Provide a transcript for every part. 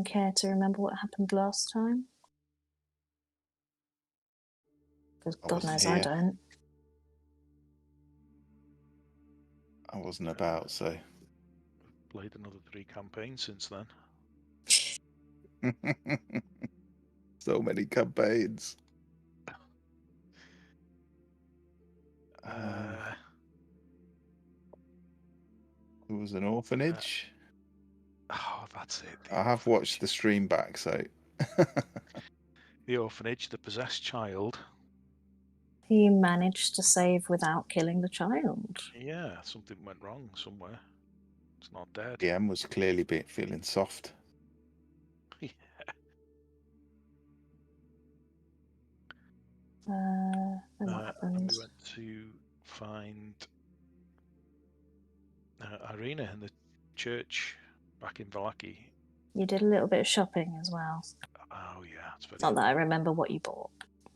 anyone care to remember what happened last time? Because God knows I don't. I wasn't about, so. Played another 3 campaigns since then. So many campaigns. There was an orphanage. Oh, that's it. I have watched the stream back, so. The orphanage, the possessed child. He managed to save without killing the child. Yeah, something went wrong somewhere. It's not dead. DM was clearly feeling soft. Yeah. And what happens? And we went to find Irina in the church back in Vallaki. You did a little bit of shopping as well. Oh yeah, it's not that I remember what you bought.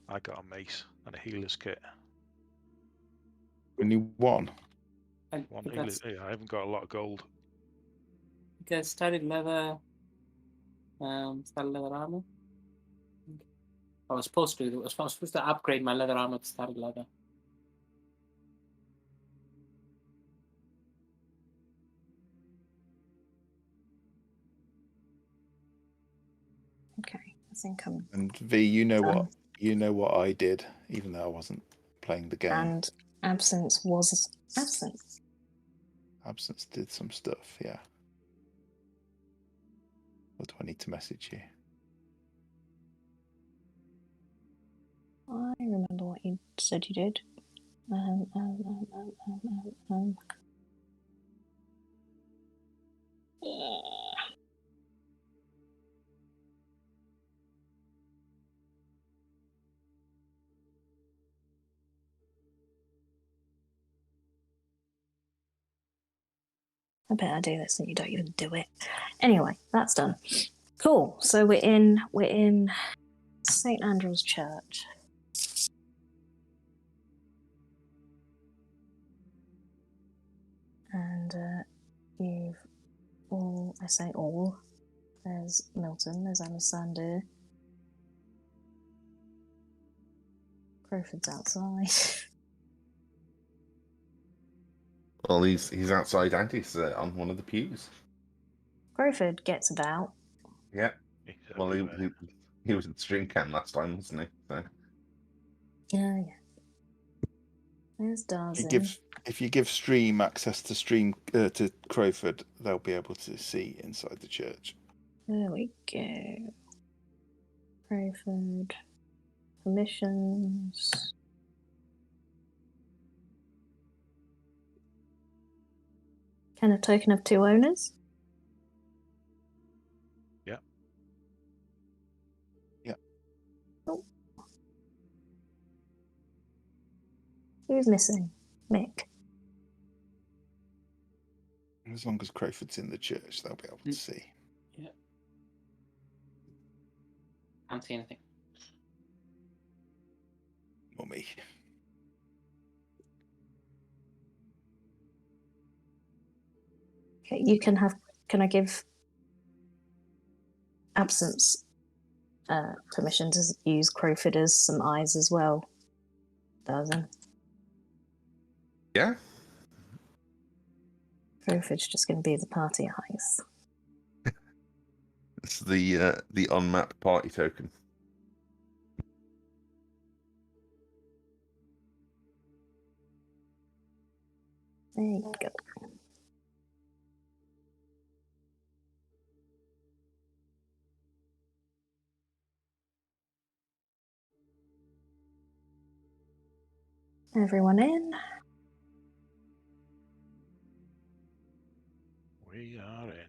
I got a mace and a healer's kit. Only one? One healer's. Yeah, I haven't got a lot of gold. Because studded leather armor. I was supposed to upgrade my leather armor to studded leather. Okay, I think I'm. And V, you know what I did, even though I wasn't playing the game. And absence was absence. Absence did some stuff, yeah. Or do I need to message you? I remember what you said you did. I bet I do this and you don't even do it. Anyway, that's done. Cool. So we're in St. Andrew's Church. And you've all, I say all, there's Milton, there's Alessander. Crowford's outside. Well, he's outside and he's on one of the pews. Crowford gets about. Yeah. Well, he was at the stream camp last time, wasn't he? So. Yeah. There's Darcy. If you give stream access to to Crowford, they'll be able to see inside the church. There we go. Crowford. Permissions. Can a token of 2 owners? Yeah. Yeah. Oh. Who's missing? Mick. As long as Crowford's in the church, they'll be able to see. Yeah. Can't see anything. Mummy. Okay, you can have. Can I give absence permission to use Crowford as some eyes as well? Doesn't? Yeah. Crowford's just going to be the party eyes. It's the on-map party token. There you go. Everyone in? We are in.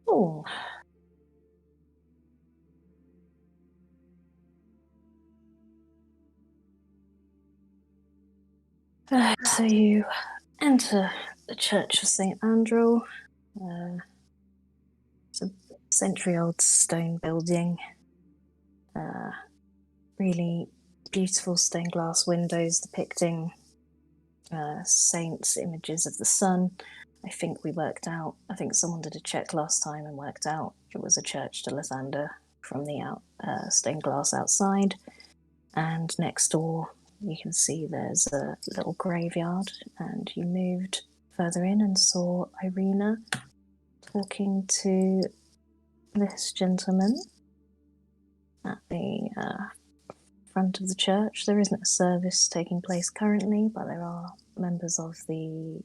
Oh. So you enter the Church of St. Andrew. It's a century-old stone building. Really beautiful stained glass windows depicting saints, images of the sun. I think someone did a check last time and worked out it was a church to Lathander from the stained glass outside. And next door, you can see there's a little graveyard, and you moved further in and saw Irina talking to this gentleman at the front of the church. There isn't a service taking place currently, but there are members of the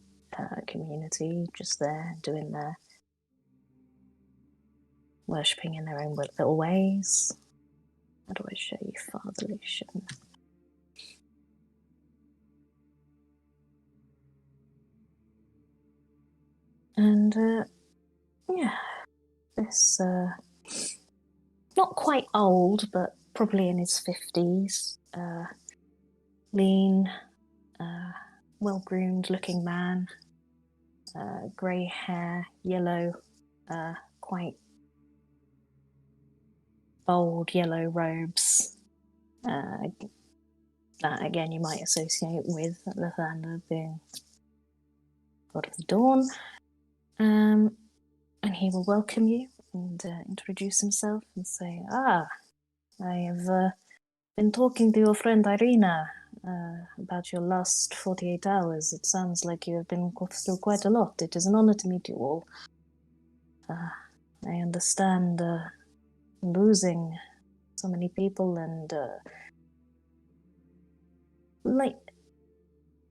community just there doing their worshipping in their own little ways. How do I show you fatherly Shin? And yeah, this not quite old, but probably in his 50s, lean, well-groomed looking man, grey hair, yellow, quite bold yellow robes. That again you might associate with Lathander being God of the Dawn. And he will welcome you and introduce himself and say, I have been talking to your friend Irina about your last 48 hours. It sounds like you have been through quite a lot. It is an honor to meet you all. I understand losing so many people and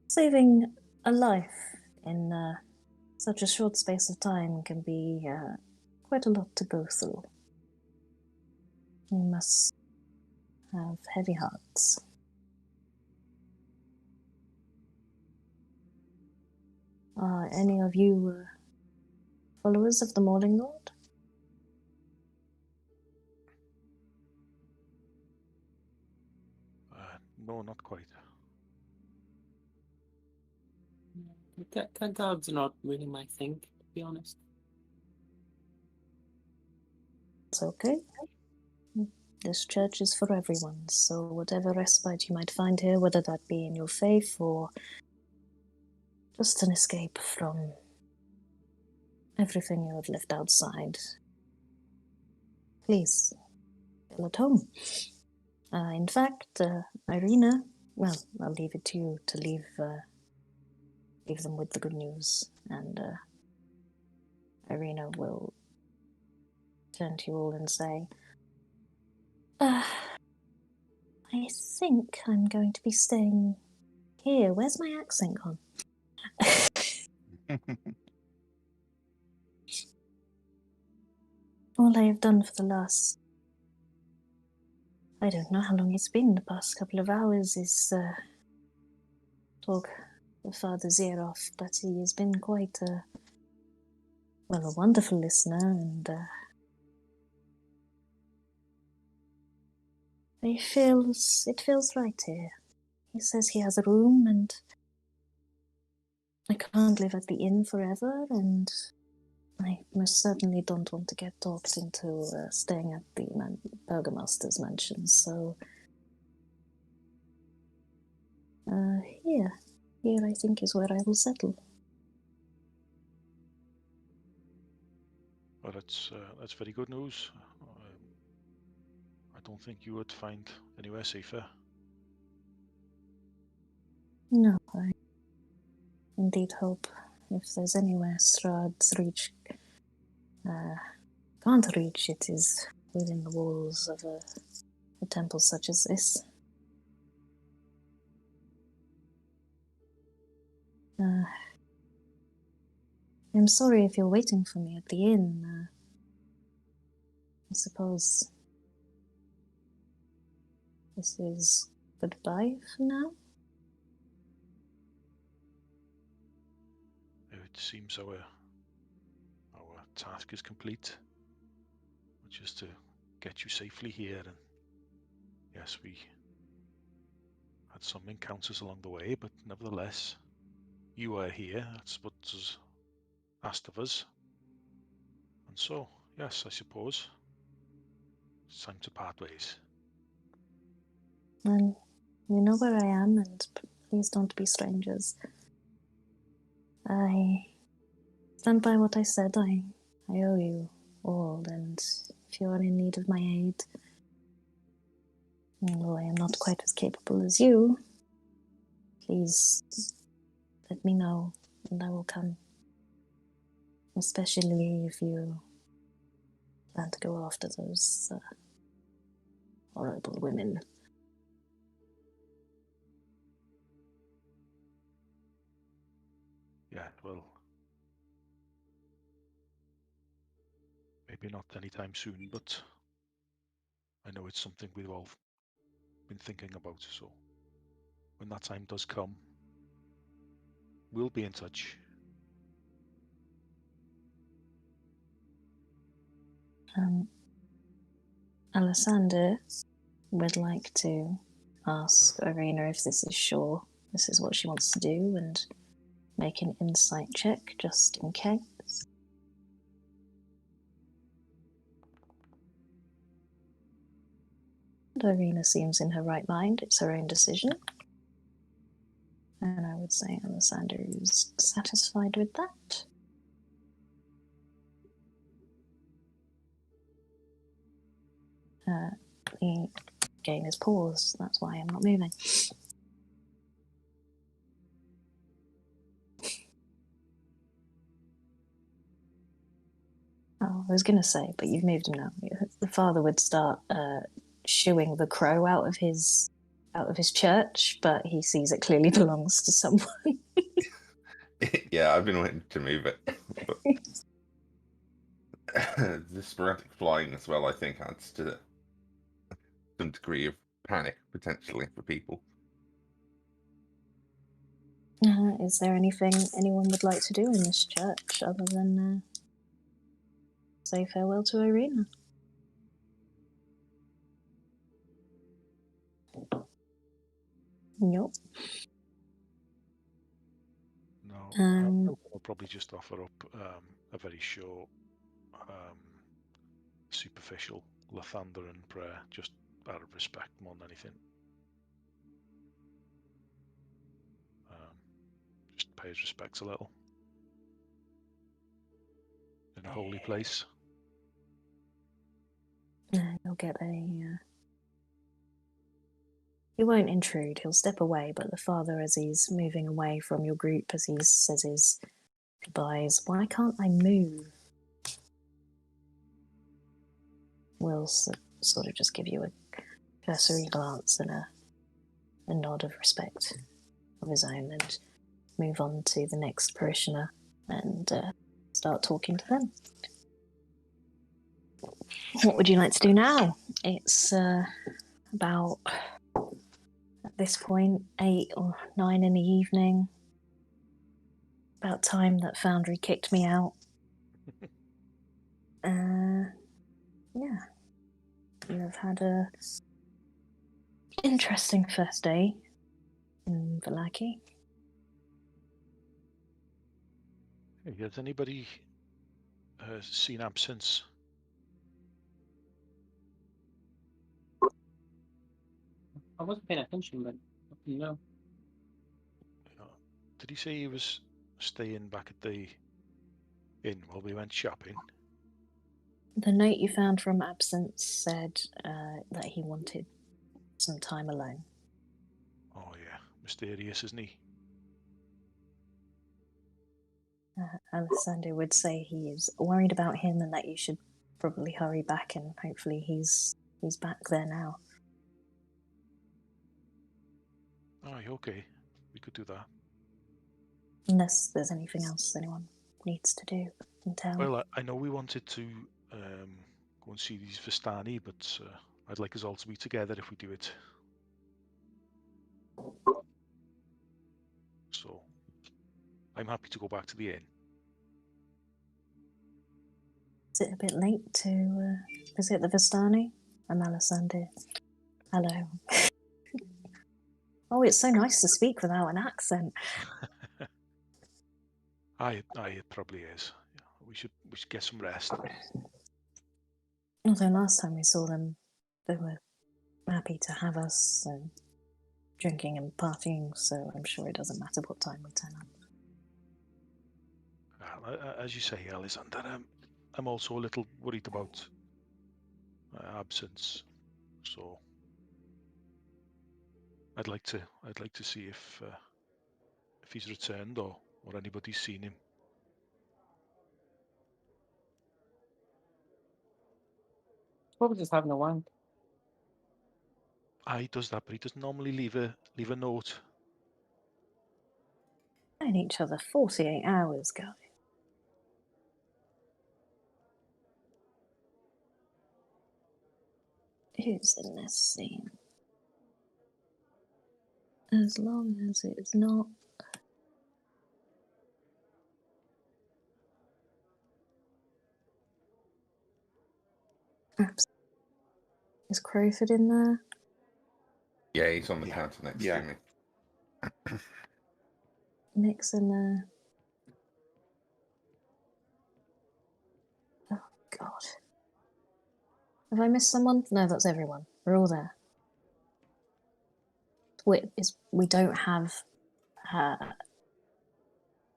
saving a life in such a short space of time can be quite a lot to go through. You must have heavy hearts. Are any of you followers of the Morning Lord? No, not quite. That God's not really my thing, to be honest. It's okay. This church is for everyone, so whatever respite you might find here, whether that be in your faith or just an escape from everything you have left outside, please feel at home. In fact, Irina, well, I'll leave it to you to leave them with the good news, and Irina will turn to you all and say, I think I'm going to be staying here. Where's my accent gone? All I have done for the last, I don't know how long it's been, the past couple of hours, is talk the father's ear off, but he has been quite a wonderful listener, and it feels right here. He says he has a room, and I can't live at the inn forever, and I most certainly don't want to get talked into staying at the Burgomaster's mansion, so here I think is where I will settle. Well, that's very good news. I don't think you would find anywhere safer. No, I indeed hope if there's anywhere Strahd's can't reach, it is within the walls of a temple such as this. I'm sorry if you're waiting for me at the inn. I suppose this is goodbye for now. It seems our task is complete, which is to get you safely here. And yes, we had some encounters along the way, but nevertheless, you are here. That's what was asked of us. And so, yes, I suppose it's time to part ways. Well, you know where I am, and please don't be strangers. I stand by what I said. I owe you all, and if you are in need of my aid, although I am not quite as capable as you, please let me know, and I will come. Especially if you plan to go after those horrible women. Yeah, well, maybe not anytime soon, but I know it's something we've all been thinking about, so when that time does come, we'll be in touch. Alessander would like to ask Irina if this is sure this is what she wants to do, and make an insight check just in case. And Irina seems in her right mind. It's her own decision. And I would say Alessander is satisfied with that. The game is paused. That's why I'm not moving. Oh, I was going to say, but you've moved him now. The father would start shooing the crow out of his church, but he sees it clearly belongs to someone. Yeah, I've been waiting to move it. But the sporadic flying as well, I think, adds to some degree of panic, potentially, for people. Is there anything anyone would like to do in this church other than say farewell to Irina? Nope. No, I'll probably just offer up a very short, superficial Lathandaran prayer, just out of respect more than anything. Just pay his respects a little in a holy place. He'll get he won't intrude, he'll step away, but the father, as he's moving away from your group, as he says his goodbyes, why can't I move? Will sort of just give you a cursory glance and a nod of respect of his own, and move on to the next parishioner and start talking to them. What would you like to do now? It's about, at this point, 8 or 9 in the evening. About time that Foundry kicked me out. Yeah. You have had a interesting first day in Vallaki. Hey, has anybody seen absence? I wasn't paying attention, but no. Did he say he was staying back at the inn while we went shopping? The note you found from Absence said that he wanted some time alone. Oh yeah, mysterious, isn't he? Alessandro would say he is worried about him and that you should probably hurry back, and hopefully he's back there now. Oh, okay. We could do that. Unless there's anything else anyone needs to do in town. Well, I know we wanted to go and see these Vistani, but I'd like us all to be together if we do it. So, I'm happy to go back to the inn. Is it a bit late to visit the Vistani? I'm Alessandro. Hello. Oh, it's so nice to speak without an accent. It probably is. Yeah, we should get some rest. Although last time we saw them, they were happy to have us and drinking and partying, so I'm sure it doesn't matter what time we turn up. as you say, Alexander, I'm also a little worried about absence. So I'd like to see if he's returned or anybody's seen him. Probably just having a wank. He does that, but he doesn't normally leave a note. Known each other 48 hours, guy. Who's in this scene? As long as it's not... Is Crowford in there? Yeah, he's on the Yeah. counter next Yeah. to me. Nick's in there. Oh, God. Have I missed someone? No, that's everyone. We're all there. We don't have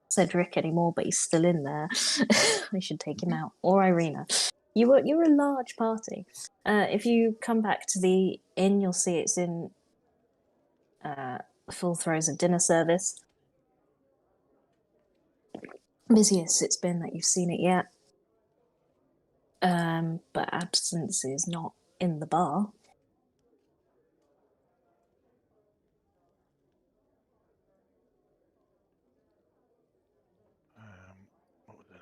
Cedric anymore, but he's still in there. I should take him out. Or Irina. You're a large party. If you come back to the inn, you'll see it's in full throes of dinner service. Busiest it's been that you've seen it yet. But absence is not in the bar. What was the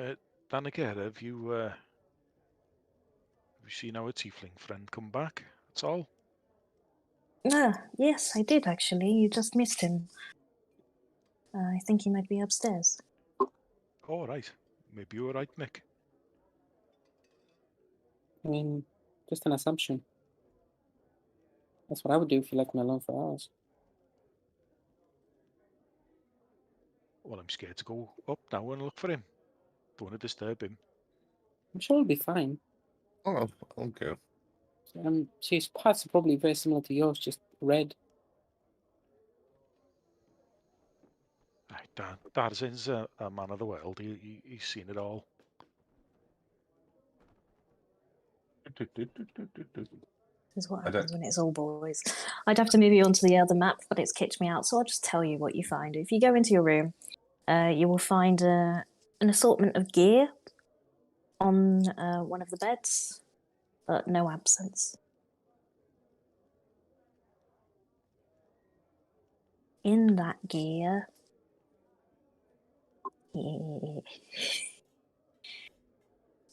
name? Danica, have you seen our tiefling friend come back? That's all. Yes, I did actually. You just missed him. I think he might be upstairs. All right. Maybe you were right, Mick. I mean, just an assumption. That's what I would do if you left me alone for hours. Well, I'm scared to go up now and look for him. Don't want to disturb him. I'm sure it'll be fine. Oh, I'll go. So his parts are probably very similar to yours, just red. Darzin's a man of the world. He's seen it all. This is what happens when it's all boys. I'd have to move you onto the other map, but it's kicked me out, so I'll just tell you what you find. If you go into your room, you will find an assortment of gear on one of the beds, but no absence. In that gear...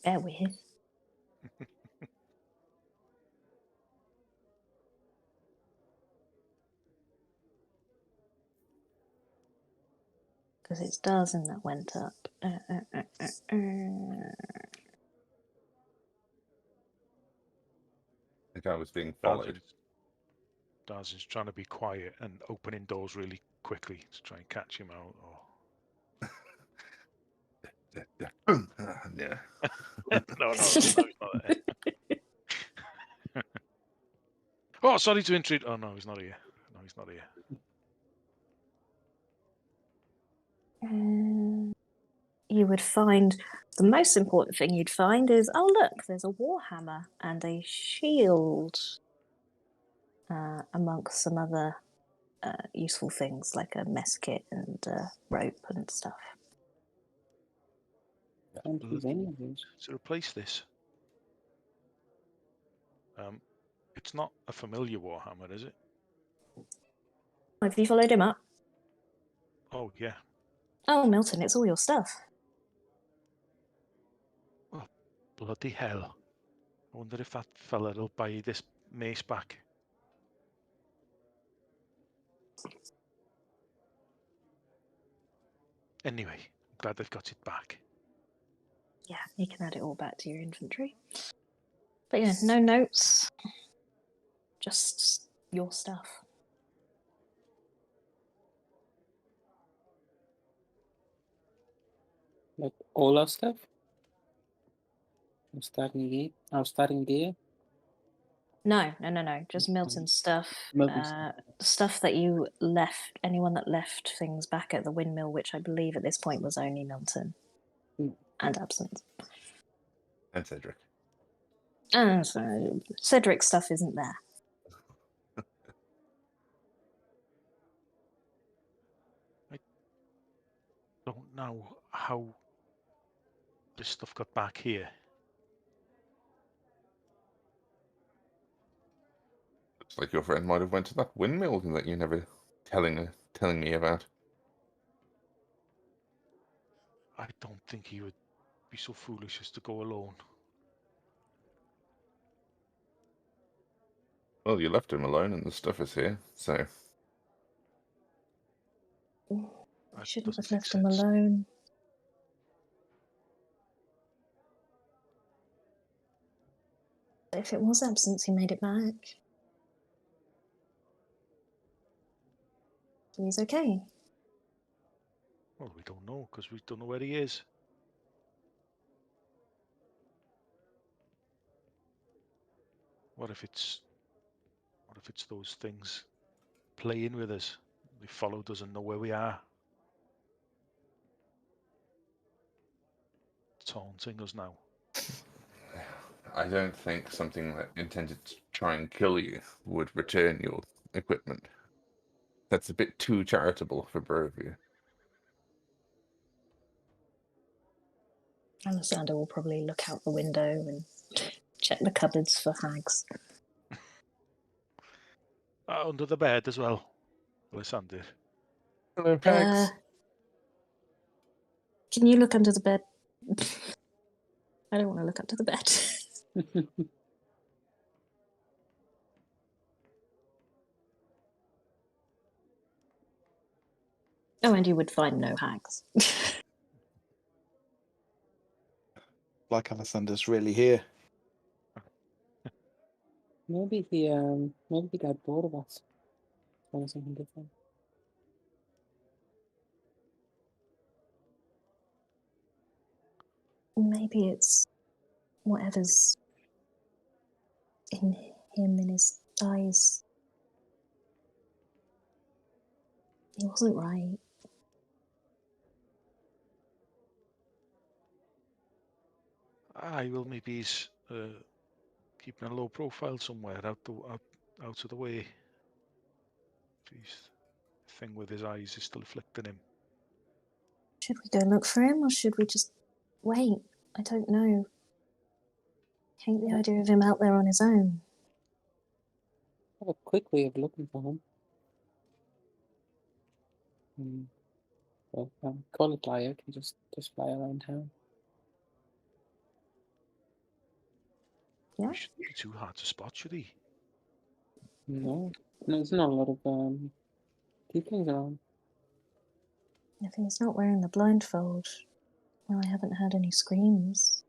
Bear with. Because it's Darzin that went up. I think I was being followed. Darzin's trying to be quiet and opening doors really quickly to try and catch him out. Yeah. No, he's not there. Oh, sorry to intrude. Oh, no, he's not here. No, he's not here. You would find... The most important thing you'd find is, oh look, there's a warhammer and a shield, amongst some other useful things like a mess kit and rope and stuff. I don't use any of those. To replace this, it's not a familiar warhammer, is it? Have you followed him up? Oh, yeah. Oh, Milton, it's all your stuff. Oh, bloody hell. I wonder if that fella will buy this mace back. Anyway, I'm glad they've got it back. Yeah, you can add it all back to your inventory. But yeah, no notes. Just your stuff. Like all our stuff? Our starting gear? No. Just Milton's stuff. Stuff that you left. Anyone that left things back at the windmill, which I believe at this point was only Milton and Absinthe. And Cedric. So Cedric's stuff isn't there. Don't know how this stuff got back here. Looks like your friend might have went to that windmill that you never telling me about. I don't think he would be so foolish as to go alone. Well, you left him alone and the stuff is here, so... I shouldn't doesn't have make left him sense. alone. If it was Absinthe, he made it back. So he's okay. Well, we don't know because we don't know where he is. What if it's those things playing with us? They followed us and know where we are. Taunting us now. I don't think something that intended to try and kill you would return your equipment. That's a bit too charitable for both of you. Alessandro will probably look out the window and check the cupboards for hags. Under the bed as well, Alessander. Hello, Pegs. Can you look under the bed? I don't want to look under the bed. Oh, and you would find no hags. Like Alessandra's really here. Maybe he got bored of us. Trying something different. Maybe it's whatever's in him, in his eyes. He wasn't right. Well, maybe he's keeping a low profile somewhere out of the way. His thing with his eyes is still afflicting him. Should we go look for him, or should we just wait? I don't know. I hate the idea of him out there on his own. I have a quick way of looking for him. Well, call it liar. Can just fly around town. Yeah. He shouldn't be too hard to spot, should he? No, there's not a lot of tieflings around. If he's not wearing the blindfold, well, I haven't heard any screams.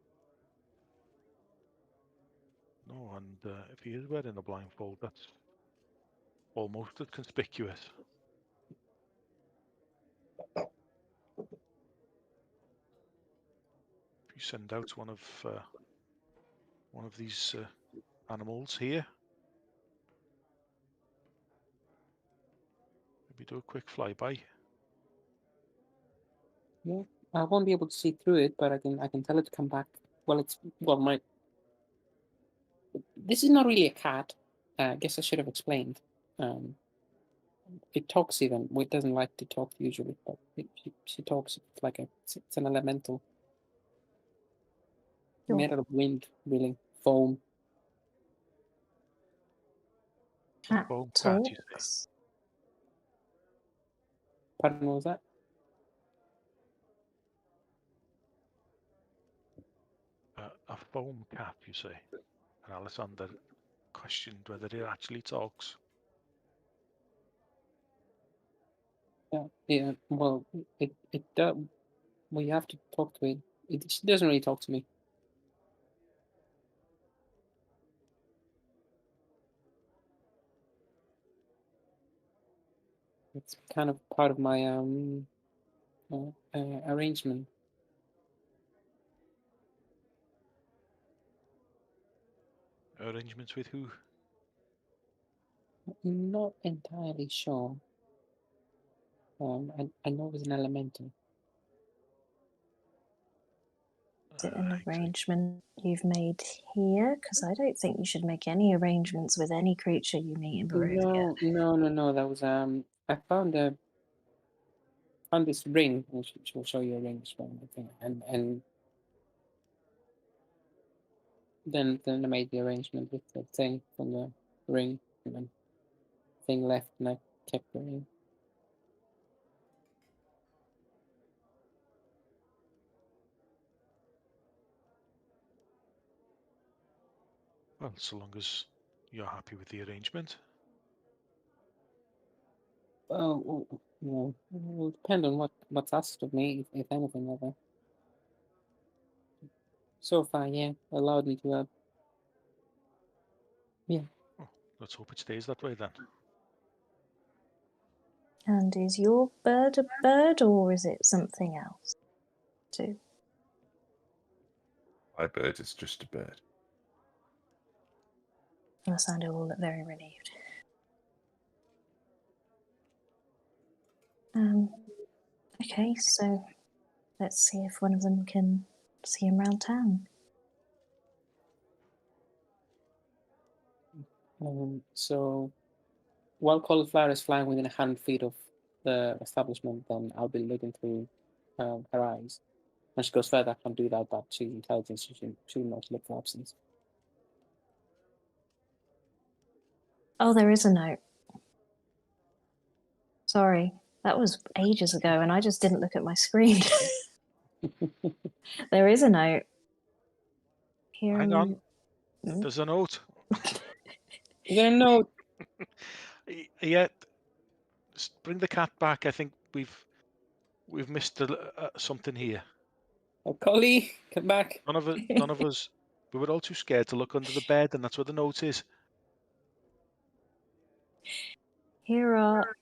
No, and if he is wearing a blindfold, that's almost as conspicuous. If you send out one of these animals here, maybe do a quick flyby. Yeah, I won't be able to see through it, but I can tell it to come back. This is not really a cat. I guess I should have explained. It talks even. It doesn't like to talk usually, but she talks. It's like it's an elemental. Sure. Made out of wind, really, foam. Cat Foam cat, you say? talks. Pardon, what was that? A foam cat, you say? And Alessander questioned whether it actually talks. Yeah. Well, it does. Well, you have to talk to it. She doesn't really talk to me. It's kind of part of my arrangement. Arrangements with who? I'm not entirely sure. I know it was an elemental. Is it an Right. arrangement you've made here? Because I don't think you should make any arrangements with any creature you meet in Barovia. No. That was I found this ring. She'll show you a ring as well, I think. And then I made the arrangement with the thing from the ring, and then thing left, and I kept the ring. Well, so long as you're happy with the arrangement. Oh, well, it will depend on what's asked of me, if anything ever. So far, yeah, allowed me to yeah. Oh, let's hope it stays that way then. And is your bird a bird, or is it something else too? My bird is just a bird. Lysander will look very relieved. Okay, so let's see if one of them can see him around town. So while Cauliflower is flying within 100 feet of the establishment, then I'll be looking through her eyes. When she goes further, I can't do that, but she's intelligent, so she will not look for absence. Oh, there is a note. Sorry, that was ages ago, and I just didn't look at my screen. There is a note. Here. Hang on. Hmm? There's a note. Is there a note? Yeah. Bring the cat back. I think we've missed something here. Oh, Collie, come back. None of us. We were all too scared to look under the bed, and that's where the note is. Here are.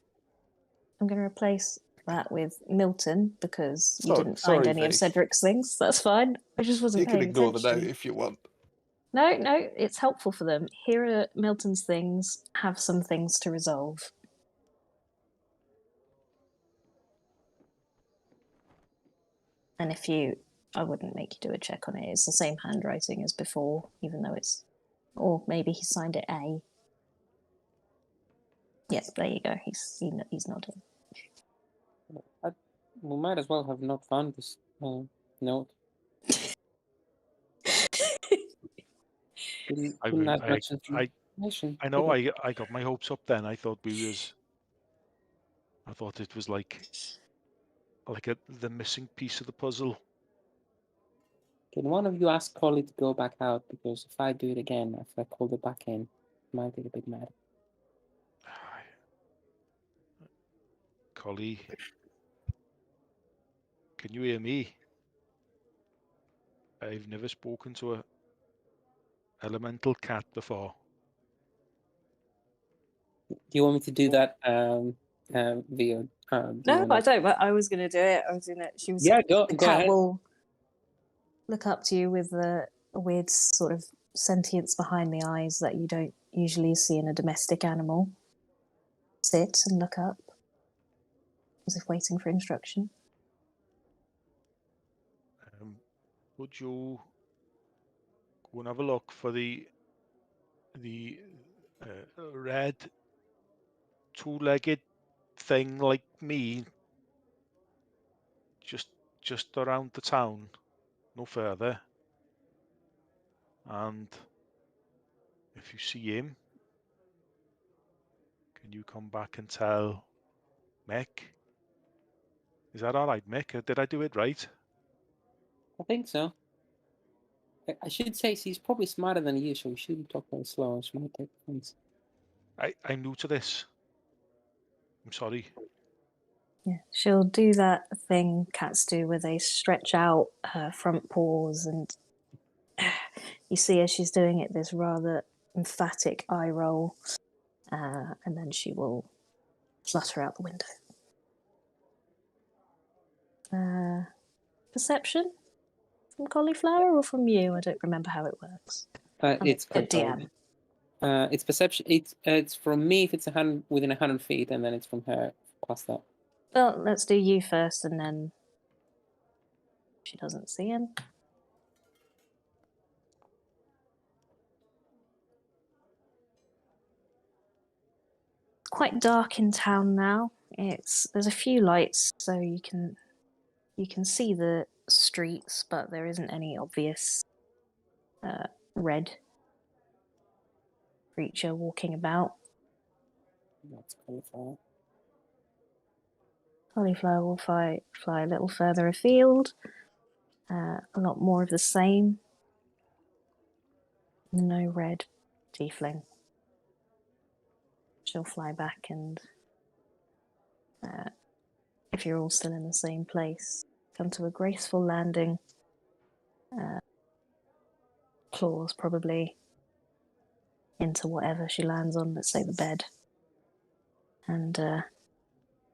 I'm going to replace that with Milton because you didn't find Sorry, any of V. Cedric's things. That's fine. I just wasn't You can paying ignore the attention. note if you want. No, it's helpful for them. Here are Milton's things. Have some things to resolve. And I wouldn't make you do a check on it. It's the same handwriting as before, even though or maybe he signed it A. Yes, there you go. He's nodding. We might as well have not found this note. Didn't have much information. I know. I got my hopes up then. I thought it was like the missing piece of the puzzle. Can one of you ask Collie to go back out? Because if I do it again, if I call it back in, I might get a bit mad. Collie, can you hear me? I've never spoken to a elemental cat before. Do you want me to do that via? No, I don't. But I was going to do it. I was going to. She was. Yeah, go The cat ahead. will look up to you with a weird sort of sentience behind the eyes that you don't usually see in a domestic animal. Sit and look up, as if waiting for instruction. Would you go and have a look for the red two-legged thing like me, just around the town, no further. And if you see him, can you come back and tell Mick? Is that all right, Mick? Did I do it right? I think so. I should say she's probably smarter than you, so we shouldn't talk very slow. She might take things. I'm new to this. I'm sorry. Yeah, she'll do that thing cats do where they stretch out her front paws, and you see as she's doing it this rather emphatic eye roll, and then she will flutter out the window. Perception from Cauliflower or from you? I don't remember how it works. It's a DM. It's perception. It's from me if it's within 100 feet, and then it's from her past that. Well, let's do you first, and then she doesn't see him. Quite dark in town now. There's a few lights, so you can see the streets, but there isn't any obvious red creature walking about. That's cauliflower. Cauliflower will fly a little further afield. A lot more of the same. No red tiefling. She'll fly back, and if you're all still in the same place, come to a graceful landing. Claws probably into whatever she lands on, let's say the bed, and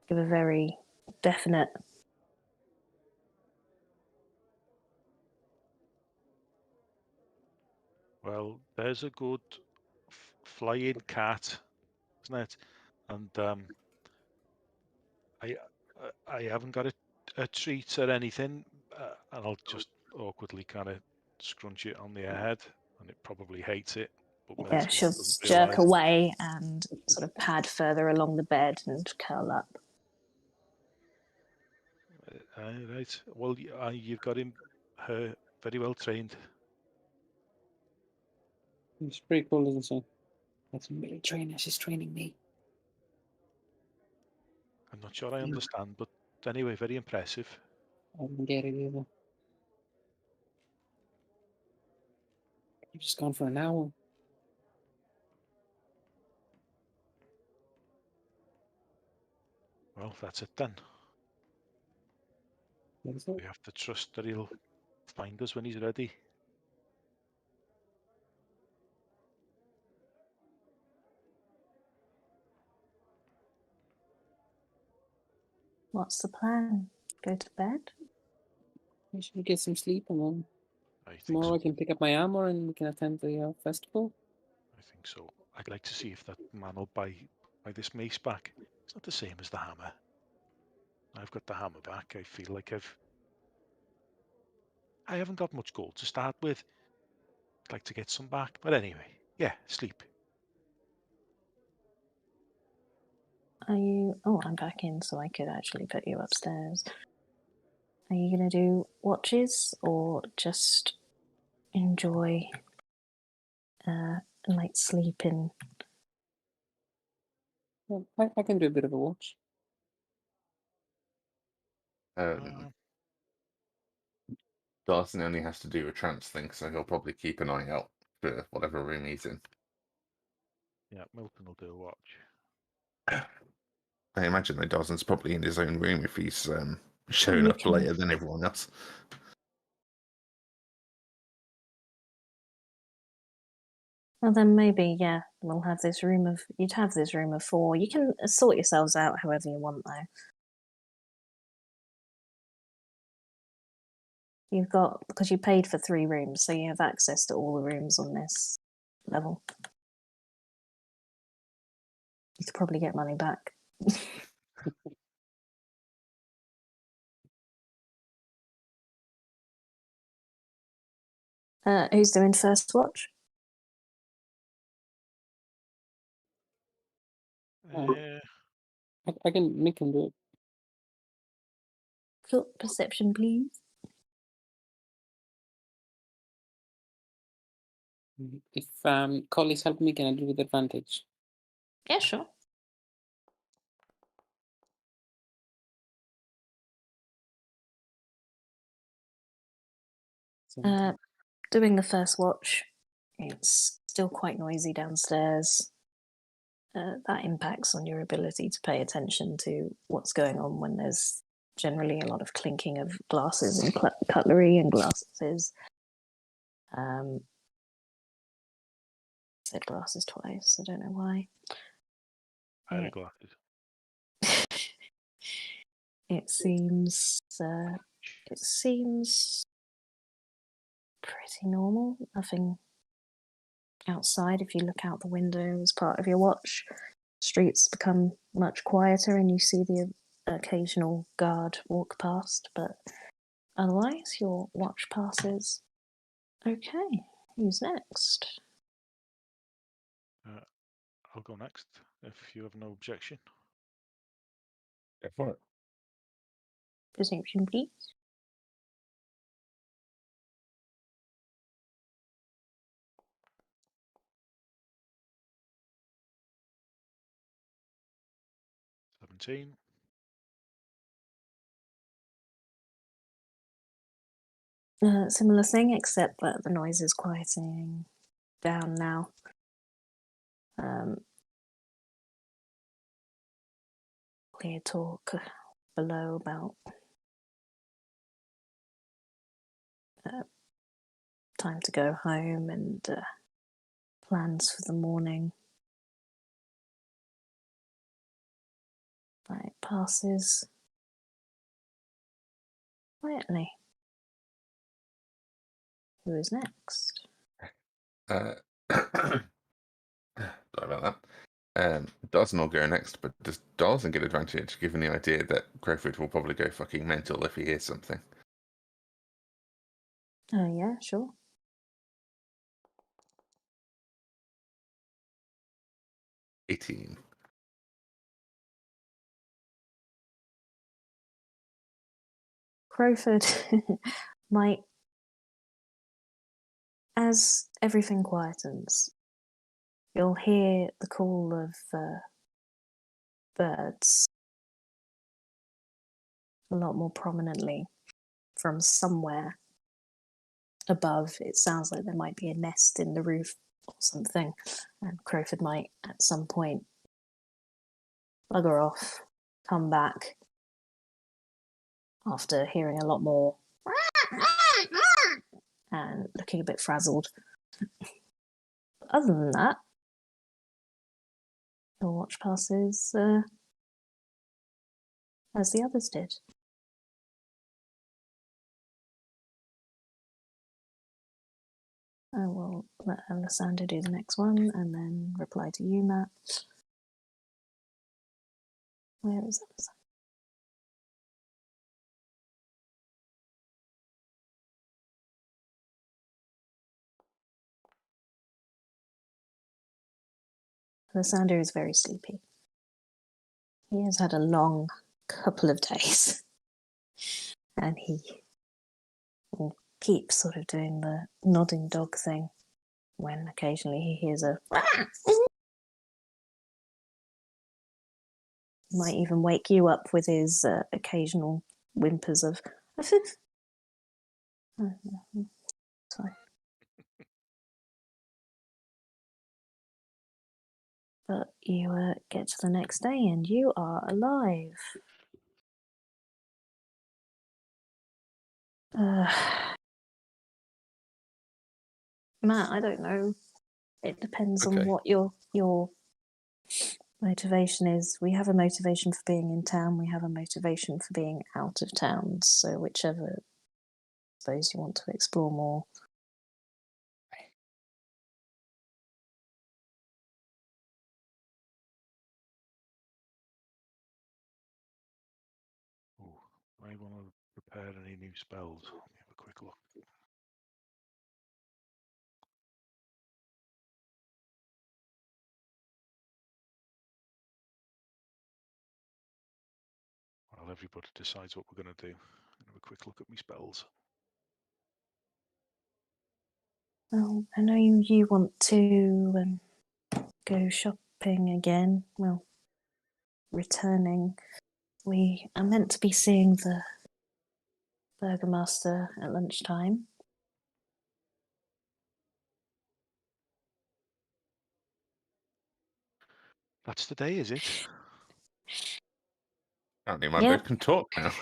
give a very definite Well, there's a good flying cat, isn't it? And I haven't got a treat or anything, and I'll just awkwardly kind of scrunch it on the head, and it probably hates it. But yeah, she'll doesn't jerk realise. away and sort of pad further along the bed and curl up. Right. Well, you've got her very well trained. It's pretty cool, isn't it? That's a military trainer. She's training me. I'm not sure I understand, but anyway, very impressive. I didn't get it either. You've just gone for an hour. Well, that's it then. What is it? We have to trust that he'll find us when he's ready. What's the plan? Go to bed? I should get some sleep, and then I think tomorrow so. I can pick up my armor and we can attend the festival. I think so. I'd like to see if that man will buy this mace back. It's not the same as the hammer. I've got the hammer back. I feel like I haven't got much gold to start with. I'd like to get some back. But anyway, yeah, sleep. Are you... Oh, I'm back in, so I could actually put you upstairs. Are you going to do watches or just enjoy a night's sleep in... Well, I can do a bit of a watch. Dawson only has to do a trance thing, so he'll probably keep an eye out for whatever room he's in. Yeah, Milton will do a watch. I imagine that Dawson's probably in his own room if he's showing up later than everyone else. Well, then maybe, yeah, we'll have this room of... You'd have this room of 4. You can sort yourselves out however you want, though. You've got... Because you paid for 3 rooms, so you have access to all the rooms on this level. You could probably get money back. Who's doing first watch? I can make him do it. Cool. Perception, please. If colleagues help me, can I do it with advantage? Yeah, sure. Doing the first watch, it's still quite noisy downstairs. That impacts on your ability to pay attention to what's going on when there's generally a lot of clinking of glasses and cutlery and glasses. I said glasses twice, I don't know why. Glasses. It seems pretty normal. Nothing outside, if you look out the window as part of your watch, streets become much quieter and you see the occasional guard walk past, but otherwise your watch passes. Okay, who's next? I'll go next, if you have no objection. Go for it. Perception, please. $17. Similar thing, except that the noise is quieting down now. Clear talk below about time to go home and plans for the morning. It passes quietly. Who is next? Sorry about that. Dawson will go next, but does Dawson get advantage given the idea that Crowfoot will probably go fucking mental if he hears something? Yeah, sure. $18. Crowford might, as everything quietens, you'll hear the call of birds a lot more prominently from somewhere above. It sounds like there might be a nest in the roof or something, and Crowford might at some point bugger off, come back after hearing a lot more and looking a bit frazzled. Other than that, the watch passes as the others did. I will let Alessandra do the next one and then reply to you, Matt. Where is Alessandra? Alessandra is very sleepy. He has had a long couple of days. And he will keep sort of doing the nodding dog thing when occasionally he hears a might even wake you up with his occasional whimpers of sorry. But you get to the next day and you are alive. Matt, I don't know. It depends on what your motivation is. We have a motivation for being in town. We have a motivation for being out of town. So whichever, I suppose, you want to explore more. Oh, I want to prepare any new spells. Let me have a quick look. While everybody decides what we're going to do, have a quick look at my spells. Well, I know you want to go shopping again. Well, returning. We are meant to be seeing the Burgomaster at lunchtime. That's the day, is it? Apparently my Yep. bird can talk now.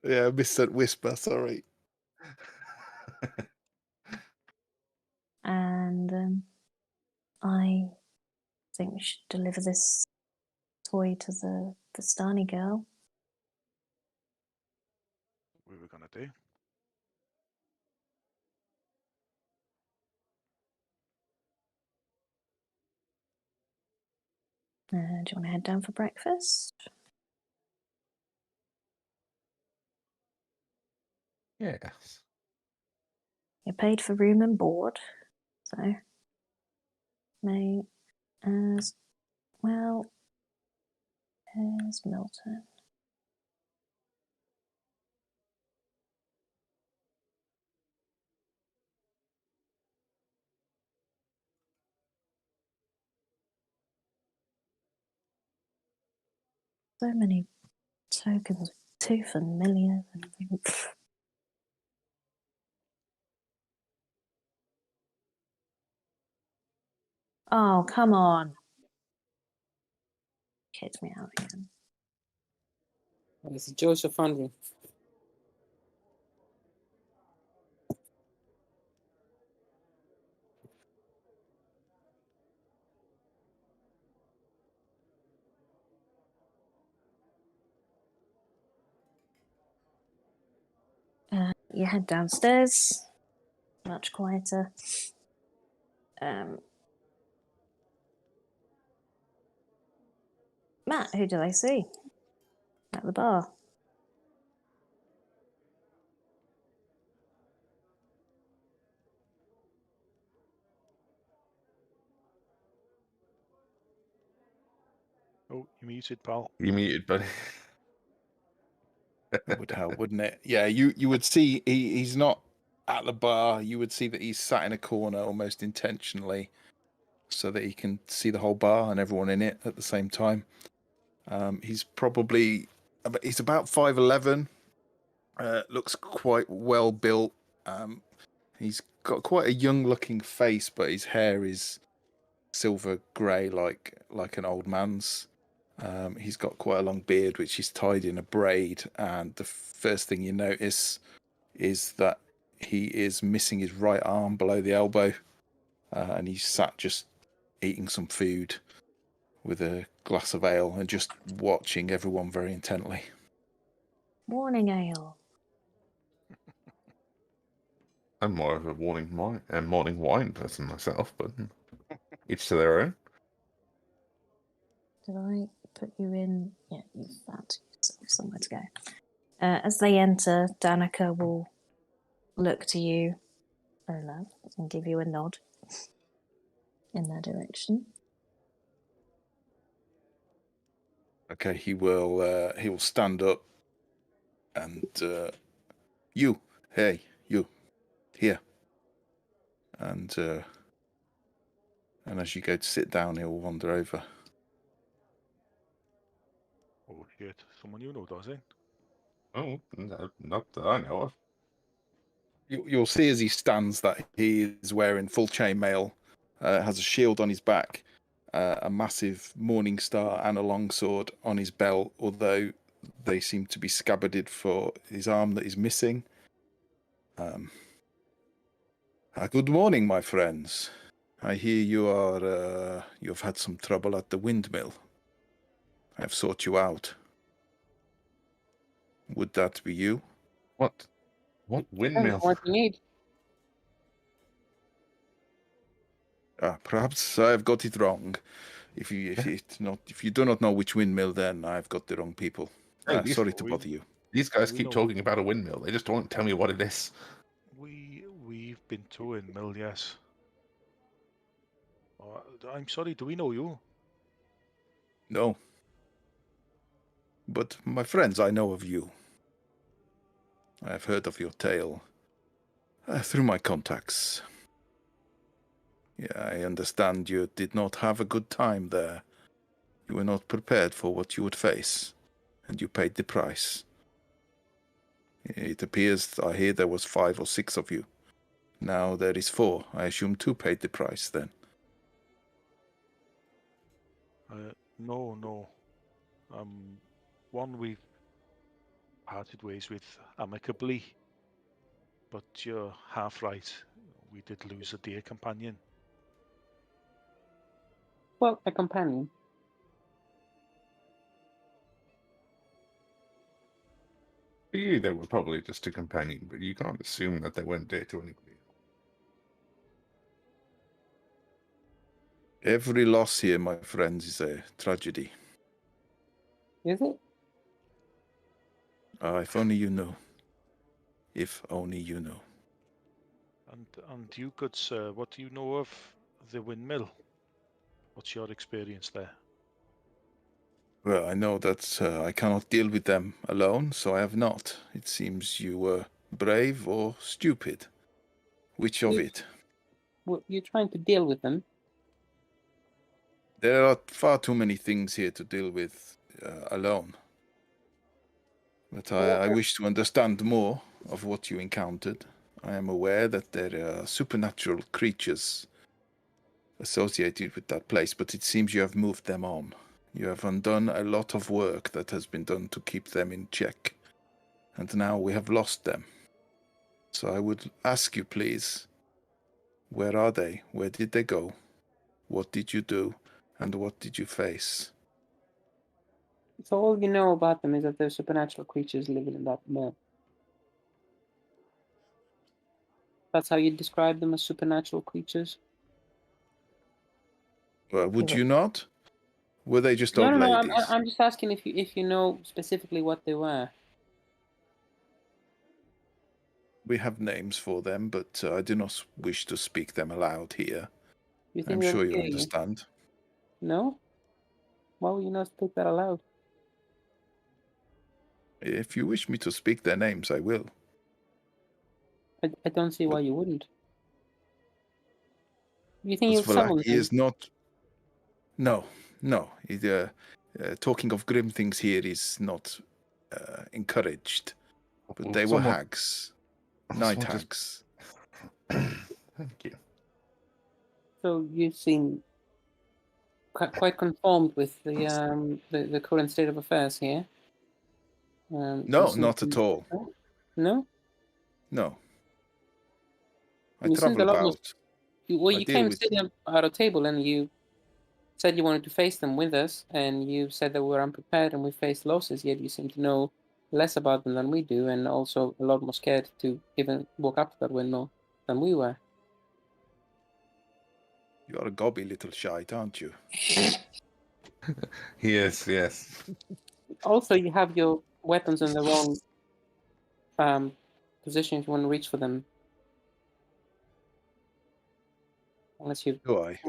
Yeah, I missed that whisper, sorry. And I think we should deliver this toy to the Vistani girl. We were going to do. Do you want to head down for breakfast? Yes. You're paid for room and board, so may as well as Milton. So many tokens, too familiar. Oh, come on. Kicked me out again. It's Joseph Foundry. You head downstairs, much quieter. Matt, who do I see? At the bar. Oh, you muted, pal. You muted, buddy. It would help, wouldn't it? Yeah, you would see he's not at the bar. You would see that he's sat in a corner almost intentionally so that he can see the whole bar and everyone in it at the same time. He's about 5'11". Looks quite well built. He's got quite a young looking face, but his hair is silver grey like an old man's. He's got quite a long beard, which is tied in a braid, and the first thing you notice is that he is missing his right arm below the elbow, and he's sat just eating some food with a glass of ale and just watching everyone very intently. Morning ale. I'm more of a morning wine person myself, but each to their own. Did I put you in? Yeah, you found yourself somewhere to go. As they enter, Danica will look to you, Olaf, and give you a nod in their direction. Okay, he will stand up and you, hey, you, here. And as you go to sit down, he'll wander over. Oh shit, someone you know, does it? Oh, no, not that I know of. You'll see as he stands that he is wearing full chainmail, has a shield on his back, a massive morning star and a longsword on his belt, although they seem to be scabbarded for his arm that is missing. Good morning, my friends. I hear you've had some trouble at the windmill. I've sought you out. Would that be you? What windmill? What do you need? Perhaps I've got it wrong. If you do not know which windmill, then I've got the wrong people. Hey, Sorry to bother you. These guys We keep know- talking about a windmill. They just don't tell me what it is. We've been to a windmill, yes. I'm sorry, do we know you? No. But my friends, I know of you. I've heard of your tale through my contacts. Yeah, I understand you did not have a good time there. You were not prepared for what you would face, and you paid the price. It appears, I hear there was 5 or 6 of you. Now there is 4. I assume 2 paid the price then. No. One we've parted ways with amicably, but you're half right. We did lose a dear companion. Well, a companion. For you, they were probably just a companion, but you can't assume that they weren't dear to anybody. Every loss here, my friends, is a tragedy. Is it? If only you knew. If only you knew. And you, good sir, what do you know of the windmill? What's your experience there? Well, I know that I cannot deal with them alone, so I have not. It seems you were brave or stupid. Which of it? Well, you're trying to deal with them. There are far too many things here to deal with alone. But I wish to understand more of what you encountered. I am aware that there are supernatural creatures associated with that place, but it seems you have moved them on. You have undone a lot of work that has been done to keep them in check, and now we have lost them. So I would ask you, please, where are they? Where did they go? What did you do? And what did you face? So all you know about them is that they're supernatural creatures living in that mill. That's how you describe them, as supernatural creatures? Well, would you not? Were they just No, old no, no. ladies? I'm just asking if you know specifically what they were. We have names for them, but I do not wish to speak them aloud here. You think I'm they'll sure you kill you? understand. No? Why would you not speak that aloud? If you wish me to speak their names, I will. I don't see why you wouldn't. You think Because you'll summon Vallaki them? is not... No. Talking of grim things here is not encouraged. But they were Somewhat- hags. Night somewhat just- hags. Thank you. So you seem quite conformed with the current state of affairs here. No, you seem not to- at all. No? No. I You seemed travel a lot more- about. Well, I you deal came with- sitting at a table and you said you wanted to face them with us, and you said that we were unprepared and we faced losses, yet you seem to know less about them than we do, and also a lot more scared to even walk up to that window than we were. You are a gobby little shite, aren't you? Yes, yes. Also, you have your weapons in the wrong position if you want to reach for them. Unless you... Do I?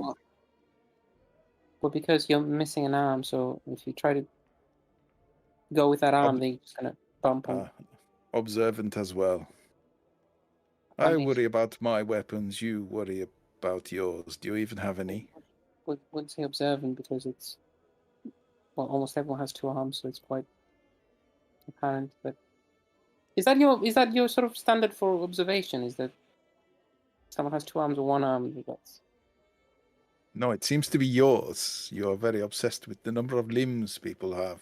Well, because you're missing an arm, so if you try to go with that arm, they're just going to bump and... Observant as well. I worry about my weapons, you worry about yours. Do you even have any? Wouldn't say observant because it's... Well, almost everyone has two arms, so it's quite apparent. But is that your sort of standard for observation? Is that someone has two arms or one arm? That's... No, it seems to be yours. You are very obsessed with the number of limbs people have.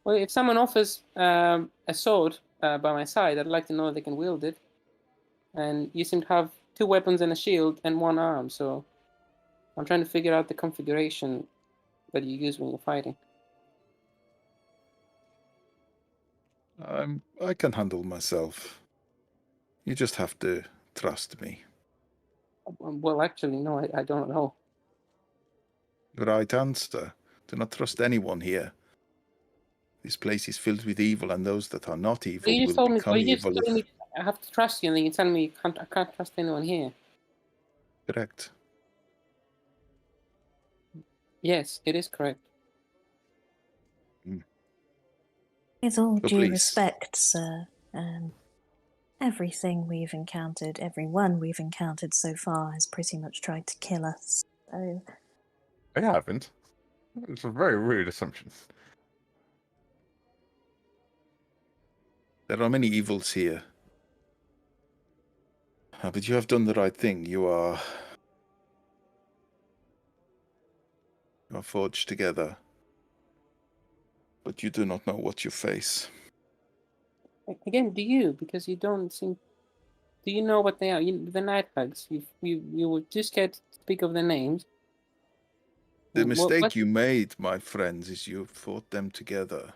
Well, if someone offers a sword by my side, I'd like to know they can wield it. And you seem to have two weapons and a shield and one arm, so I'm trying to figure out the configuration that you use when you're fighting. I can handle myself. You just have to trust me. Well, actually, no, I don't know. Right answer. Do not trust anyone here. This place is filled with evil, and those that are not evil You just will told me, become you just evil. told me I have to trust you, and then you tell me I can't trust anyone here. Correct. Yes, it is correct. With all So due please. respect, sir, everything we've encountered, everyone we've encountered so far has pretty much tried to kill us. So I haven't. It's a very rude assumption. There are many evils here. But you have done the right thing. You are forged together. But you do not know what you face. Again, do you? Because you don't seem... Do you know what they are? The night bugs. You were too scared to speak of their names. The What- mistake what- you made, my friends, is you fought them together.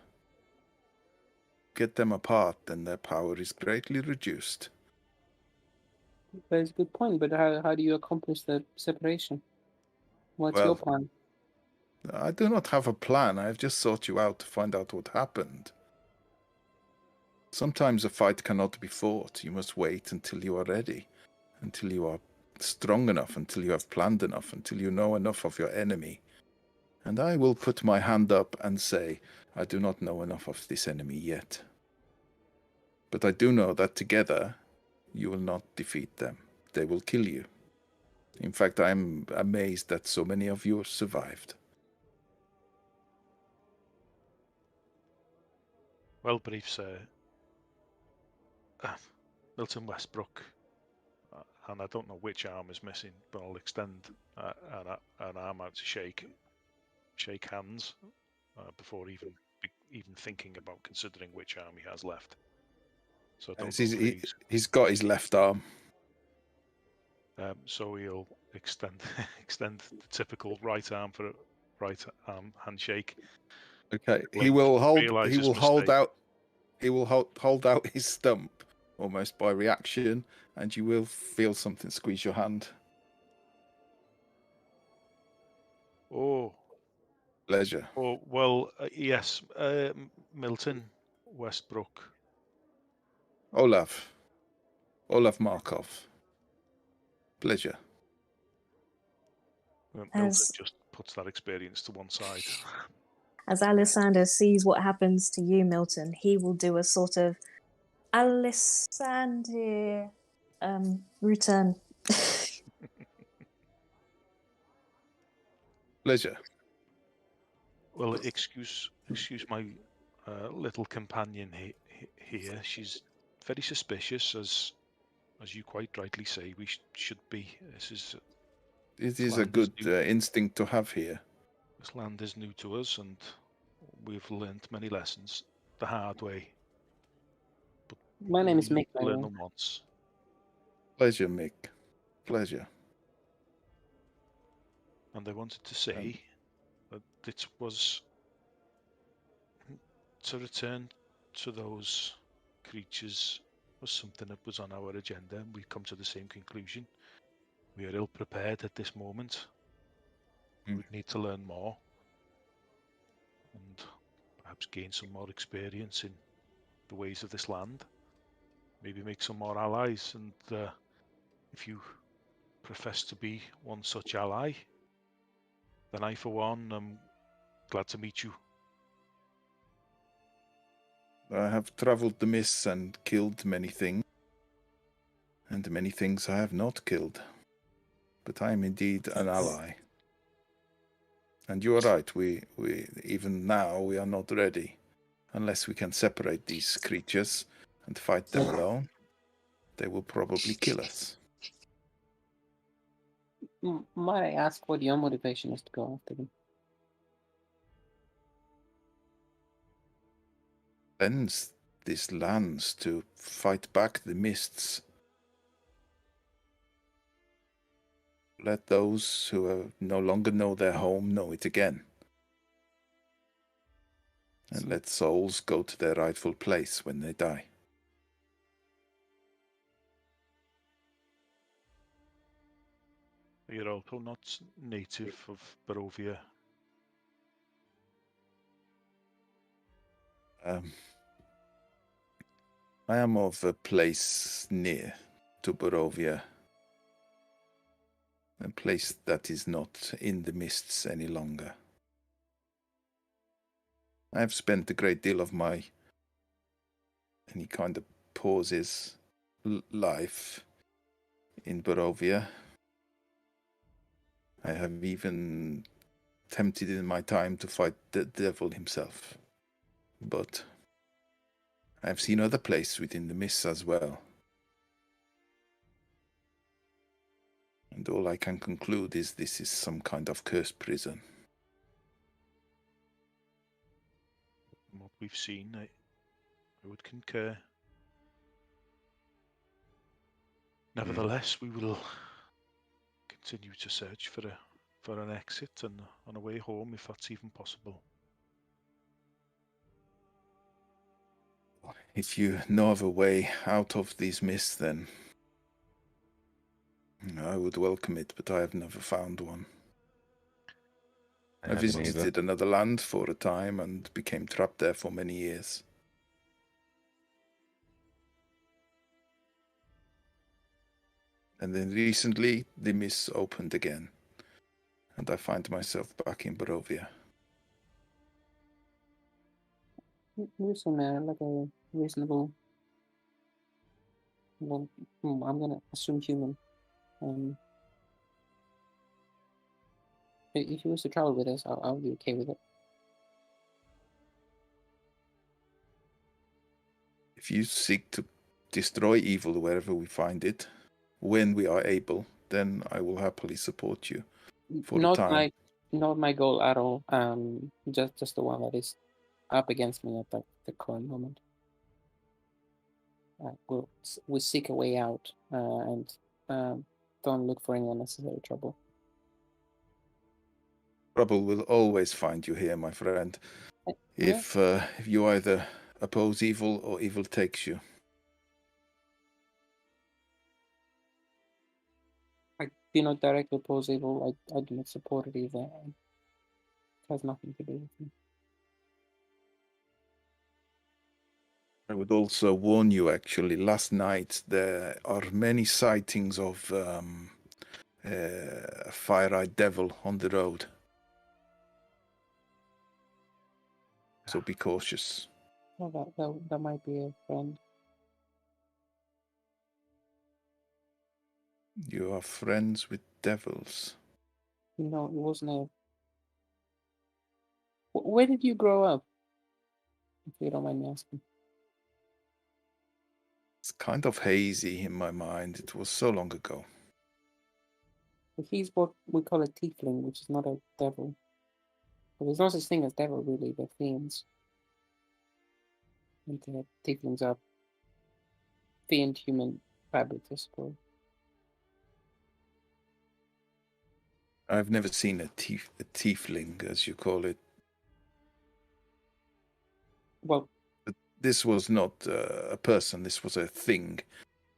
Get them apart, then their power is greatly reduced. That's a good point, but how do you accomplish the separation? What's Well, your plan? I do not have a plan. I have just sought you out to find out what happened. Sometimes a fight cannot be fought. You must wait until you are ready, until you are strong enough, until you have planned enough, until you know enough of your enemy. And I will put my hand up and say, I do not know enough of this enemy yet. But I do know that together, you will not defeat them. They will kill you. In fact, I am amazed that so many of you survived. Well, briefs, Milton Westbrook, and I don't know which arm is missing, but I'll extend an arm out to shake hands before even thinking about considering which arm he has left. So I don't know if he's got his left arm. So he'll extend the typical right arm for a right arm handshake. Okay, he will hold out his stump almost by reaction, and you will feel something squeeze your hand. Oh, pleasure. Oh well, yes, Milton Westbrook. Olaf Markov. Pleasure. Milton just puts that experience to one side. As Alessander sees what happens to you, Milton, he will do a sort of Alessander return. Pleasure. Well, excuse my little companion here. She's very suspicious, as you quite rightly say. We should be. It is a good instinct to have here. This land is new to us, and we've learned many lessons the hard way. But my name is Mick. Learn them once. Pleasure, Mick. Pleasure. And I wanted to say that it was to return to those creatures was something that was on our agenda, and we've come to the same conclusion. We are ill prepared at this moment. We would need to learn more and perhaps gain some more experience in the ways of this land. Maybe make some more allies, and if you profess to be one such ally, then I, for one, am glad to meet you. I have traveled the mists and killed many things, and many things I have not killed. But I am indeed an ally. And you are right, we even now we are not ready. Unless we can separate these creatures and fight them alone, they will probably kill us. Might I ask what your motivation is to go after them? Cleanse these lands to fight back the mists. Let those who no longer know their home know it again. And let souls go to their rightful place when they die. You're also not native of Barovia. I am of a place near to Barovia. A place that is not in the mists any longer. I have spent a great deal of my any kind of pauses life in Barovia. I have even attempted in my time to fight the devil himself. But I have seen other places within the mists as well. And all I can conclude is this is some kind of cursed prison. From what we've seen, I would concur. Nevertheless, we will continue to search for an exit and on a way home, if that's even possible. If you know of a way out of these mists, then I would welcome it, but I have never found one. I haven't either. visited another land for a time and became trapped there for many years. And then recently, the mists opened again, and I find myself back in Barovia. You seem like a reasonable. Well, I'm gonna assume human. If you was to travel with us, I'll be okay with it. If you seek to destroy evil wherever we find it, when we are able, then I will happily support you for the time. Not my goal at all. Just the one that is up against me at the current moment. We'll seek a way out and don't look for any unnecessary trouble. Trouble will always find you here, my friend. If you either oppose evil or evil takes you. I do not directly oppose evil. I do not support it either. It has nothing to do with me. I would also warn you, actually, last night there are many sightings of a fire-eyed devil on the road. So be cautious. Well, that might be a friend. You are friends with devils. No, it wasn't a... Where did you grow up? If you don't mind me asking. It's kind of hazy in my mind. It was so long ago. He's what we call a tiefling, which is not a devil. But there's no such thing as devil, really. They're fiends. And the tieflings are fiend human fabrics, I suppose. I've never seen a tiefling, as you call it. Well, but this was not a person. This was a thing,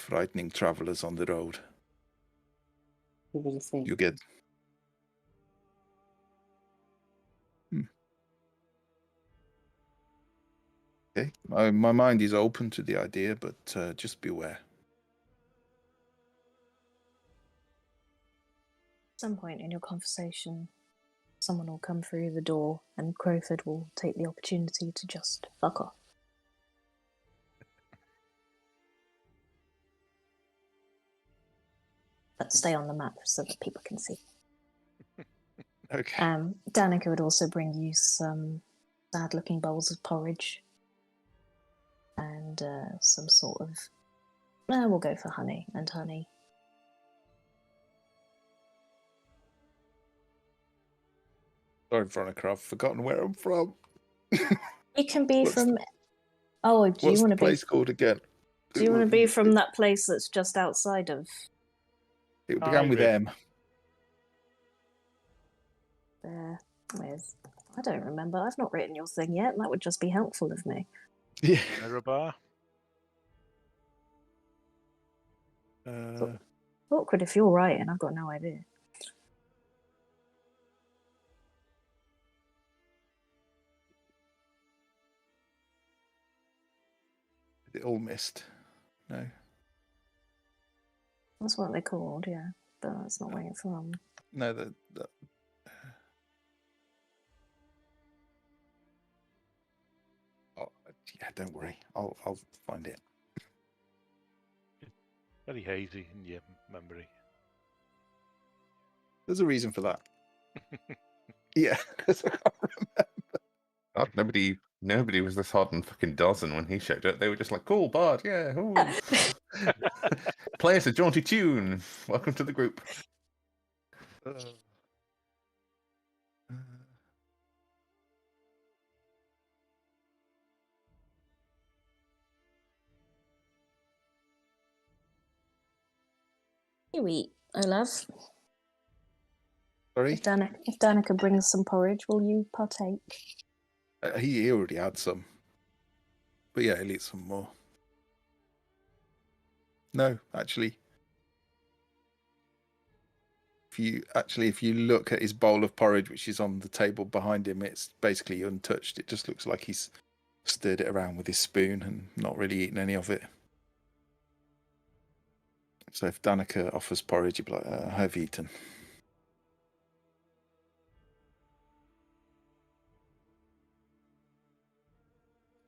frightening travelers on the road. it was a thing. You get... Okay, my mind is open to the idea, but just beware. At some point in your conversation, someone will come through the door and Crowford will take the opportunity to just fuck off. But stay on the map so that people can see. Okay. Danica would also bring you some sad-looking bowls of porridge and some sort of... we'll go for honey and honey. Sorry, Veronica, I've forgotten where I'm from. You can be from... Oh, do you want to be... What's the place called again? Do you want to be from that place that's just outside of... It began with M. Where's... I don't remember. I've not written your thing yet. That would just be helpful of me. Yeah. Arabelle. Awkward if you're right and I've got no idea. Is it all mist? No. That's what they're called, yeah. But that's not where you're from. No, Oh, yeah, don't worry. I'll find it. Very hazy in your memory. There's a reason for that. Yeah, because I can't remember. God, nobody was this hot and fucking dozen when he showed up. They were just like, cool, Bard, yeah. Play us a jaunty tune. Welcome to the group. You eat, Olaf. Sorry? If Danica brings some porridge, will you partake? He already had some. But yeah, he'll eat some more. No, actually. if you look at his bowl of porridge, which is on the table behind him, it's basically untouched. It just looks like he's stirred it around with his spoon and not really eaten any of it. So if Danica offers porridge, you'd be like, I have eaten.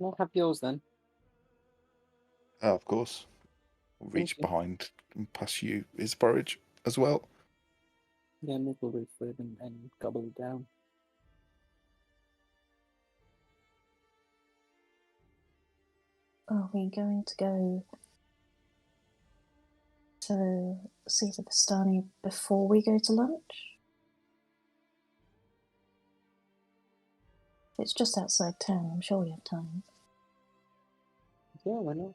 I'll have yours then. Of course. I'll reach you. behind and pass you his porridge as well. Yeah, Nick will reach for it and gobble it down. Are we going to go to see the Vistani before we go to lunch? It's just outside town. I'm sure we have time. Yeah, why not?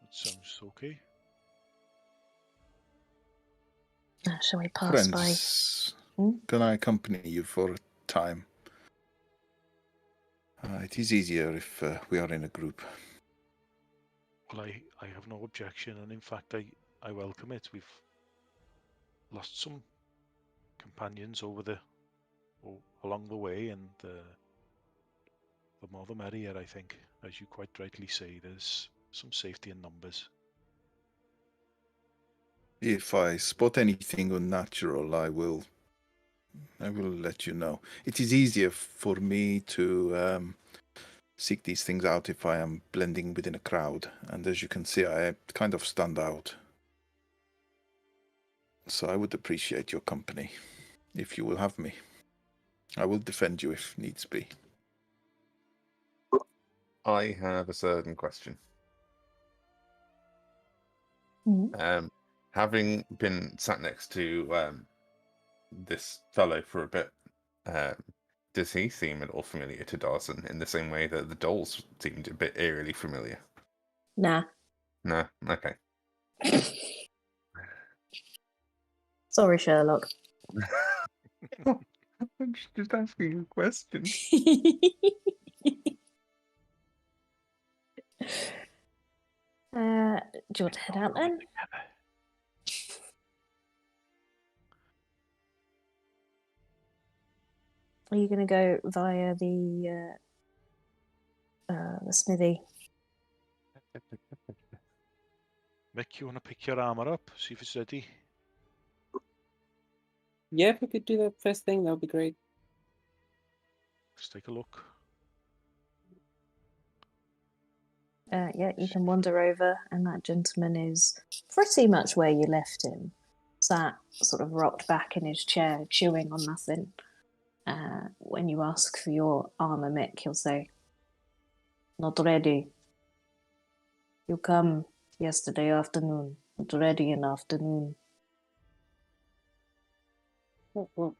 That sounds okay. Shall we pass Friends, by? can I accompany you for a time? It is easier if we are in a group. Well, I have no objection, and in fact, I welcome it. We've lost some companions along the way, and the more the merrier, I think. As you quite rightly say, there's some safety in numbers. If I spot anything unnatural, I will let you know. It is easier for me to seek these things out if I am blending within a crowd, and as you can see, I kind of stand out. So I would appreciate your company, if you will have me. I will defend you if needs be. I have a certain question. Mm-hmm. Having been sat next to this fellow for a bit, does he seem at all familiar to Dawson in the same way that the dolls seemed a bit eerily familiar? Nah. No? Okay. Sorry, Sherlock. I'm just asking a question. Do you want to head out then? Are you going to go via the smithy? Mick, you want to pick your armor up? See if it's ready? Yeah, if we could do that first thing, that would be great. Let's take a look. Yeah, you can wander over, and that gentleman is pretty much where you left him. Sat sort of rocked back in his chair, chewing on nothing. When you ask for your armor, Mick, he'll say, "Not ready. You come yesterday afternoon. Not ready in afternoon." Oh, well,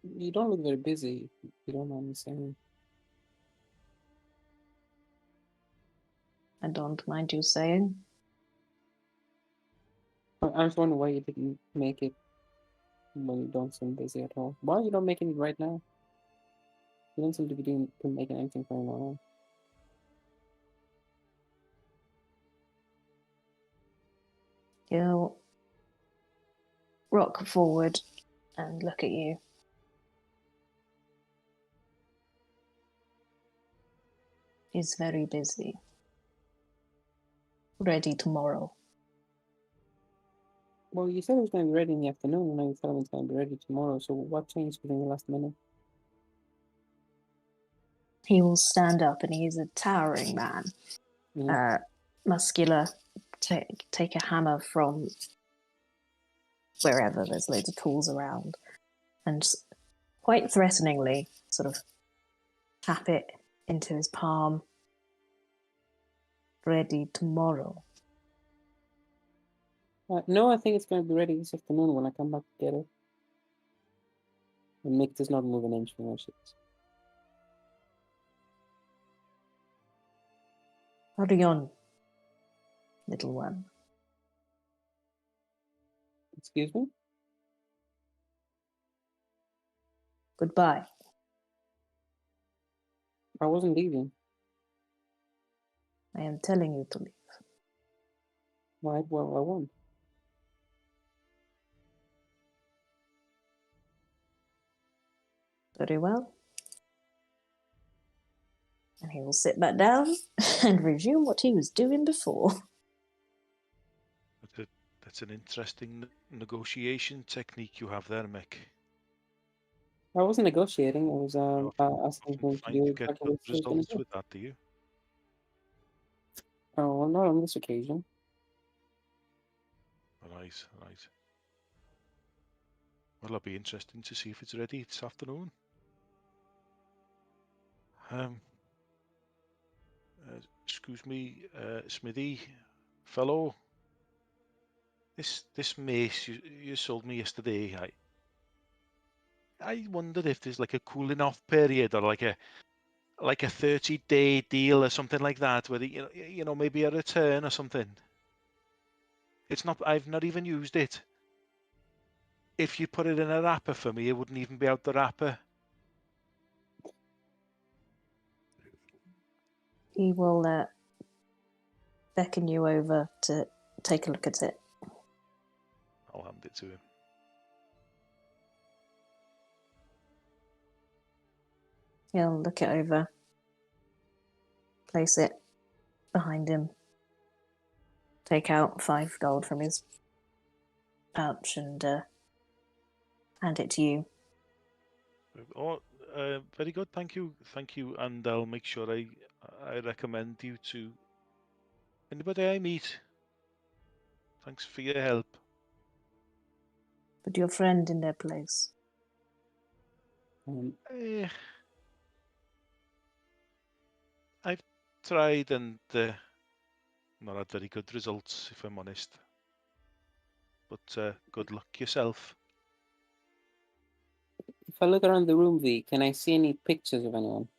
you don't look very busy, if you don't mind me saying. I don't mind you saying. I was wondering why you didn't make it when you don't seem busy at all. Why you don't make it right now? You don't seem to be making anything very long. He'll rock forward and look at you. He's very busy. Ready tomorrow. Well, you said it was going to be ready in the afternoon, and now you tell me it's going to be ready tomorrow. So what changed within the last minute? He will stand up, and he's a towering man. Muscular. Take a hammer from wherever, there's loads of tools around, and quite threateningly sort of tap it into his palm. Ready tomorrow. No, I think it's going to be ready this afternoon when I come back to get it. And Mick does not move an inch from where she is. Hurry on, little one. Excuse me? Goodbye. I wasn't leaving. I am telling you to leave. Right, well, I won't. Very well. And he will sit back down and resume what he was doing before. That's an interesting negotiation technique you have there, Mick. I wasn't negotiating. I was asking Often him to find do you get exactly good what he was going to results do. with that, do you? Oh, well, not on this occasion. Right. Well, it'll be interesting to see if it's ready this afternoon. Excuse me, Smithy, fellow. This mace you sold me yesterday. I wondered if there's like a cooling off period or like a 30-day deal or something like that, where you know maybe a return or something. It's not. I've not even used it. If you put it in a wrapper for me, it wouldn't even be out the wrapper. He will beckon you over to take a look at it. I'll hand it to him. He'll look it over, place it behind him, take out 5 gold from his pouch and hand it to you. Oh, very good. Thank you, and I'll make sure I recommend you to anybody I meet. Thanks for your help. Put your friend in their place. I've tried and not had very good results, if I'm honest. But good luck yourself. If I look around the room, V, can I see any pictures of anyone?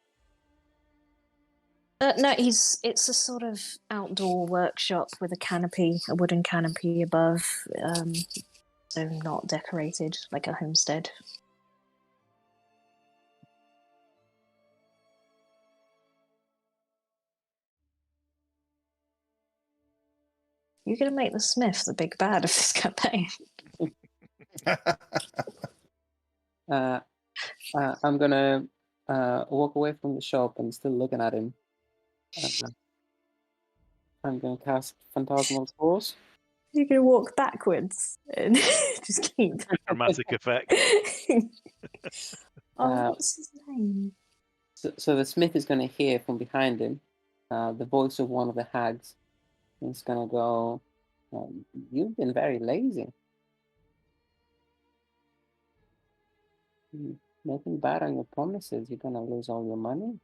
No, it's a sort of outdoor workshop with a wooden canopy above, so not decorated like a homestead. You're going to make the Smith the big bad of this campaign. I'm going to walk away from the shop and still looking at him. I'm going to cast Phantasmal Force. You're going to walk backwards and just keep... Dramatic effect. What's his name? So the Smith is going to hear from behind him the voice of one of the hags. He's going to go, you've been very lazy. Making bad on your promises, you're going to lose all your money.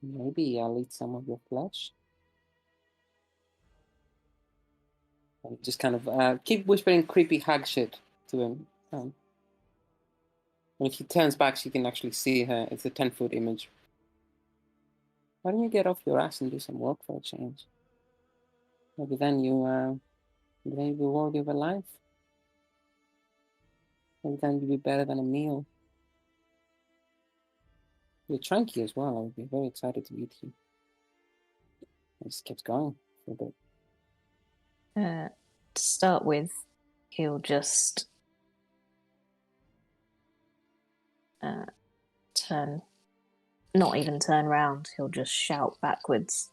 Maybe I'll eat some of your flesh. And just kind of keep whispering creepy hag shit to him. And if he turns back, she can actually see her. It's a 10-foot image. Why don't you get off your ass and do some work for a change? Maybe then you'll be worthy of a life. Maybe then you'll be better than a meal. You're chunky as well. I would be very excited to meet you. It just keeps going for a bit. To start with, he'll just not even turn round, he'll just shout backwards.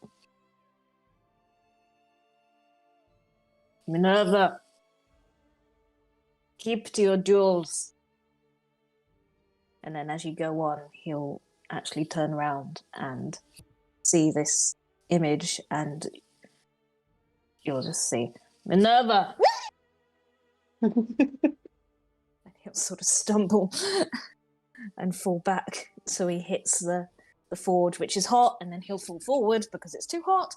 Minerva! Keep to your jewels! And then as you go on, he'll actually turn around and see this image, and you'll just see, Minerva! And he'll sort of stumble and fall back, so he hits the forge, which is hot, and then he'll fall forward because it's too hot,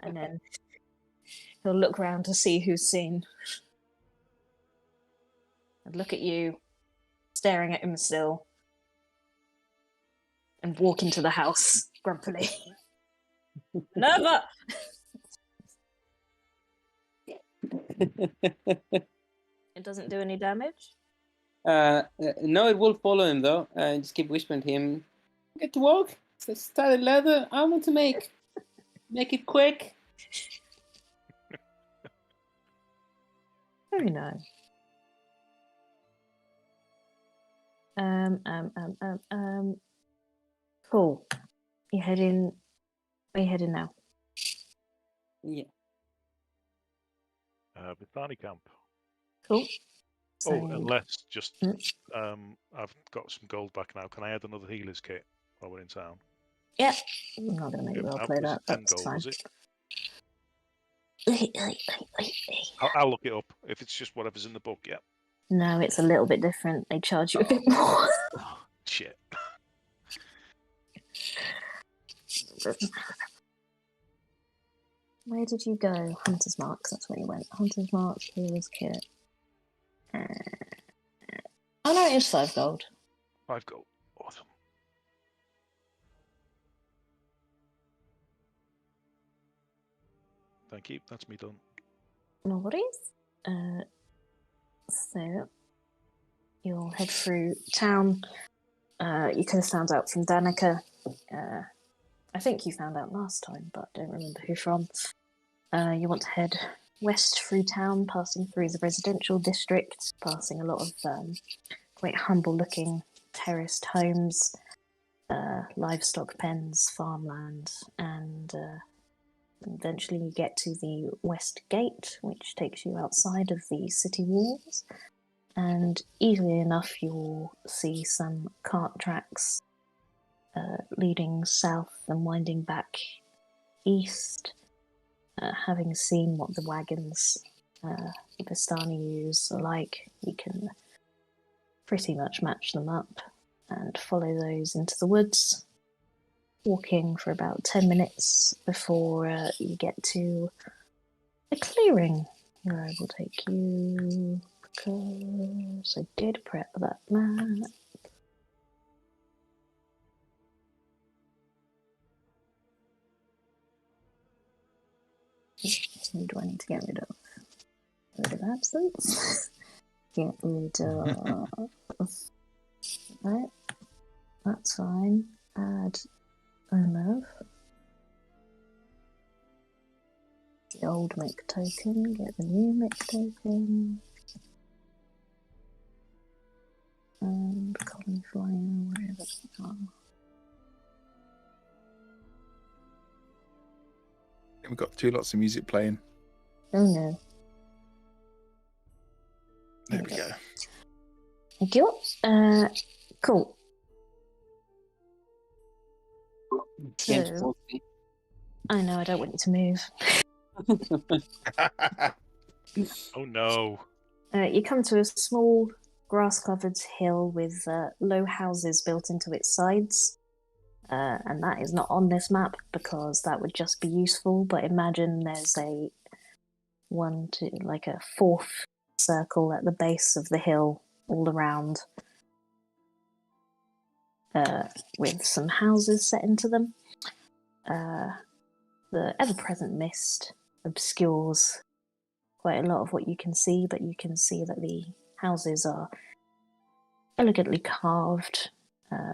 and then he'll look round to see who's seen, and look at you, staring at him still, and walk into the house grumpily. Never! It doesn't do any damage? No, it will follow him though. Just keep whispering to him. Get to work. It's the studded leather I want to make. Make it quick. Very nice. Cool. Are you heading now? Yeah. Vistani Camp. Cool. So, Oh, unless just Mm. I've got some gold back now. Can I add another healer's kit while we're in town? yeah, I'm not going to make you Now, play was that. it 10 That's gold, fine. was it? I'll look it up if it's just whatever's in the book. Yeah. No, it's a little bit different. They charge you a bit more. Shit. Where did you go? Hunter's Mark. That's where you went. Hunter's Mark, Healer's Kit. Oh no, it is 5 gold. 5 gold. Awesome. Thank you. That's me done. No worries. So you'll head through town. You could have found out from Danica. I think you found out last time, but don't remember who from. You want to head west through town, passing through the residential district, passing a lot of quite humble-looking terraced homes, livestock pens, farmland, and eventually you get to the west gate, which takes you outside of the city walls. And easily enough, you'll see some cart tracks leading south and winding back east. Having seen what the wagons Vistani use are like, you can pretty much match them up and follow those into the woods, walking for about 10 minutes before you get to a clearing where I will take you, because I did prep that map. Who do I need to get rid of? Rid of absence? Get rid of... Right, that's fine. Add enough. The old Mick token, get the new Mick token. And cauliflower, wherever they are. We've got 2 lots of music playing. Oh no. There we go. Thank you. Cool. So, I know, I don't want you to move. Oh no. You come to a small grass-covered hill with low houses built into its sides. And that is not on this map because that would just be useful, but imagine there's a 4th circle at the base of the hill all around, with some houses set into them. The ever-present mist obscures quite a lot of what you can see, but you can see that the houses are elegantly carved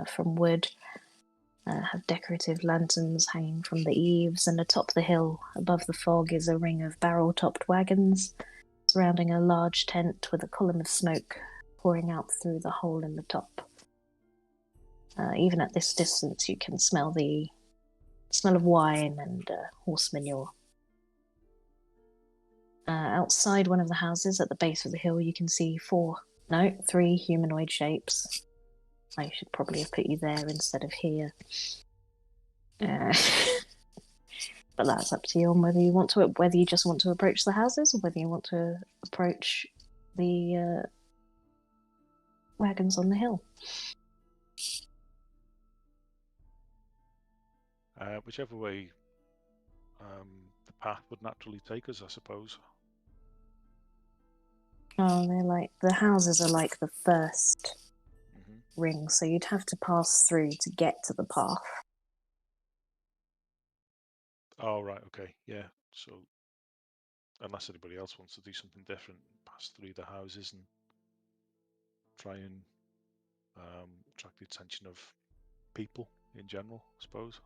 from wood, have decorative lanterns hanging from the eaves, and atop the hill above the fog is a ring of barrel-topped wagons surrounding a large tent with a column of smoke pouring out through the hole in the top. Even at this distance, you can smell the smell of wine and horse manure. Outside one of the houses at the base of the hill, you can see 3 humanoid shapes. I should probably have put you there instead of here. But that's up to you on whether you just want to approach the houses or whether you want to approach the wagons on the hill. Whichever way the path would naturally take us, I suppose. Oh, the houses are like the first ring, so you'd have to pass through to get to the path. Oh, right, okay, yeah. So, unless anybody else wants to do something different, pass through the houses and try and attract the attention of people in general, I suppose.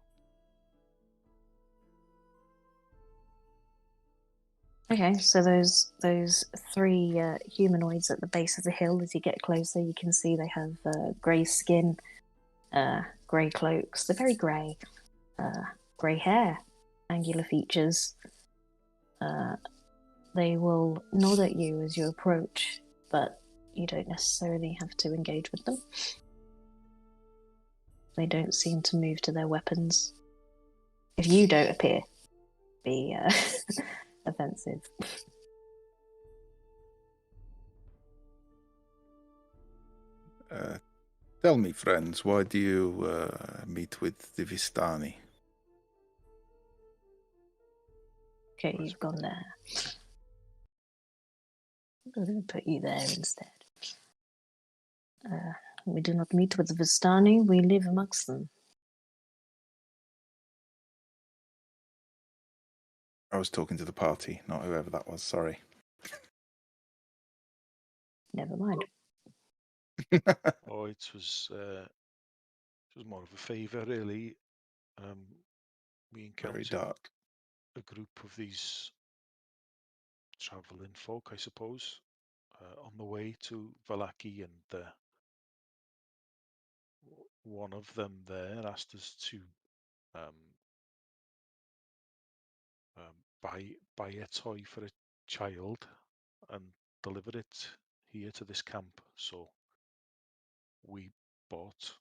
Okay, so those three humanoids at the base of the hill. As you get closer, you can see they have grey skin, grey cloaks. They're very grey, grey hair, angular features. They will nod at you as you approach, but you don't necessarily have to engage with them. They don't seem to move to their weapons. If you don't appear to be offensive. Tell me, friends, why do you meet with the Vistani? Okay, you've gone there. I'm going to put you there instead. We do not meet with the Vistani, we live amongst them. I was talking to the party, not whoever that was, sorry. Never mind. Oh, it was more of a favour, really. We Very encountered dark. a group of these travelling folk, I suppose, on the way to Vallaki, and one of them there asked us to buy a toy for a child and deliver it here to this camp. So we bought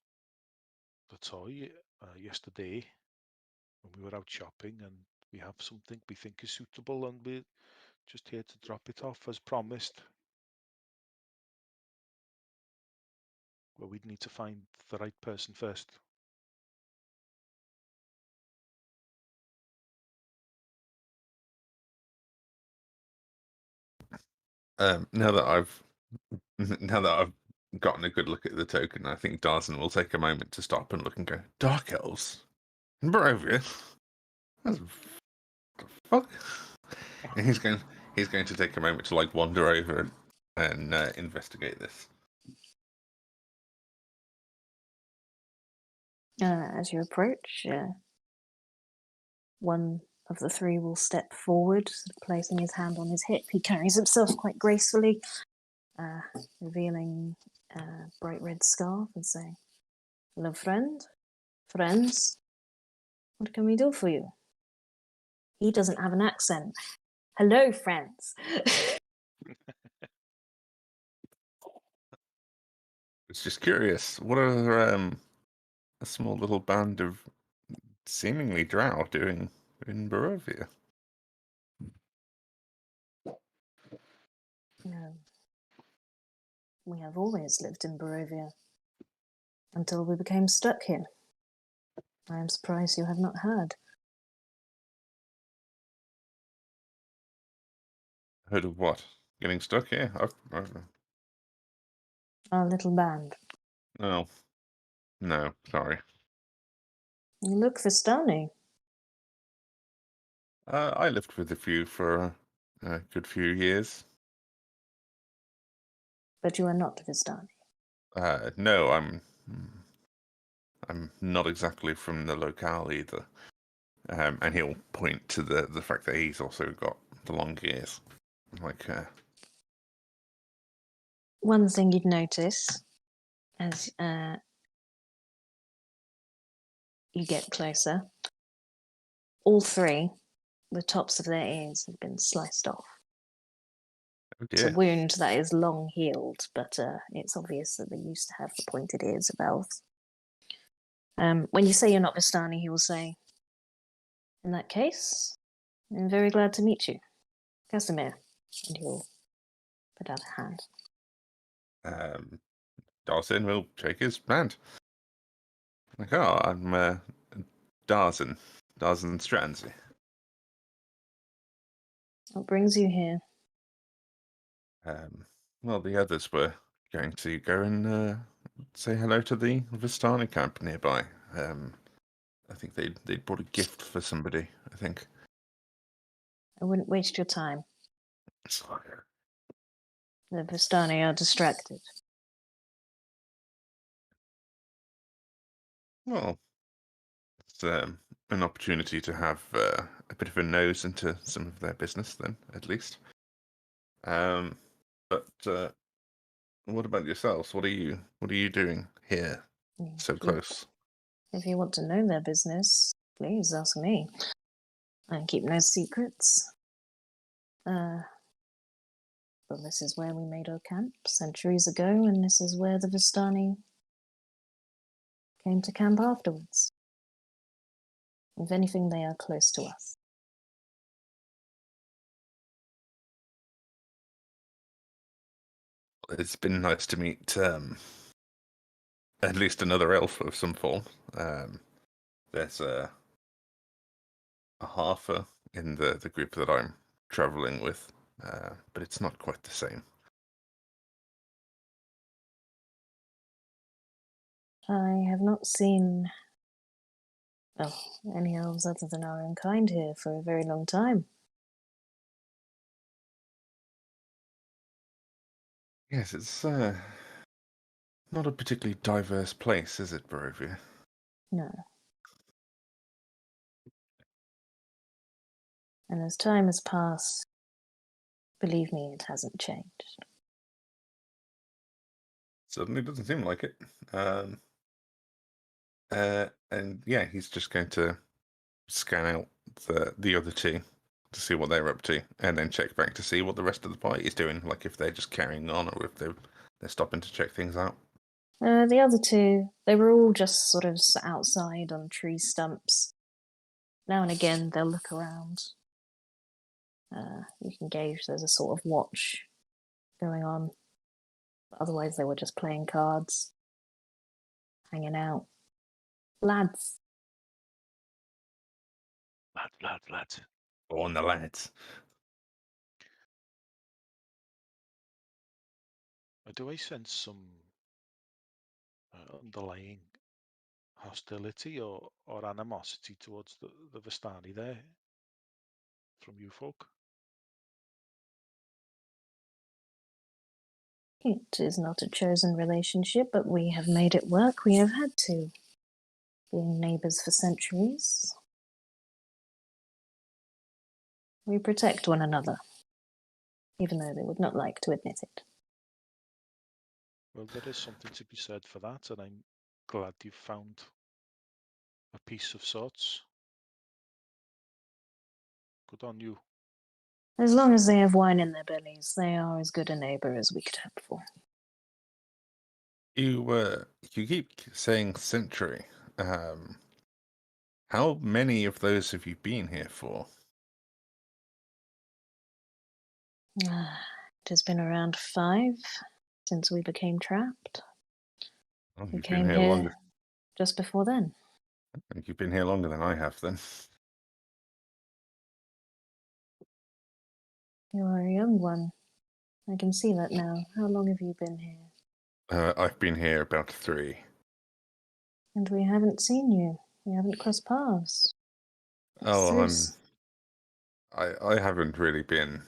the toy yesterday when we were out shopping, and we have something we think is suitable, and we're just here to drop it off as promised. Well, we'd need to find the right person first. Now that I've gotten a good look at the token, I think Darzan will take a moment to stop and look and go, Dark Elves? In Barovia? What the fuck? And he's going to take a moment to like wander over and investigate this. As you approach, one of the three will step forward, placing his hand on his hip. He carries himself quite gracefully, revealing a bright red scarf and saying, "Hello, friends, what can we do for you?" He doesn't have an accent. Hello, friends. It's just curious. What are a small little band of seemingly drow doing in Barovia? No. We have always lived in Barovia until we became stuck here. I am surprised you have not heard. Heard of what? Getting stuck here? Our little band. Oh, no, sorry. You look Vistani. I lived with a few for a good few years. But you are not Vistani. No, I'm not exactly from the locale either. And he'll point to the fact that he's also got the long ears. Like, One thing you'd notice as you get closer, all three, the tops of their ears have been sliced off. oh It's a dear. wound that is long healed, but it's obvious that they used to have the pointed ears of elves. When you say you're not Vistani, he will say, "In that case, I'm very glad to meet you, Casimir," and he'll put out a hand. Darzan will shake his hand. Like, oh, I'm Darzan Stransey. What brings you here? Well, the others were going to go and say hello to the Vistani camp nearby. I think they'd brought a gift for somebody, I think. I wouldn't waste your time. The Vistani are distracted. Well, it's an opportunity to have a bit of a nose into some of their business, then at least. But what about yourselves? What are you doing here, so close? If you want to know their business, please ask me. I keep no secrets. But this is where we made our camp centuries ago, and this is where the Vistani came to camp afterwards. If anything, they are close to us. It's been nice to meet at least another elf of some form. There's a halfer in the group that I'm traveling with, but it's not quite the same. I have not seen any elves other than our own kind here for a very long time. Yes, it's not a particularly diverse place, is it, Barovia? No. And as time has passed, believe me, it hasn't changed. Certainly doesn't seem like it. And yeah, he's just going to scan out the other two to see what they're up to, and then check back to see what the rest of the party is doing, like if they're just carrying on or if they're stopping to check things out. The other two, they were all just sort of outside on tree stumps. Now and again, they'll look around. You can gauge there's a sort of watch going on. But otherwise, they were just playing cards, hanging out. Lads. Lads. Go on, the lads. Do I sense some underlying hostility or animosity towards the Vistani there from you folk? It is not a chosen relationship, but we have made it work. We have had to, being neighbours for centuries. We protect one another, even though they would not like to admit it. Well, there is something to be said for that, and I'm glad you've found a peace of sorts. Good on you. As long as they have wine in their bellies, they are as good a neighbour as we could hope for. You keep saying century. How many of those have you been here for? It has been around 5 since we became trapped. Oh, We you've been came here here longer. just before then. I think you've been here longer than I have, then. You are a young one. I can see that now. How long have you been here? I've been here about 3. And we haven't seen you. We haven't crossed paths. Oh, It's I haven't really been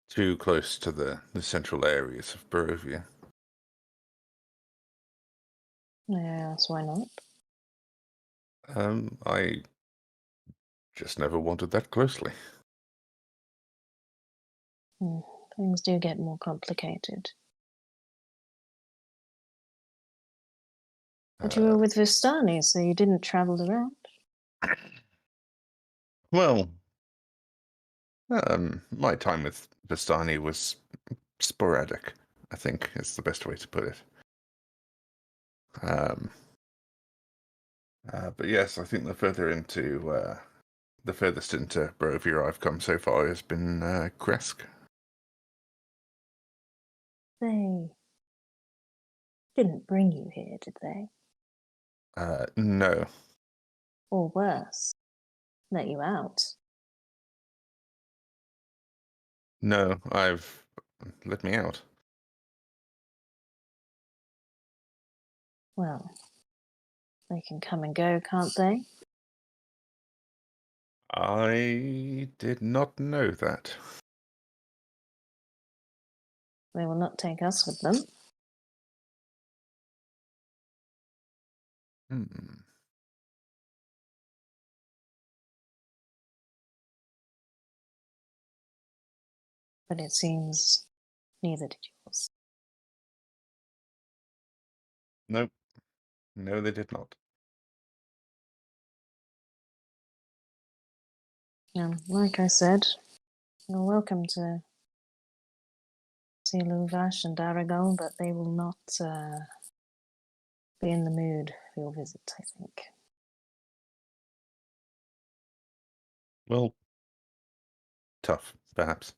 too close to the central areas of Barovia. Yes, why not? I just never wanted that closely. Things do get more complicated. But you were with Vistani, so you didn't travel around? Well, my time with Vistani was sporadic, I think is the best way to put it. But yes, I think the furthest into Barovia I've come so far has been Kresk. They didn't bring you here, did they? No. Or worse, let you out? No, let me out. Well, they can come and go, can't they? I did not know that. They will not take us with them. but it seems neither did yours. Nope. No, they did not. Like I said, you're welcome to see Luvash and Arabelle, but they will not be in the mood for your visit, I think. Well, tough, perhaps.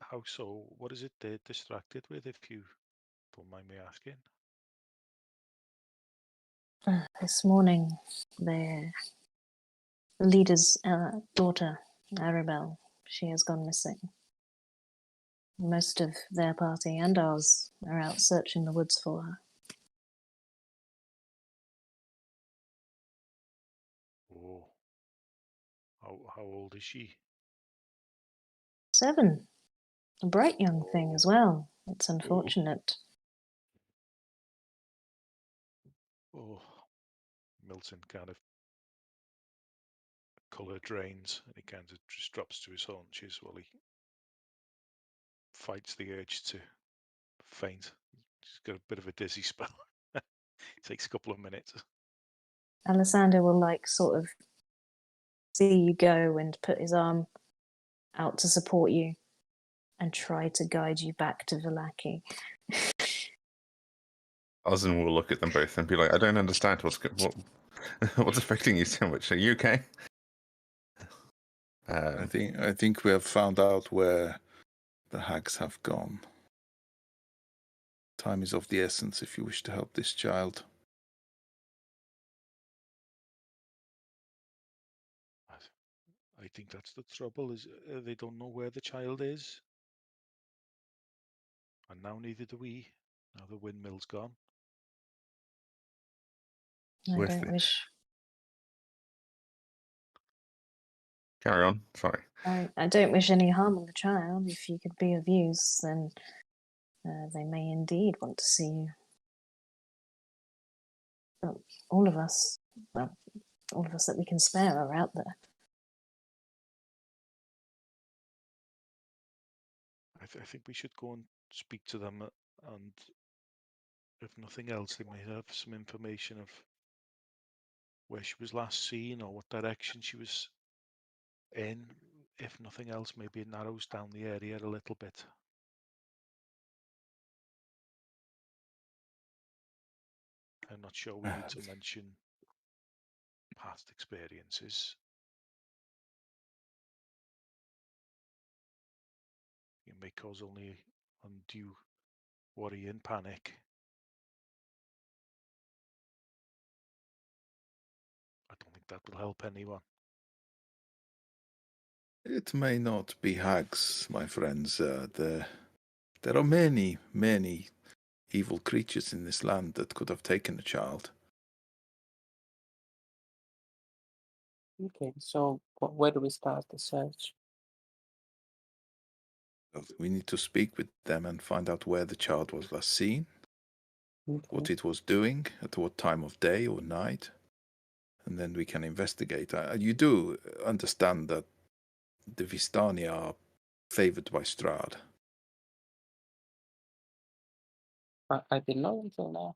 How so? What is it they're distracted with, if you don't mind me asking? This morning, the leader's daughter, Arabelle, she has gone missing. Most of their party and ours are out searching the woods for her. Oh, how old is she? 7. A bright young thing as well. It's Oh, unfortunate. oh. Milton kind of colour drains and he kind of just drops to his haunches while he fights the urge to faint. He's got a bit of a dizzy spell. It takes a couple of minutes. Alessandro will sort of see you go and put his arm out to support you and try to guide you back to Vallaki. Ozan will look at them both and be like, "I don't understand what's affecting you so much. Are you okay?" I think we have found out where the hags have gone. Time is of the essence if you wish to help this child. I think that's the trouble, is they don't know where the child is. And now neither do we. Now the windmill's gone. I don't wish. Carry on. Sorry. I don't wish any harm on the child. If you could be of use, then they may indeed want to see you. But all of us that we can spare are out there. I think we should go and speak to them, and if nothing else, they may have some information of where she was last seen or what direction she was in. If nothing else, maybe it narrows down the area a little bit. I'm not sure we need to mention past experiences. It may cause only undue worry and panic. I don't think that will help anyone. It may not be hags, my friends. There are many, many evil creatures in this land that could have taken a child. Okay, so where do we start the search? We need to speak with them and find out where the child was last seen, what it was doing, at what time of day or night, and then we can investigate. You do understand that the Vistani are favored by Strahd. I didn't know until now.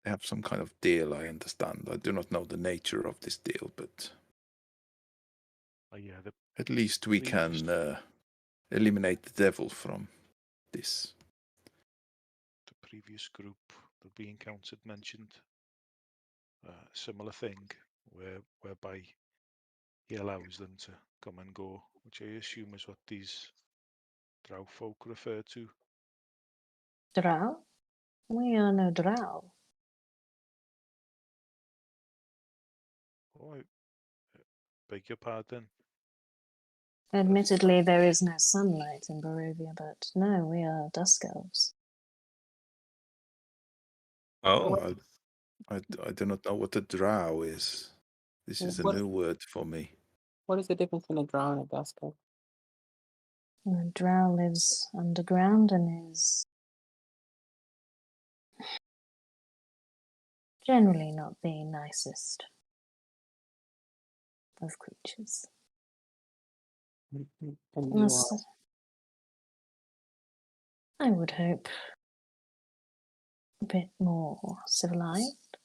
They have some kind of deal, I understand. I do not know the nature of this deal, but yeah, at least we can eliminate the devil from this. The previous group that we encountered mentioned a similar thing, whereby he allows them to come and go, which I assume is what these drow folk refer to. Drow? We are no drow. Oh, I beg your pardon. Admittedly, there is no sunlight in Barovia, but no, we are dusk elves. Oh, I do not know what a drow is. This is a new word for me. What is the difference between a drow and a dusk elf? A drow lives underground and is generally not the nicest of creatures. And you are Yes, I would hope a bit more civilized,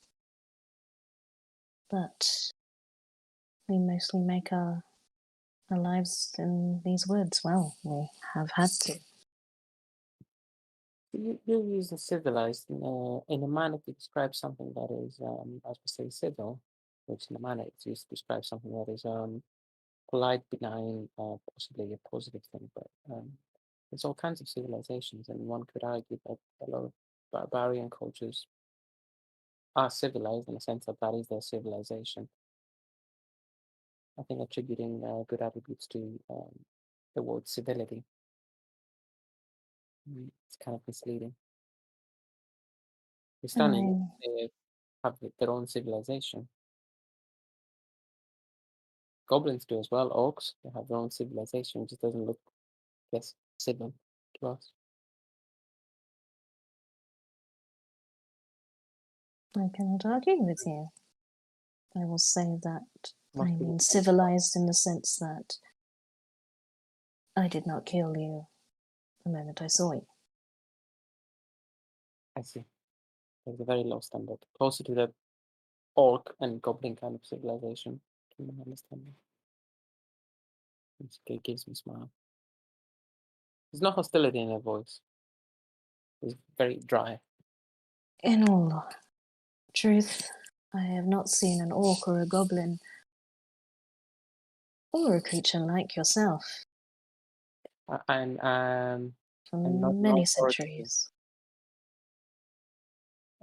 but we mostly make our lives in these woods. Well, we have had to. you use the civilized in a manner to describe something that is, as we say, civil, which in a manner it's used to describe something that is polite, benign, possibly a positive thing. But there's all kinds of civilizations, and one could argue that a lot of barbarian cultures are civilized in the sense that that is their civilization. I think attributing good attributes to the word civility, it's kind of misleading. Vistani, they have their own civilization. Goblins do as well. Orcs, they have their own civilization. It just doesn't look, yes, civil to us. I cannot argue with you. I will say that Must I be mean the- civilized in the sense that I did not kill you the moment I saw you. I see. There's a very low standard, closer to the orc and goblin kind of civilization. To my understanding, it gives me a smile. There's no hostility in her voice. It's very dry. In all truth, I have not seen an orc or a goblin or a creature like yourself And I'm for not an many orc or a goblin. centuries.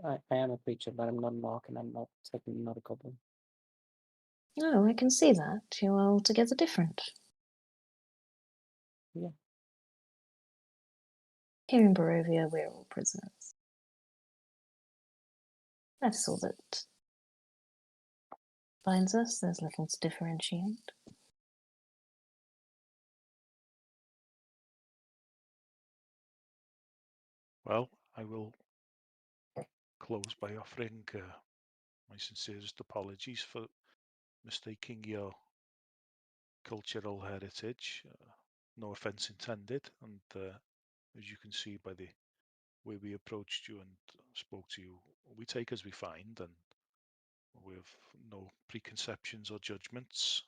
I am a creature, but I'm not an orc, and I'm not certainly not a goblin. Oh, I can see that. You are altogether different. Yeah. Here in Barovia, we're all prisoners. That's all that binds us. There's little to differentiate. Well, I will close by offering my sincerest apologies for mistaking your cultural heritage. No offense intended, and as you can see by the way we approached you and spoke to you, we take as we find, and we have no preconceptions or judgments.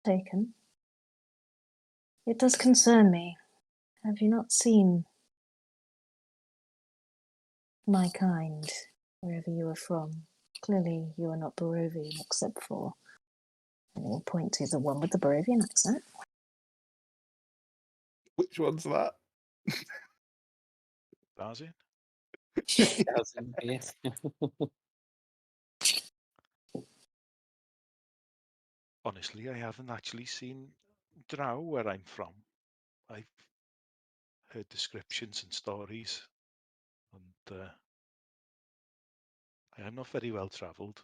Taken. It does concern me. Have you not seen my kind, wherever you are from? Clearly, you are not Barovian, except for, and we'll point to the one with the Barovian accent. Which one's that? Barzin? Yes. Honestly, I haven't actually seen Drow where I'm from. I've heard descriptions and stories, and I am not very well travelled.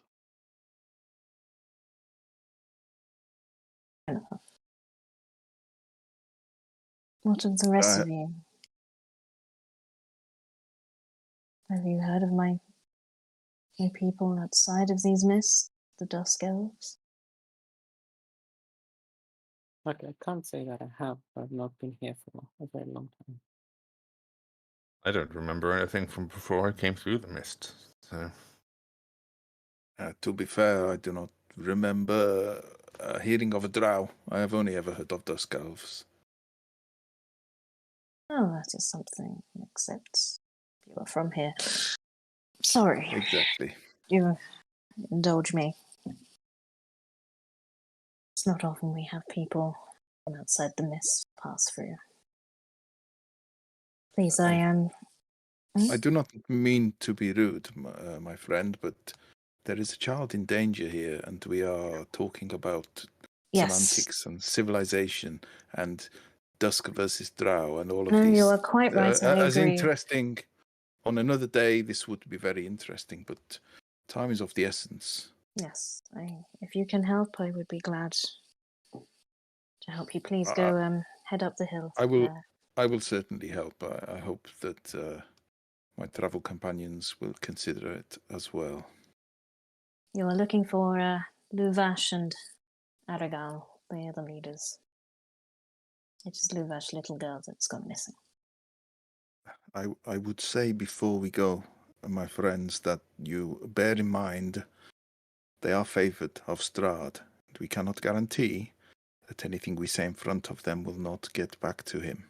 What of the rest of you? Have you heard of my people outside of these mists, the Dusk Elves? Okay, I can't say that I have, but I've not been here for a very long time. I don't remember anything from before I came through the mist. So To be fair, I do not remember hearing of a drow. I have only ever heard of dusk elves. Oh, that is something, except you are from here. Sorry, Exactly. you indulge me. It's not often we have people from outside the mist pass through. Please, I am. I do not mean to be rude, my friend, but there is a child in danger here, and we are talking about Yes. semantics and civilization and dusk versus drow and all of No, these. you are quite right. I as agree. interesting. On another day, this would be very interesting, but time is of the essence. Yes, if you can help, I would be glad to help you. Please go head up the hill. I will certainly help. I hope that my travel companions will consider it as well. You are looking for Luvash and Arabelle. They are the leaders. It is Luvash's little girl that's gone missing. I would say before we go, my friends, that you bear in mind they are favoured of Strahd, and we cannot guarantee that anything we say in front of them will not get back to him.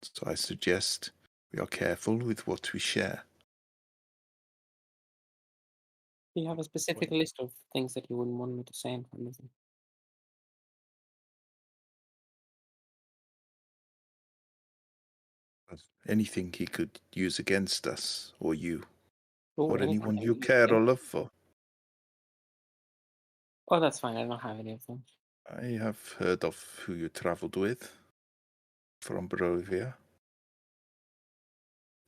So I suggest we are careful with what we share. Do you have a specific list of things that you wouldn't want me to say in front of them? Anything he could use against us, or you, or anything anyone that you use care or against- love for. Oh, that's fine. I don't have any of them. I have heard of who you travelled with from Barovia.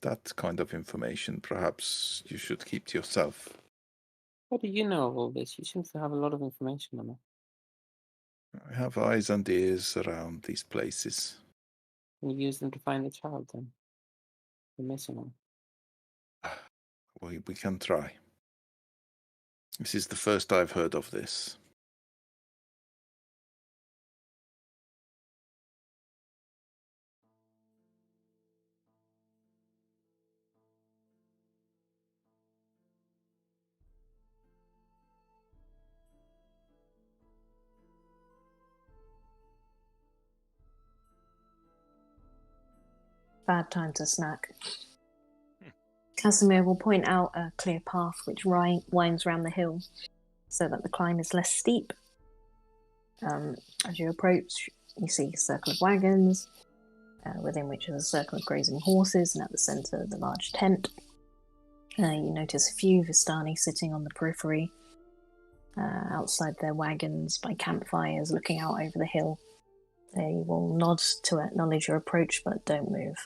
That kind of information perhaps you should keep to yourself. How do you know of all this? You seem to have a lot of information on it. I have eyes and ears around these places. Can you use them to find the child then? The missing one. We can try. This is the first I've heard of this. Bad time to snack. Casimir will point out a clear path which winds round the hill so that the climb is less steep. As you approach, you see a circle of wagons, within which is a circle of grazing horses, and at the centre, the large tent. You notice a few Vistani sitting on the periphery, outside their wagons by campfires, looking out over the hill. They will nod to acknowledge your approach, but don't move.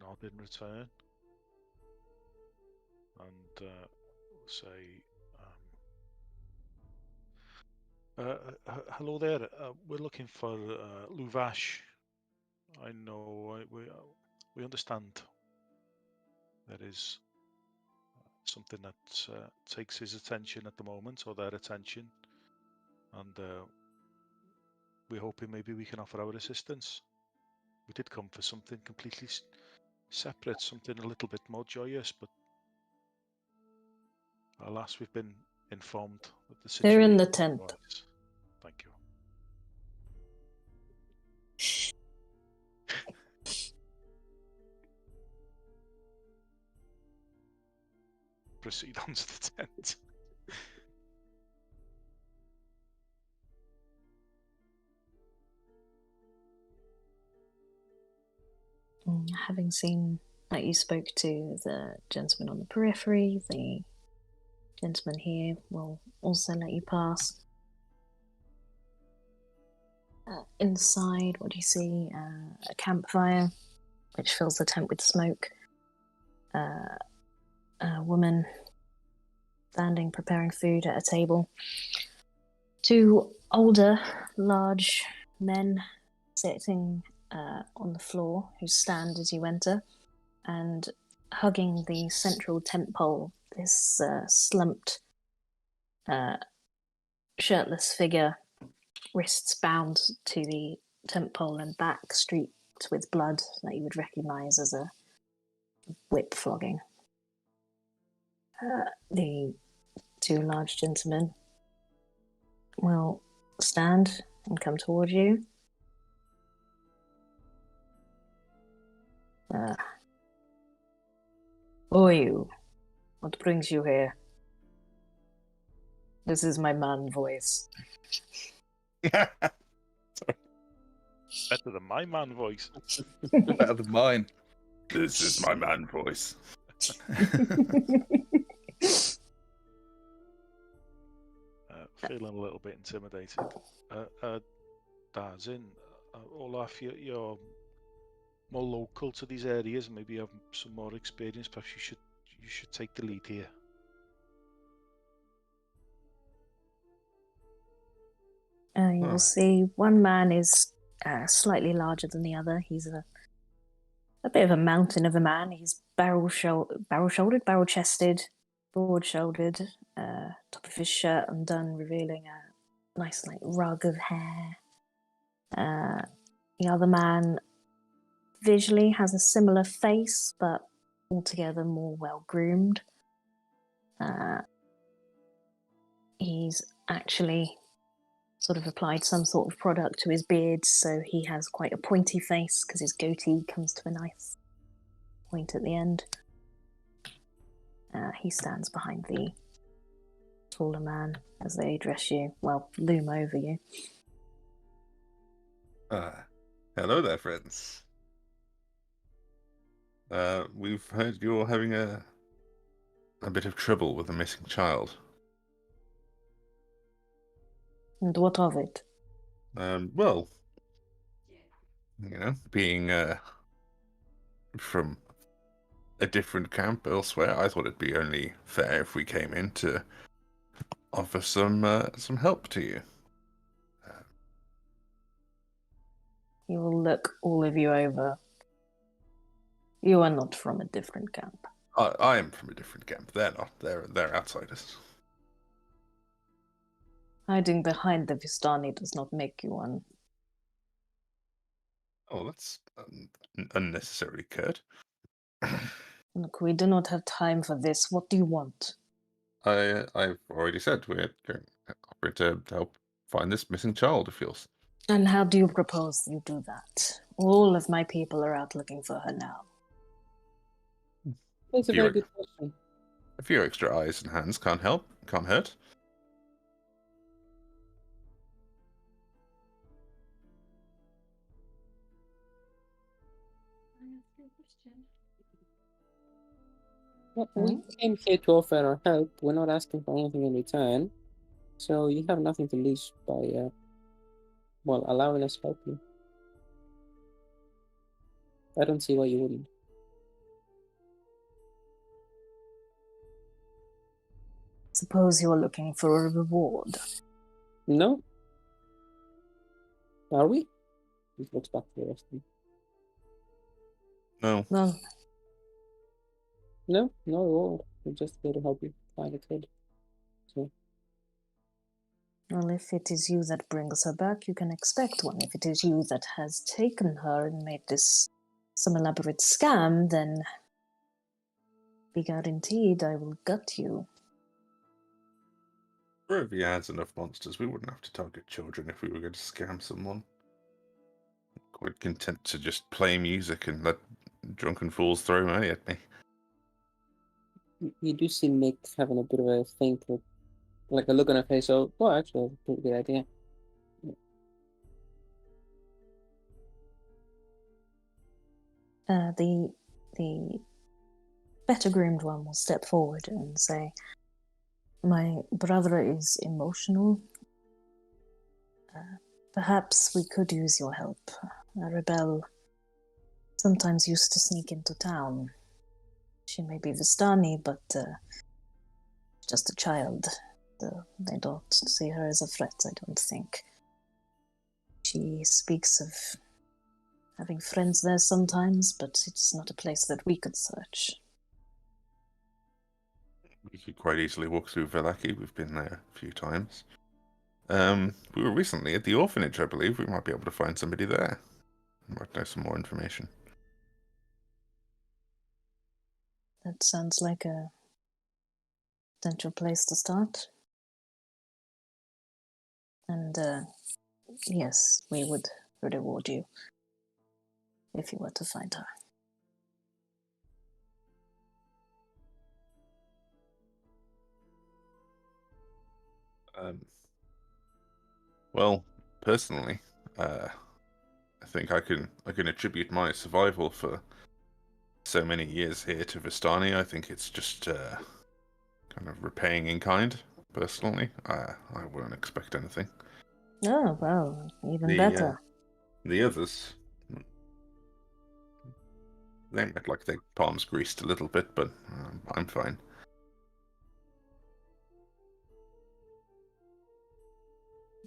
Nod in return and say, hello there. We're looking for Luvash. I know we understand there is something that takes his attention at the moment, or their attention, and we're hoping maybe we can offer our assistance. We did come for something completely separate, something a little bit more joyous, but alas, we've been informed that the situation. They're in the tent. Was. Thank you. Proceed on to the tent. Having seen that you spoke to the gentleman on the periphery, the gentleman here will also let you pass. Inside, what do you see? A campfire, which fills the tent with smoke. A woman standing, preparing food at a table. Two older, large men sitting on the floor, who stand as you enter, and hugging the central tent pole, this slumped, shirtless figure, wrists bound to the tent pole and back streaked with blood that you would recognise as a whip flogging. The two large gentlemen will stand and come towards you. Who are you? What brings you here? This is my man voice. Better than my man voice. Better than mine. This is my man voice. Feeling a little bit intimidated. Dazin, Olaf, you're more local to these areas, and maybe you have some more experience. Perhaps you should take the lead here. You will see one man is slightly larger than the other. He's a bit of a mountain of a man. He's barrel-shouldered, barrel-chested, broad-shouldered. Top of his shirt undone, revealing a nice rug of hair. The other man visually has a similar face, but altogether more well-groomed. He's actually sort of applied some sort of product to his beard, so he has quite a pointy face because his goatee comes to a nice point at the end. He stands behind the taller man as they address you, loom over you. Hello there, friends. We've heard you're having a bit of trouble with a missing child. And what of it? Well, being from a different camp elsewhere, I thought it'd be only fair if we came in to offer some help to you. He will look all of you over. You are not from a different camp. I am from a different camp. They're not. They're outsiders. Hiding behind the Vistani does not make you one. Oh, that's unnecessarily curt. Look, we do not have time for this. What do you want? I've already said we're offering to help find this missing child of yours. And how do you propose you do that? All of my people are out looking for her now. That's a very good question. A few extra eyes and hands can't hurt. Well, we came here to offer our help. We're not asking for anything in return. So you have nothing to lose by, allowing us to help you. I don't see why you wouldn't. Suppose you're looking for a reward. No. Are we? He looks back to the rest of them. No. No reward. We're just here to help you find a kid. So. Well, if it is you that brings her back, you can expect one. If it is you that has taken her and made this some elaborate scam, then be guaranteed I will gut you. If has enough monsters, we wouldn't have to target children if we were going to scam someone. Quite content to just play music and let drunken fools throw money at me. You do see Mick having a bit of a think, like a look on her face. So, well, actually, that's a pretty good idea. The better groomed one will step forward and say, "My brother is emotional. Perhaps we could use your help. Arabelle sometimes used to sneak into town. She may be Vistani, but just a child. They don't see her as a threat, I don't think. She speaks of having friends there sometimes, but it's not a place that we could search." We could quite easily walk through Vallaki. We've been there a few times. We were recently at the orphanage, I believe. We might be able to find somebody there. We might know some more information. That sounds like a potential place to start. And yes, we would reward you if you were to find her. Well, personally, I think I can attribute my survival for so many years here to Vistani. I think it's just kind of repaying in kind. Personally, I wouldn't expect anything. Oh, well, even better. The others, they might like their palms greased a little bit, but I'm fine.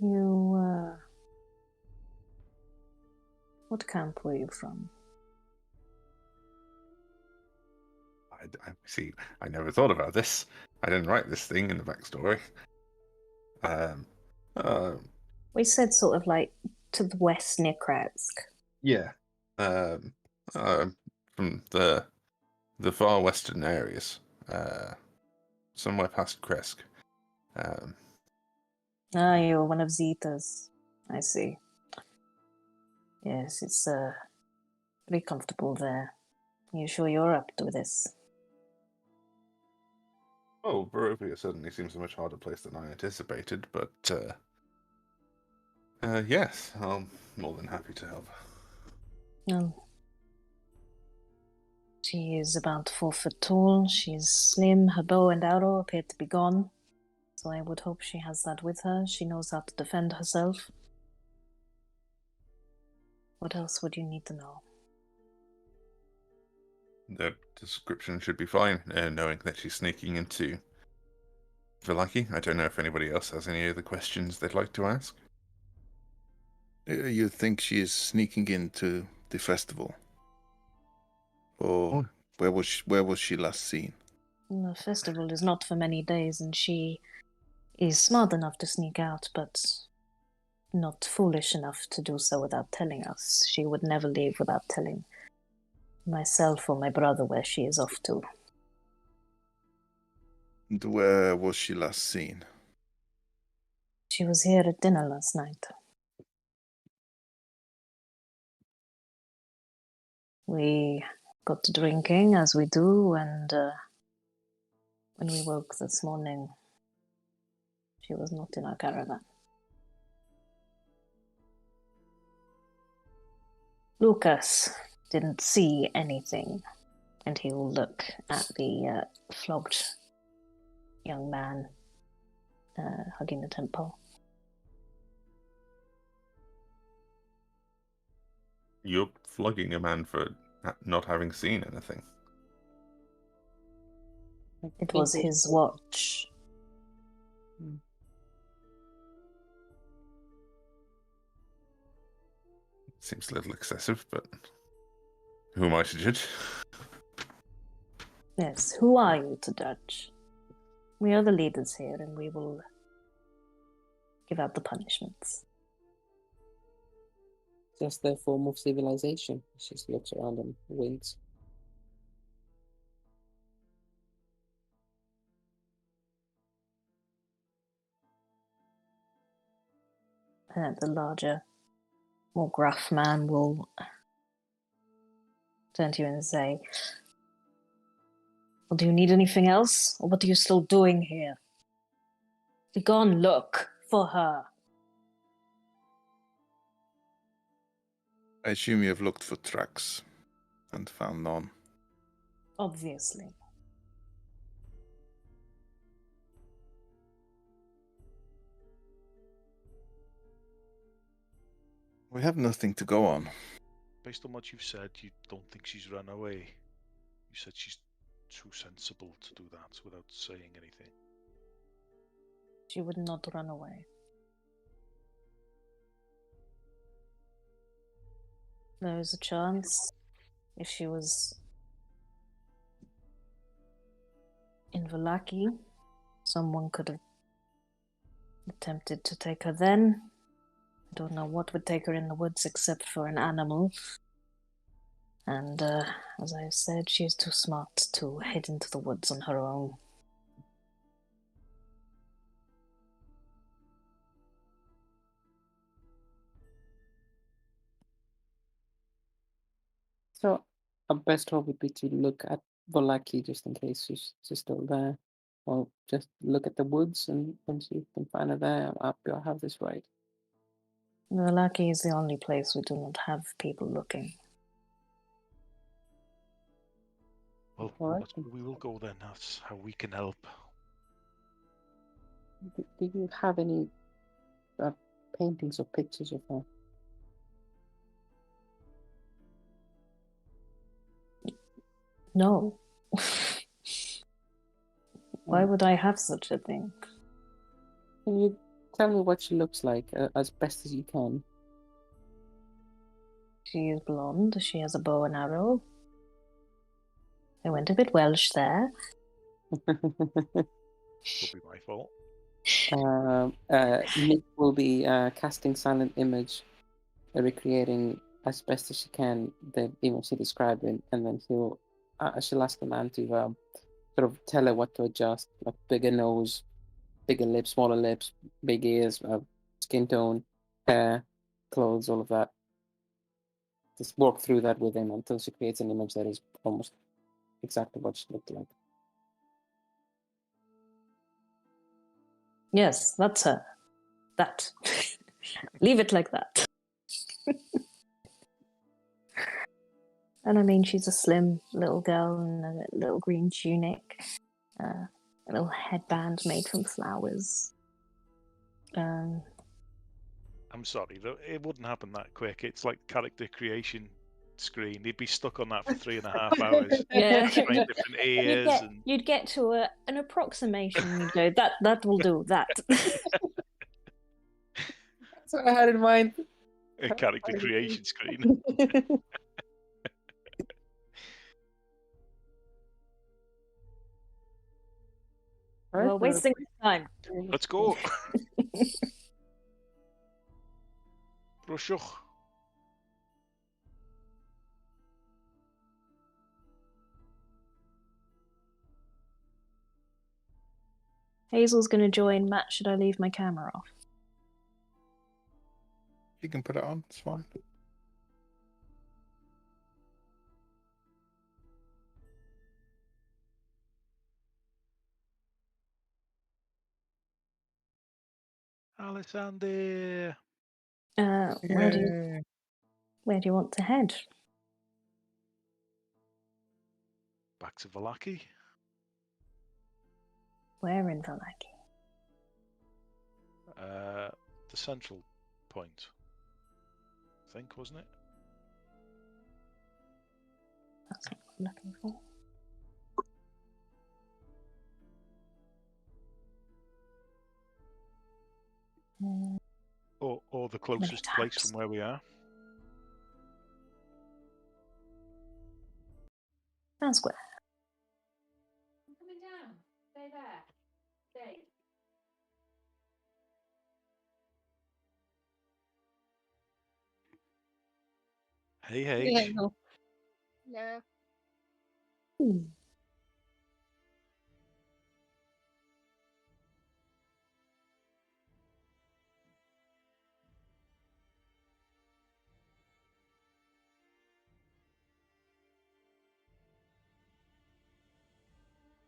You What camp were you from? I see. I never thought about this. I didn't write this thing in the backstory. Uh, We said sort of like to the west near Kratsk. yeah. From the far western areas. Somewhere past Kresk. Ah, you're one of Zita's. I see. Yes, it's pretty comfortable there. You sure you're up to this? Oh, Barovia certainly seems a much harder place than I anticipated, but yes, I'm more than happy to help. She is about 4 foot tall. She's slim. Her bow and arrow appear to be gone. So I would hope she has that with her. She knows how to defend herself. What else would you need to know? The description should be fine, knowing that she's sneaking into Vallaki. I don't know if anybody else has any other questions they'd like to ask. You think she is sneaking into the festival? Or where was she last seen? The festival is not for many days, and she is smart enough to sneak out, but not foolish enough to do so without telling us. She would never leave without telling myself or my brother where she is off to. And where was she last seen? She was here at dinner last night. We got to drinking, as we do, and when we woke this morning, she was not in our caravan. Lucas didn't see anything, and he will look at the flogged young man hugging the temple. You're flogging a man for not having seen anything. It was his watch. Seems a little excessive, but who am I to judge? Yes, who are you to judge? We are the leaders here, and we will give out the punishments. Just their form of civilization. She just looks around and winks. The larger, more gruff man will turn to you and say, well, do you need anything else? Or what are you still doing here? Begone, look for her. I assume you have looked for tracks and found none. Obviously. We have nothing to go on. Based on what you've said, you don't think she's run away. You said she's too sensible to do that without saying anything. She would not run away. There is a chance if she was in Vallaki, someone could have attempted to take her then. I don't know what would take her in the woods except for an animal. And as I said, she is too smart to head into the woods on her own. So our best hope would be to look at Vallaki just in case she's still there. Or just look at the woods and see if we can find her there. I have this right. Vallaki is the only place we do not have people looking. Well, Alright. we will go then. That's how we can help. Do you have any paintings or pictures of her? No. Why would I have such a thing? Can you tell me what she looks like as best as you can? She is blonde. She has a bow and arrow. I went a bit Welsh there. Could be my fault. Nick will be casting silent image, recreating as best as she can the image he described it, and then she'll ask the man to sort of tell her what to adjust, like bigger nose, bigger lips, smaller lips, big ears, skin tone, hair, clothes, all of that. Just walk through that with him until she creates an image that is almost exactly what she looked like. Yes, that's her. That. Leave it like that. And I mean, she's a slim little girl in a little green tunic, a little headband made from flowers. I'm sorry, though, it wouldn't happen that quick. It's like character creation screen. He'd be stuck on that for 3.5 hours. Yeah. Trying different ears You'd get to an approximation. You'd go, that will do, that. That's what I had in mind. a character creation screen. We're wasting time. Let's go. Brosiwch. Hazel's going to join. Matt, should I leave my camera off? You can put it on. It's fine. Alexander. Where do you want to head? Back to Vallaki. Where in Vallaki? The central point, I think, wasn't it? That's what I'm looking for. Or the closest place from where we are. Town Square. I'm coming down. Stay there. Stay. Hey, H. No.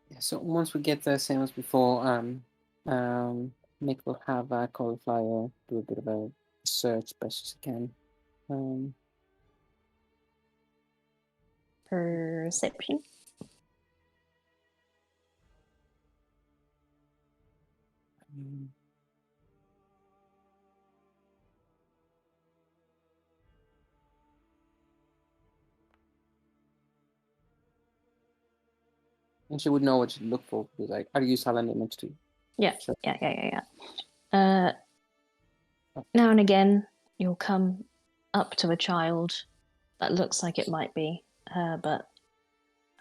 Yeah, so once we get there, same as before, Nick will have Cauliflower do a bit of a search best as he can. Perception. And she would know what to look for because I use silent image too. Yeah, Sure. yeah. Now and again, you'll come up to a child that looks like it might be her, but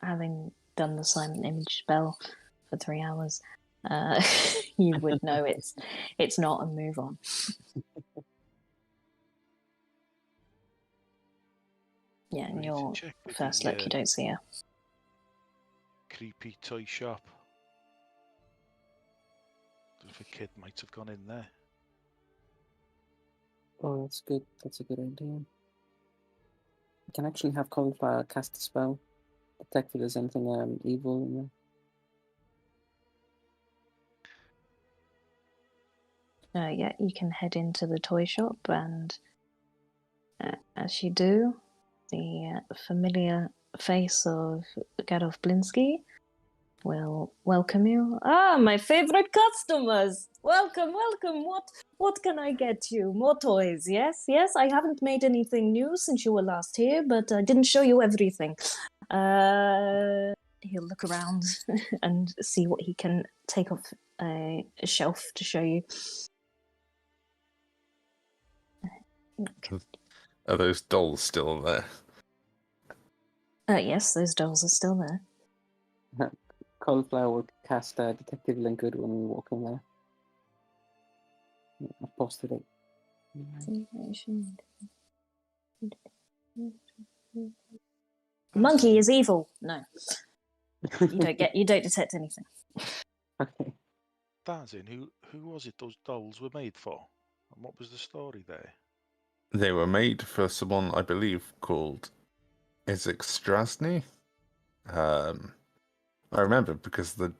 having done the silent image spell for 3 hours, you would know it's not, and move on. Yeah, in We need to your check with first the, look, you don't see her. creepy toy shop. If a kid might have gone in there. Oh, that's good. That's a good idea. You can actually have Cauliflower cast a spell, detect if there's anything evil in there. Yeah, you can head into the toy shop, and as you do, the familiar face of Gadolf Blinsky will welcome you. Ah, my favorite customers! Welcome. What can I get you? More toys, yes? I haven't made anything new since you were last here, but I didn't show you everything. He'll look around and see what he can take off a shelf to show you. Are those dolls still there? Yes, those dolls are still there. Cauliflower will cast Detective Linkwood when we walk in there. I've posted it. Monkey is evil. No, you don't detect anything. Okay. Dazin, who was it those dolls were made for? And what was the story there? They were made for someone, I believe, called Strahd. I remember because the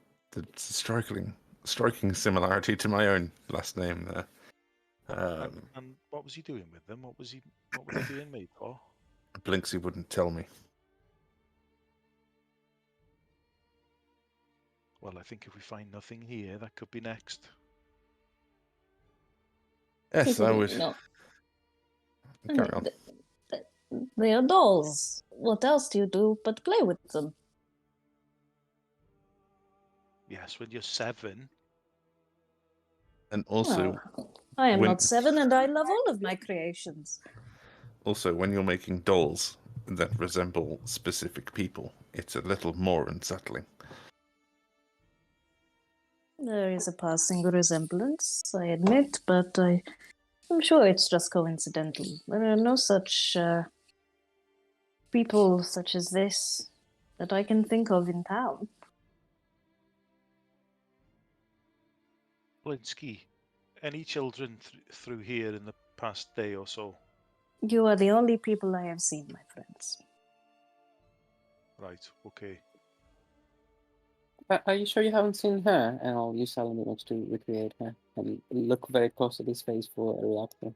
striking similarity to my own last name there. And what was he doing with them? What were they being made for? Blinksy wouldn't tell me. Well, I think if we find nothing here, that could be next. Yes, I would. No. Carry on. They are dolls. What else do you do but play with them? Yes, when you're 7. And also, Well, I am when- not 7 and I love all of my creations. also when you're making dolls that resemble specific people, it's a little more unsettling. There is a passing resemblance, I admit, but I'm sure it's just coincidental. There are no such people such as this that I can think of in town. Blinsky, any children through here in the past day or so? You are the only people I have seen, my friends. Right, okay. Are you sure you haven't seen her? And I'll use Salem image to recreate her and look very close at his face for a reaction.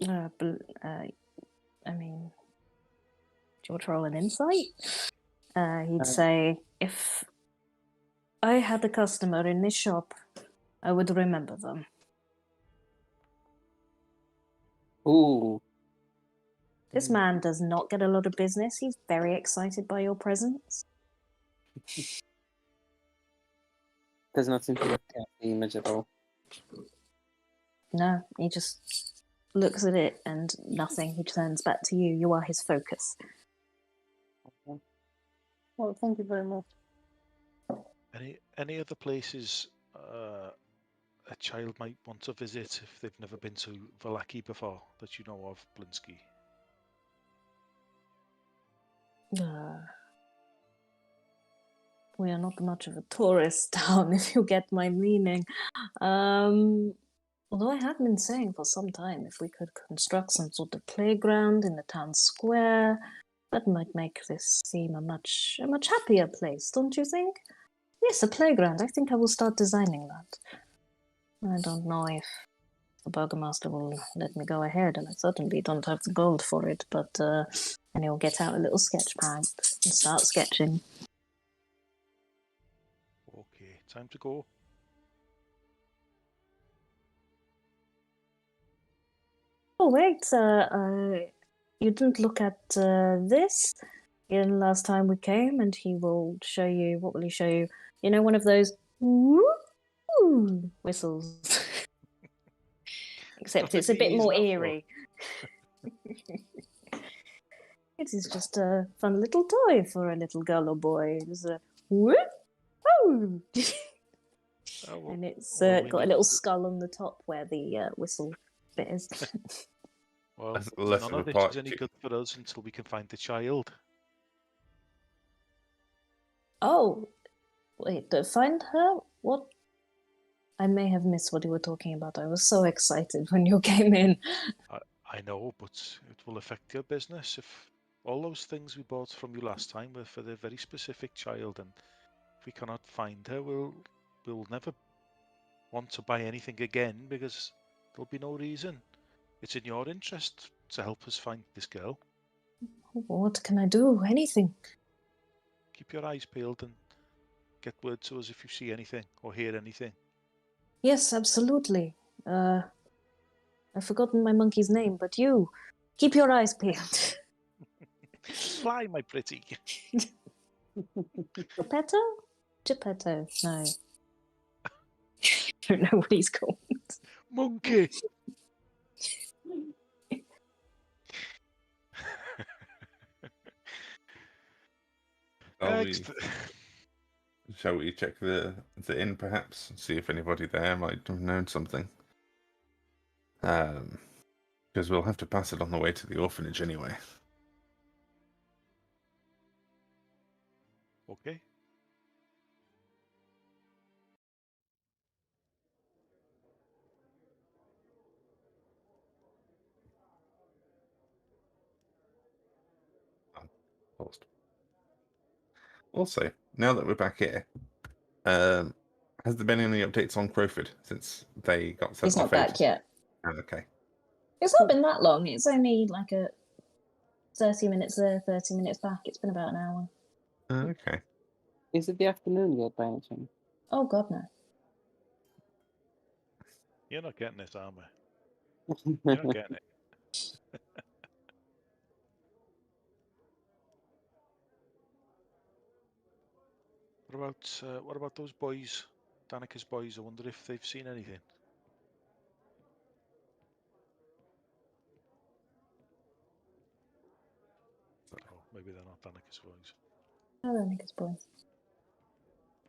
I mean, do you want to roll an insight? He'd say, if I had a customer in this shop, I would remember them. Ooh. This man does not get a lot of business. He's very excited by your presence. Does not seem to look at the image at all. No, he just looks at it and nothing. He turns back to you. You are his focus. Okay. Well, thank you very much. Any other places a child might want to visit if they've never been to Vallaki before that you know of, Blinsky? We are not much of a tourist town, if you get my meaning. Although I have been saying for some time if we could construct some sort of playground in the town square, that might make this seem a much happier place, don't you think? Yes, a playground. I think I will start designing that. I don't know if the burgomaster will let me go ahead, and I certainly don't have the gold for it, but and he'll get out a little sketch pad and start sketching. Okay, time to go. Oh, wait, you didn't look at this in last time we came, and he will show you, what will he show you? You know, one of those woo whistles. Except it's a bit more eerie. It is just a fun little toy for a little girl or boy. It's a woo. And it's got a little skull on the top where the whistle bit is. Well, That's less none of of a this is party. any good for us until we can find the child. Oh, wait, to find her? What? I may have missed what you were talking about. I was so excited when you came in. I know, but it will affect your business if all those things we bought from you last time were for the very specific child, and if we cannot find her, we'll never want to buy anything again because there'll be no reason. It's in your interest to help us find this girl. What can I do? Anything. Keep your eyes peeled and get word to us if you see anything or hear anything. Yes, absolutely. I've forgotten my monkey's name, but you, keep your eyes peeled. Fly, my pretty. Geppetto? Geppetto, no. I don't know what he's called. Monkey! Shall we check the inn perhaps? See if anybody there might have known something. Because we'll have to pass it on the way to the orphanage anyway. Okay. Paused. Also, now that we're back here, has there been any updates on Crowford since they got sent He's off? not back yet. Oh, okay. It's not been that long. It's only like a 30 minutes there, 30 minutes back. It's been about an hour. Okay. Is it the afternoon yet, by any chance? Oh, God, no. You're not getting this, are we? You're not getting it. What about those boys, Danica's boys? I wonder if they've seen anything. Oh, maybe they're not Danica's boys. I don't think it's boys.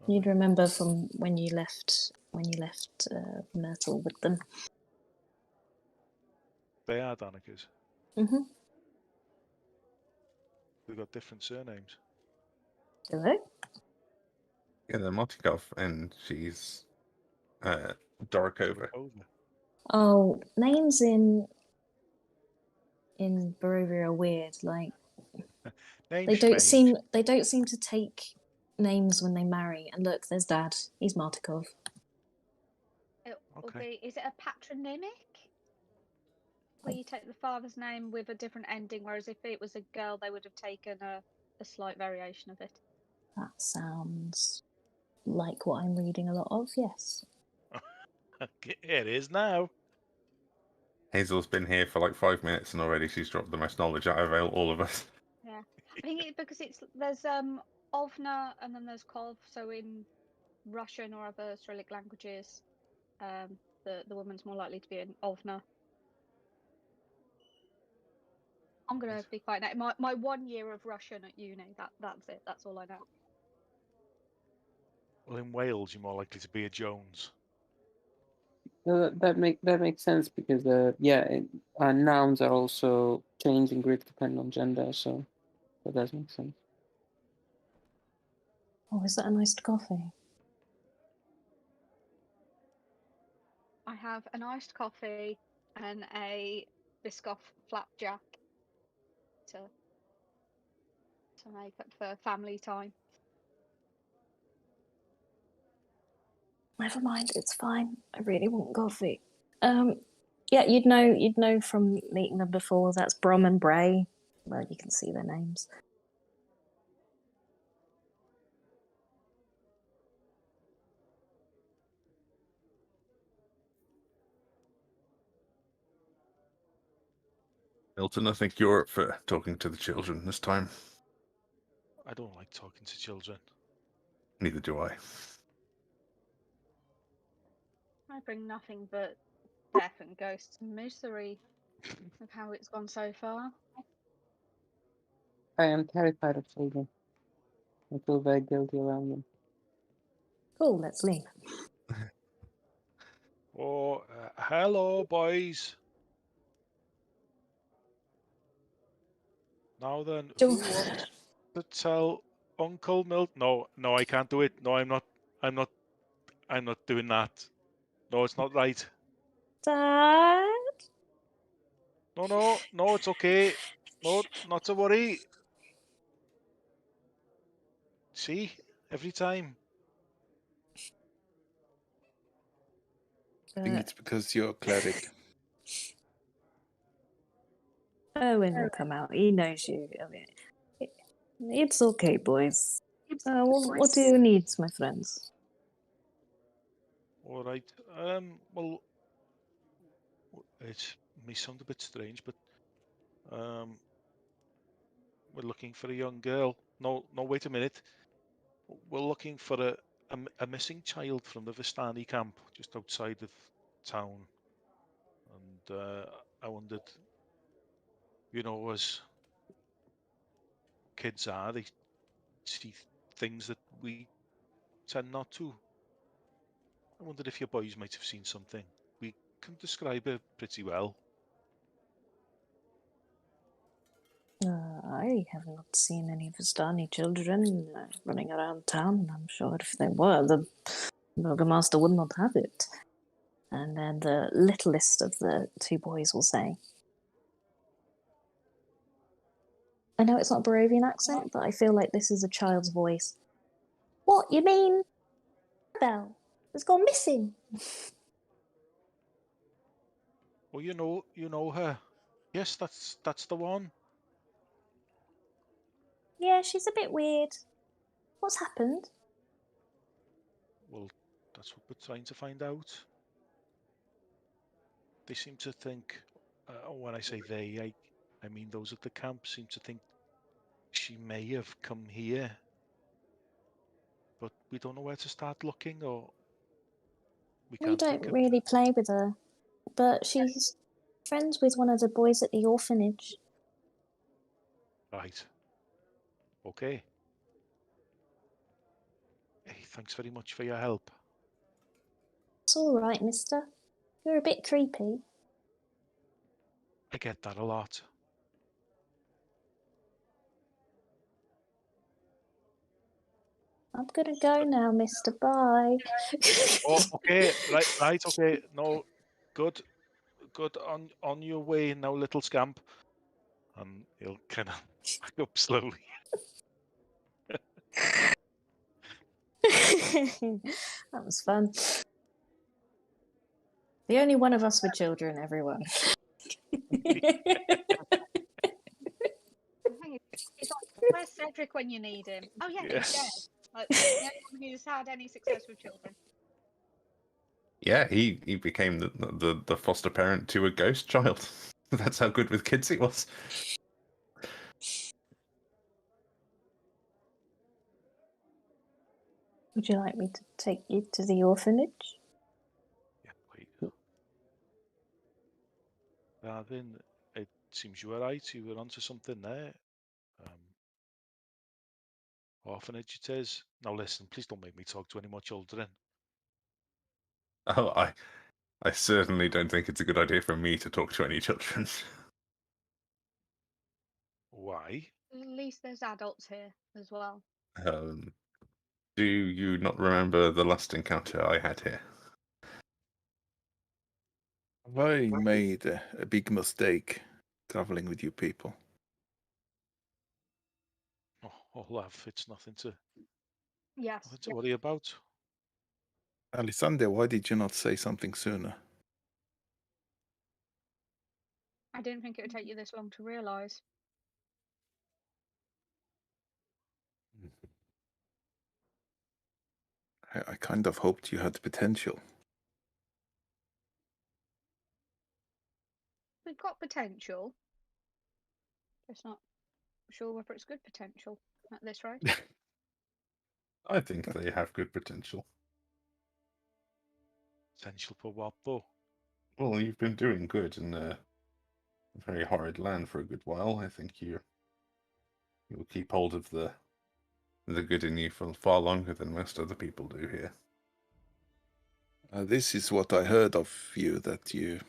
Are You'd they? remember from when you left Myrtle with them. They are Danica's. Mm-hmm. They've got different surnames. Do they? Yeah, they're Motikov, and she's Dorokova. Over. Oh, names in Barovia are weird. Like Name they don't strange. seem to take names when they marry. And look, there's Dad. He's Martikov. It will Okay. be. Is it a patronymic? Where you take the father's name with a different ending, whereas if it was a girl, they would have taken a slight variation of it. That sounds like what I'm reading a lot of. Yes. It is now. Hazel's been here for like 5 minutes, and already she's dropped the most knowledge out of all of us. Yeah, I think it's because there's Ovna and then there's Kov. So in Russian or other Cyrillic languages, the woman's more likely to be an Ovna. I'm gonna be quiet now. My 1 year of Russian at uni. That's it. That's all I know. Well, in Wales, you're more likely to be a Jones. No, that makes sense because nouns are also changing grid depending on gender, so that does make sense. Oh, is that an iced coffee? I have an iced coffee and a Biscoff flapjack to make up for family time. Never mind, it's fine. I really want coffee. Yeah, you'd know from meeting them before. That's Brom and Bray. Well, you can see their names. Milton, I think you're up for talking to the children this time. I don't like talking to children. Neither do I. I bring nothing but death and ghosts and misery of how it's gone so far. I am terrified of children. I feel very guilty around them. Cool, let's leave. Oh, hello, boys. Now then, who wants to tell Uncle Milt? No, I can't do it. No, I'm not doing that. No, it's not right. Dad? No, it's okay. No, not to worry. See, every time. I think it's because you're a cleric. Owen will come out. He knows you. I mean, it's okay, boys. What do you need, my friends? All right. Well, it may sound a bit strange, but we're looking for a young girl. No, wait a minute. We're looking for a missing child from the Vistani camp just outside of town. And I wondered, as kids are, they see things that we tend not to. I wondered if your boys might have seen something. We can describe it pretty well. I have not seen any Vistani children running around town. I'm sure if they were, the burgomaster would not have it. And then the littlest of the two boys will say, I know it's not a Barovian accent, but I feel like this is a child's voice. What, you mean Arabelle has gone missing? Oh, you know her. Yes, that's the one. Yeah, she's a bit weird. What's happened? Well, that's what we're trying to find out. They seem to think, when I say they, I mean those at the camp seem to think she may have come here, but we don't know where to start looking, or we We can't don't think of. really play with her, but she's friends with one of the boys at the orphanage. Right. Okay. Hey, thanks very much for your help. It's all right, mister. You're a bit creepy. I get that a lot. I'm gonna go now, mister. Bye. Oh, okay. Right. Okay. No, good. On your way now, little scamp. And he'll kind of back up slowly. That was fun. The only one of us with children, everyone. It's like, where's Cedric when you need him? Oh yeah, he's dead. Yes. Like, no one who's had any success with children. Yeah, he became the foster parent to a ghost child. That's how good with kids he was. Would you like me to take you to the orphanage? Yeah, wait. Then it seems you were right. You were onto something there. Orphanage it is. Now listen, please don't make me talk to any more children. Oh, I certainly don't think it's a good idea for me to talk to any children. Why? At least there's adults here as well. Do you not remember the last encounter I had here? Have I made a big mistake traveling with you people? Oh, Olaf, it's nothing to Yes. worry about. Alessandra, why did you not say something sooner? I didn't think it would take you this long to realise. I kind of hoped you had potential. We've got potential. Just not sure whether it's good potential at this rate. I think they have good potential. Potential for what, though? Well, you've been doing good in a very horrid land for a good while. I think you'll keep hold of the good in you for far longer than most other people do here. This is what I heard of you, that you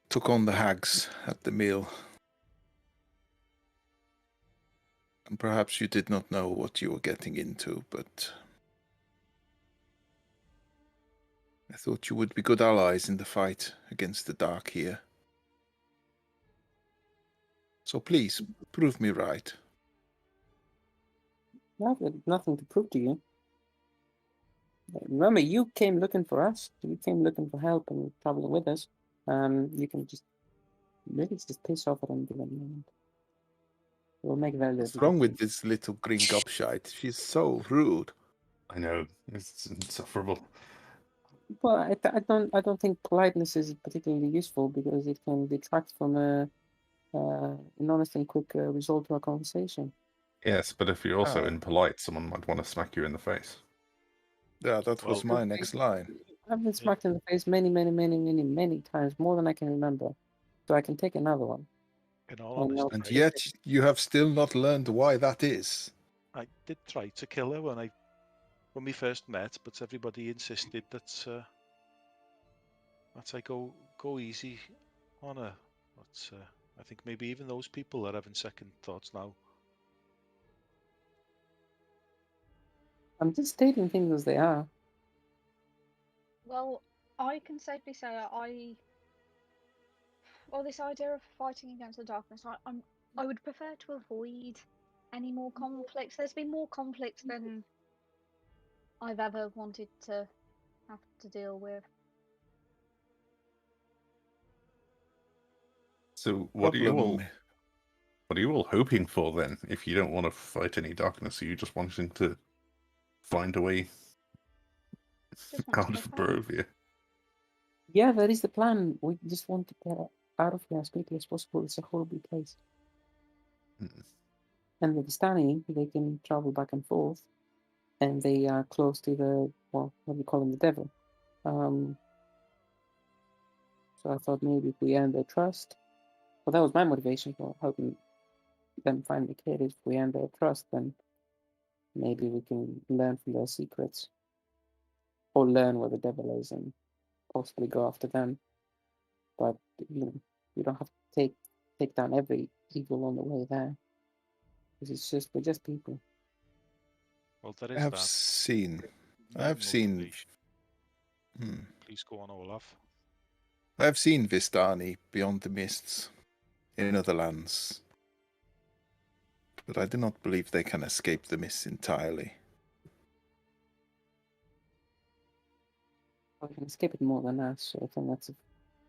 took on the hags at the mill. And perhaps you did not know what you were getting into, but I thought you would be good allies in the fight against the dark here. So please, prove me right. I've got nothing to prove to you. Remember, you came looking for us. You came looking for help and traveling with us. You can just really just piss off at them. We'll make very little. What's wrong with this little green gobshite? She's so rude. I know, it's insufferable. Well, I don't think politeness is particularly useful because it can detract from an honest and quick result to a conversation. Yes, but if you're also impolite, someone might want to smack you in the face. Yeah, that was my next line. I've been smacked in the face many times, more than I can remember. So I can take another one. In all I know. honesty, And yet you have still not learned why that is. I did try to kill her when we first met, but everybody insisted that I go easy on her. But I think maybe even those people are having second thoughts now. I'm just stating things as they are. Well, I can safely say this idea of fighting against the darkness, I would prefer to avoid any more conflicts. There's been more conflicts than I've ever wanted to have to deal with. So what are you all Problem. hoping for then? If you don't want to fight any darkness, are you just wanting to find a way Just want to out get of out. Barovia? Yeah, that is the plan. We just want to get out of here as quickly as possible. It's a horrible place. Mm. And the Vistani, they can travel back and forth, and they are close to the, well, what do you call him, the devil. So I thought maybe if we earn their trust, well, that was my motivation for helping them find the kid. If we earn their trust, then maybe we can learn from their secrets, or learn where the devil is and possibly go after them. But you don't have to take down every evil on the way there, because we're just people. Well, there I is have that. seen. main I've seen. motivation. Please go on, Olaf. I've seen Vistani beyond the mists in other lands, but I do not believe they can escape the mists entirely. We can escape it more than us, so I think that's a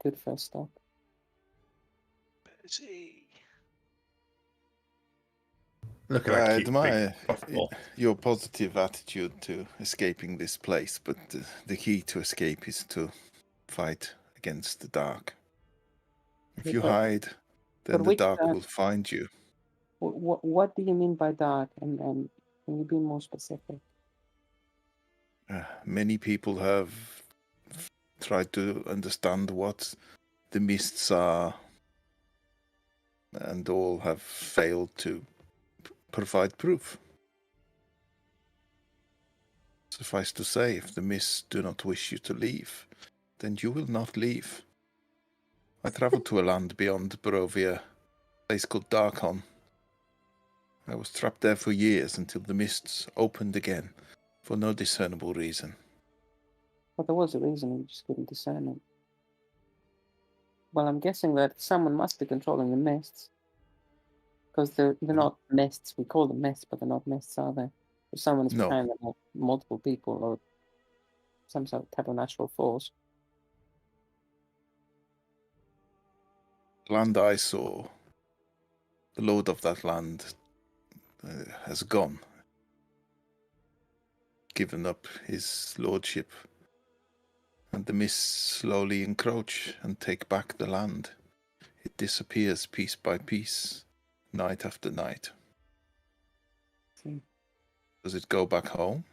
good first step. Busy. Look at I that cute big admire puffball. your positive attitude to escaping this place, but the key to escape is to fight against the dark. If you hide, then the which dark dark? will find you. What do you mean by dark? And can you be more specific? Many people have tried to understand what the mists are, and all have failed to provide proof. Suffice to say, if the mists do not wish you to leave, then you will not leave. I travelled to a land beyond Barovia, a place called Darkon. I was trapped there for years until the mists opened again, for no discernible reason. But there was a reason, we just couldn't discern it. Well, I'm guessing that someone must be controlling the mists, because they're not mists. We call them mists, but they're not mists, are they? If someone is No. behind them, like multiple people, or some sort of type of natural force. The land I saw, the lord of that land has gone, given up his lordship, and the mists slowly encroach and take back the land. It disappears piece by piece, night after night. See. Does it go back home,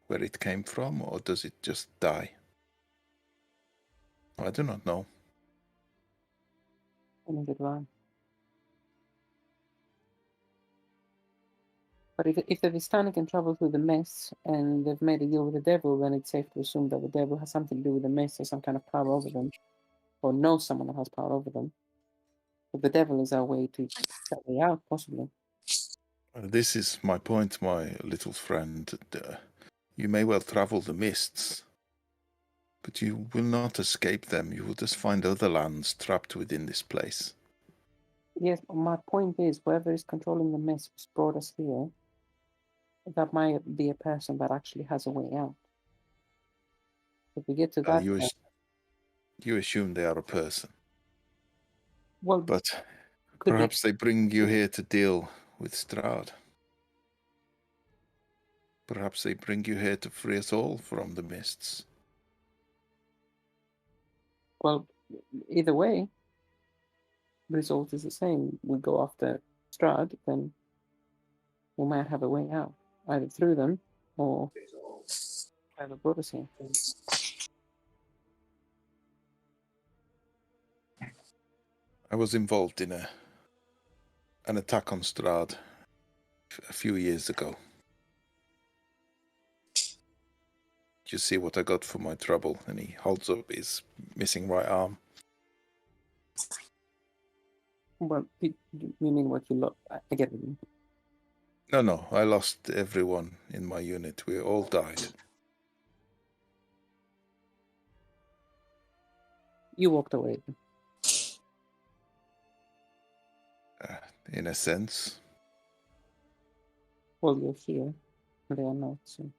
where it came from, or does it just die? I do not know. And is it right? But if the Vistani can travel through the mists and they've made a deal with the devil, then it's safe to assume that the devil has something to do with the mists or some kind of power over them, or knows someone that has power over them. But the devil is our way to that way out, possibly. This is my point, my little friend. You may well travel the mists, but you will not escape them. You will just find other lands trapped within this place. Yes, but my point is, whoever is controlling the mists brought us here, that might be a person that actually has a way out. If we get to that point, you assume they are a person. well, But perhaps they bring you here to deal with Strahd. Perhaps they bring you here to free us all from the mists. Well, either way, the result is the same. We go after Strahd, then we might have a way out, either through them or whoever brought us here. I was involved in a an attack on Strahd a few years ago. You see what I got for my trouble? And he holds up his missing right arm. Well, you mean what you look? I get it. No, I lost everyone in my unit. We all died. You walked away. In a sense. Well, you're here. They are not. So.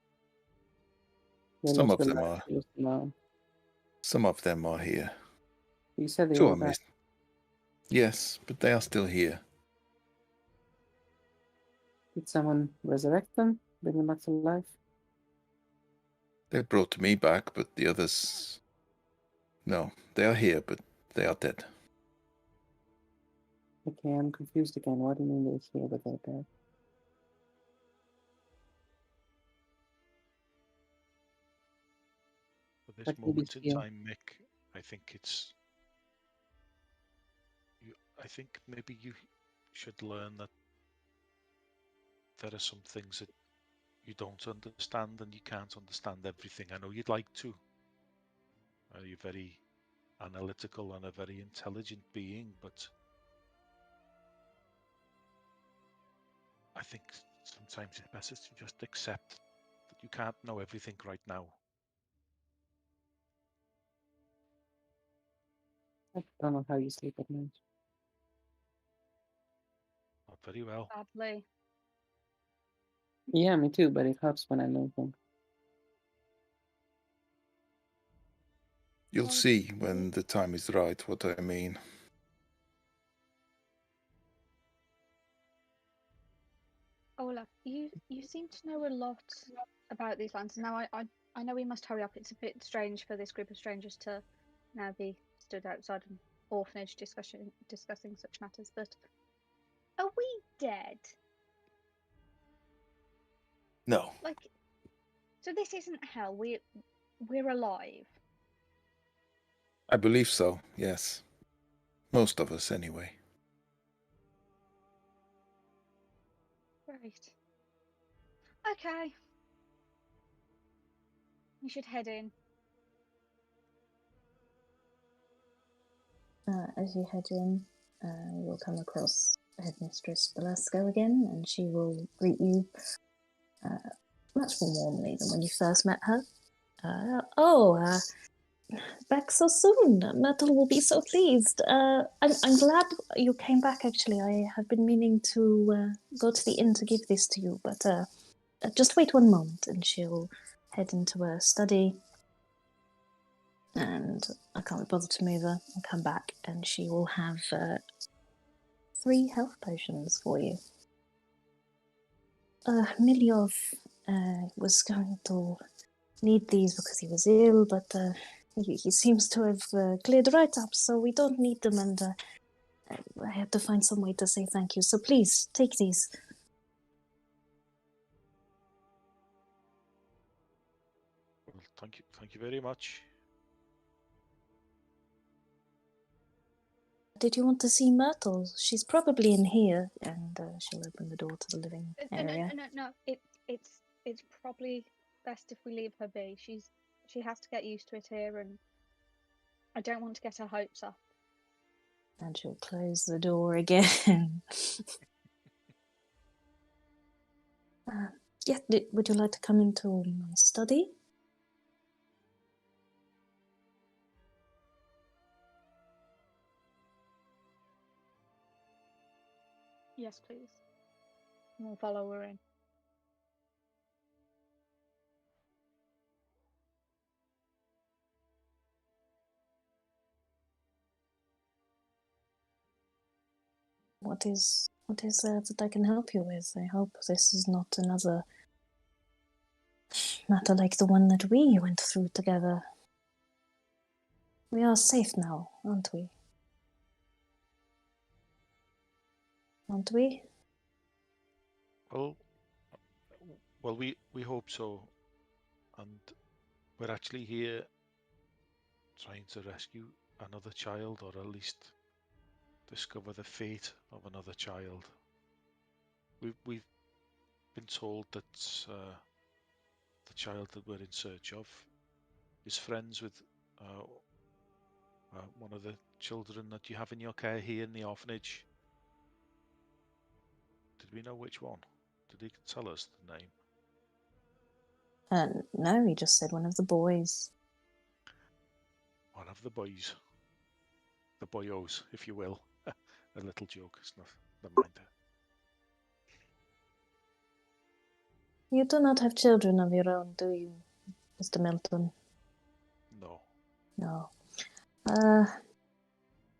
Some of them are. Now. Some of them are here. You said they Sure, all died. miss. Yes, but they are still here. Did someone resurrect them? Bring them back to life? They brought me back, but the others... No, they are here, but they are dead. Okay, I'm confused again. What do you mean they're here but they're dead? At this But moment in here. time, Mick, I think it's... I think maybe you should learn that there are some things that you don't understand and you can't understand everything. I know you'd like to. You're very analytical and a very intelligent being, but I think sometimes it's best to just accept that you can't know everything right now. I don't know how you sleep at night. Not very well. Badly. Yeah, me too, but it helps when I know them. You'll see when the time is right what I mean. Olaf, you seem to know a lot about these lands. Now, I know we must hurry up. It's a bit strange for this group of strangers to now be stood outside an orphanage discussing such matters, but are we dead? No. Like, so this isn't hell. We're alive. I believe so, yes. Most of us, anyway. Right. Okay. We should head in. As you head in, you'll come across Headmistress Velasco again, and she will greet you much more warmly than when you first met her. Back so soon. Myrtle will be so pleased. I'm glad you came back, actually. I have been meaning to go to the inn to give this to you, but just wait one moment, and she'll head into her study. And I can't be bothered to move her and come back, and she will have 3 health potions for you. Miliov was going to need these because he was ill, but he seems to have cleared right up, so we don't need them, and I have to find some way to say thank you. So please, take these. Well, thank you very much. Did you want to see Myrtle? She's probably in here, and she'll open the door to the living area. No. It's probably best if we leave her be. She has to get used to it here, and I don't want to get her hopes up. And she'll close the door again. Would you like to come into my study? Yes, please. We'll follow her in. What is there that I can help you with? I hope this is not another matter like the one that we went through together. We are safe now, aren't we? Aren't we? Well, we hope so, and we're actually here trying to rescue another child, or at least discover the fate of another child. We've been told that the child that we're in search of is friends with one of the children that you have in your care here in the orphanage. Did we know which one? Did he tell us the name? No, he just said one of the boys. One of the boys. The boyos, if you will. A little joke, it's not, never mind that. You do not have children of your own, do you, Mr. Milton? No. No.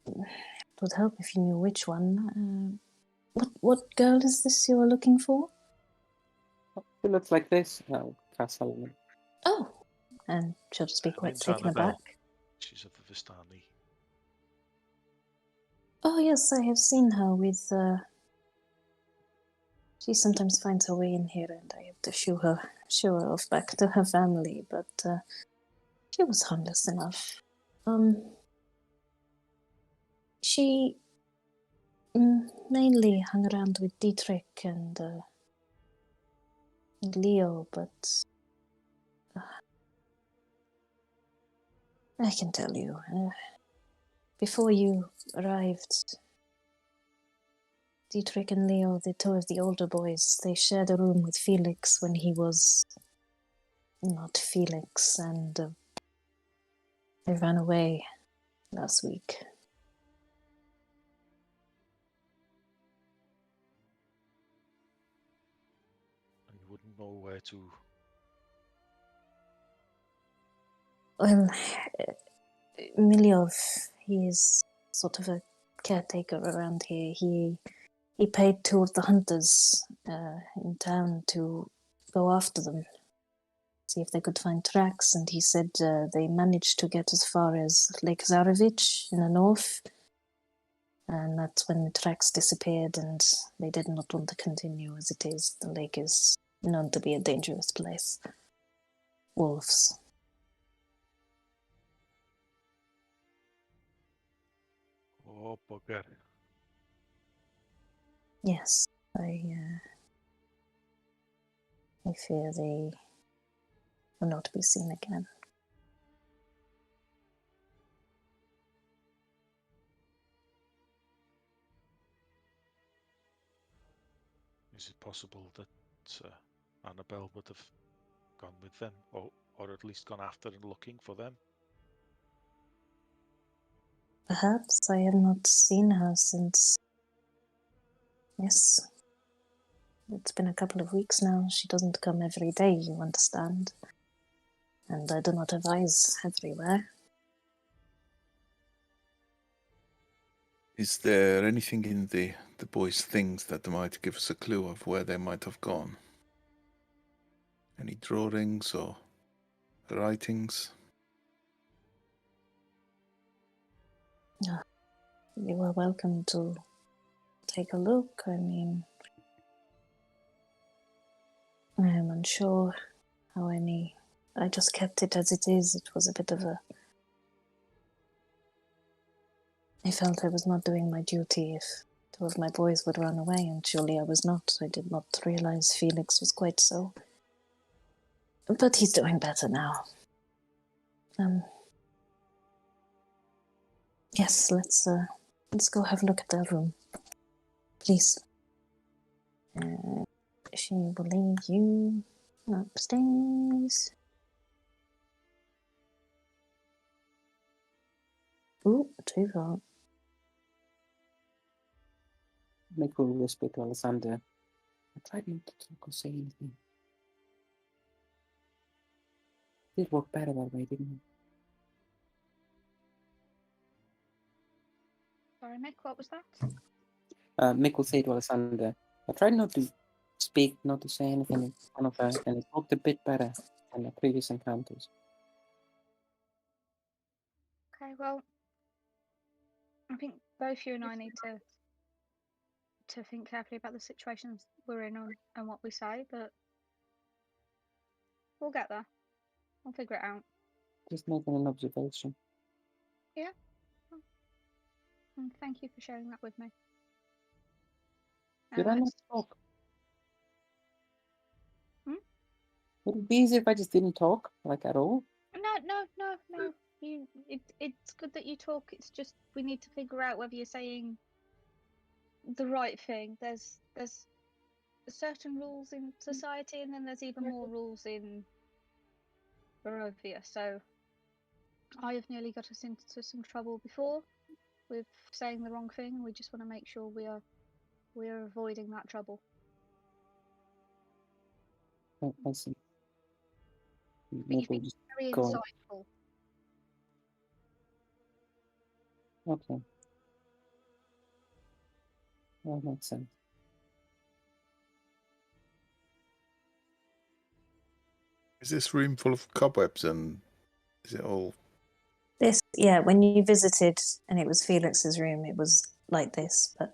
It would help if you knew which one. What girl is this you are looking for? It looks like this. Castle. Oh, and she'll just be Her quite name's taken Arabelle. aback. She's of the Vistani. Oh yes, I have seen her with. She sometimes finds her way in here, and I have to show her off back to her family. But she was harmless enough. She mainly hung around with Dietrich and Leo, but I can tell you, before you arrived, Dietrich and Leo, the two of the older boys, they shared a room with Felix when he was not Felix, and they ran away last week. And you wouldn't know where to. Well, Milyov, he is sort of a caretaker around here. He paid two of the hunters in town to go after them, see if they could find tracks, and he said they managed to get as far as Lake Zarevich in the north, and that's when the tracks disappeared, and they did not want to continue as it is. The lake is known to be a dangerous place. Wolves. Oh, bugger. Yes, I fear they will not be seen again. Is it possible that Arabelle would have gone with them, or at least gone after and looking for them? Perhaps. I have not seen her since. Yes. It's been a couple of weeks now. She doesn't come every day, you understand. And I do not have eyes everywhere. Is there anything in the boys' things that might give us a clue of where they might have gone? Any drawings or writings? You are welcome to take a look. I mean, I am unsure how any. I just kept it as it is. It was a bit of a. I felt I was not doing my duty if two of my boys would run away, and surely I was not. I did not realize Felix was quite so. But he's doing better now. Yes, let's go have a look at their room, please. She will lead you upstairs. Ooh, too far. Mick will whisper to Alexander. I tried not to talk or say anything. It did work better that way, didn't it? Sorry, Mick, what was that? Mick will say to Alexander, I tried not to speak, not to say anything in front of her, and it worked a bit better than the previous encounters. Okay, well, I think both you and I need to think carefully about the situations we're in and what we say, but we'll get there. We'll figure it out. Just making an observation. Yeah. And thank you for sharing that with me. Did I not It's- talk? Hmm? Would it be easier if I just didn't talk, like at all? No. It's good that you talk. It's just we need to figure out whether you're saying the right thing. There's certain rules in society, and then there's even more rules in Barovia. So I have nearly got us into some trouble before with saying the wrong thing. We just want to make sure we are avoiding that trouble. I see. But Maybe you've we'll been just very go. insightful. Okay. That makes sense. Is this room full of cobwebs and is it all? When you visited and it was Felix's room, it was like this, but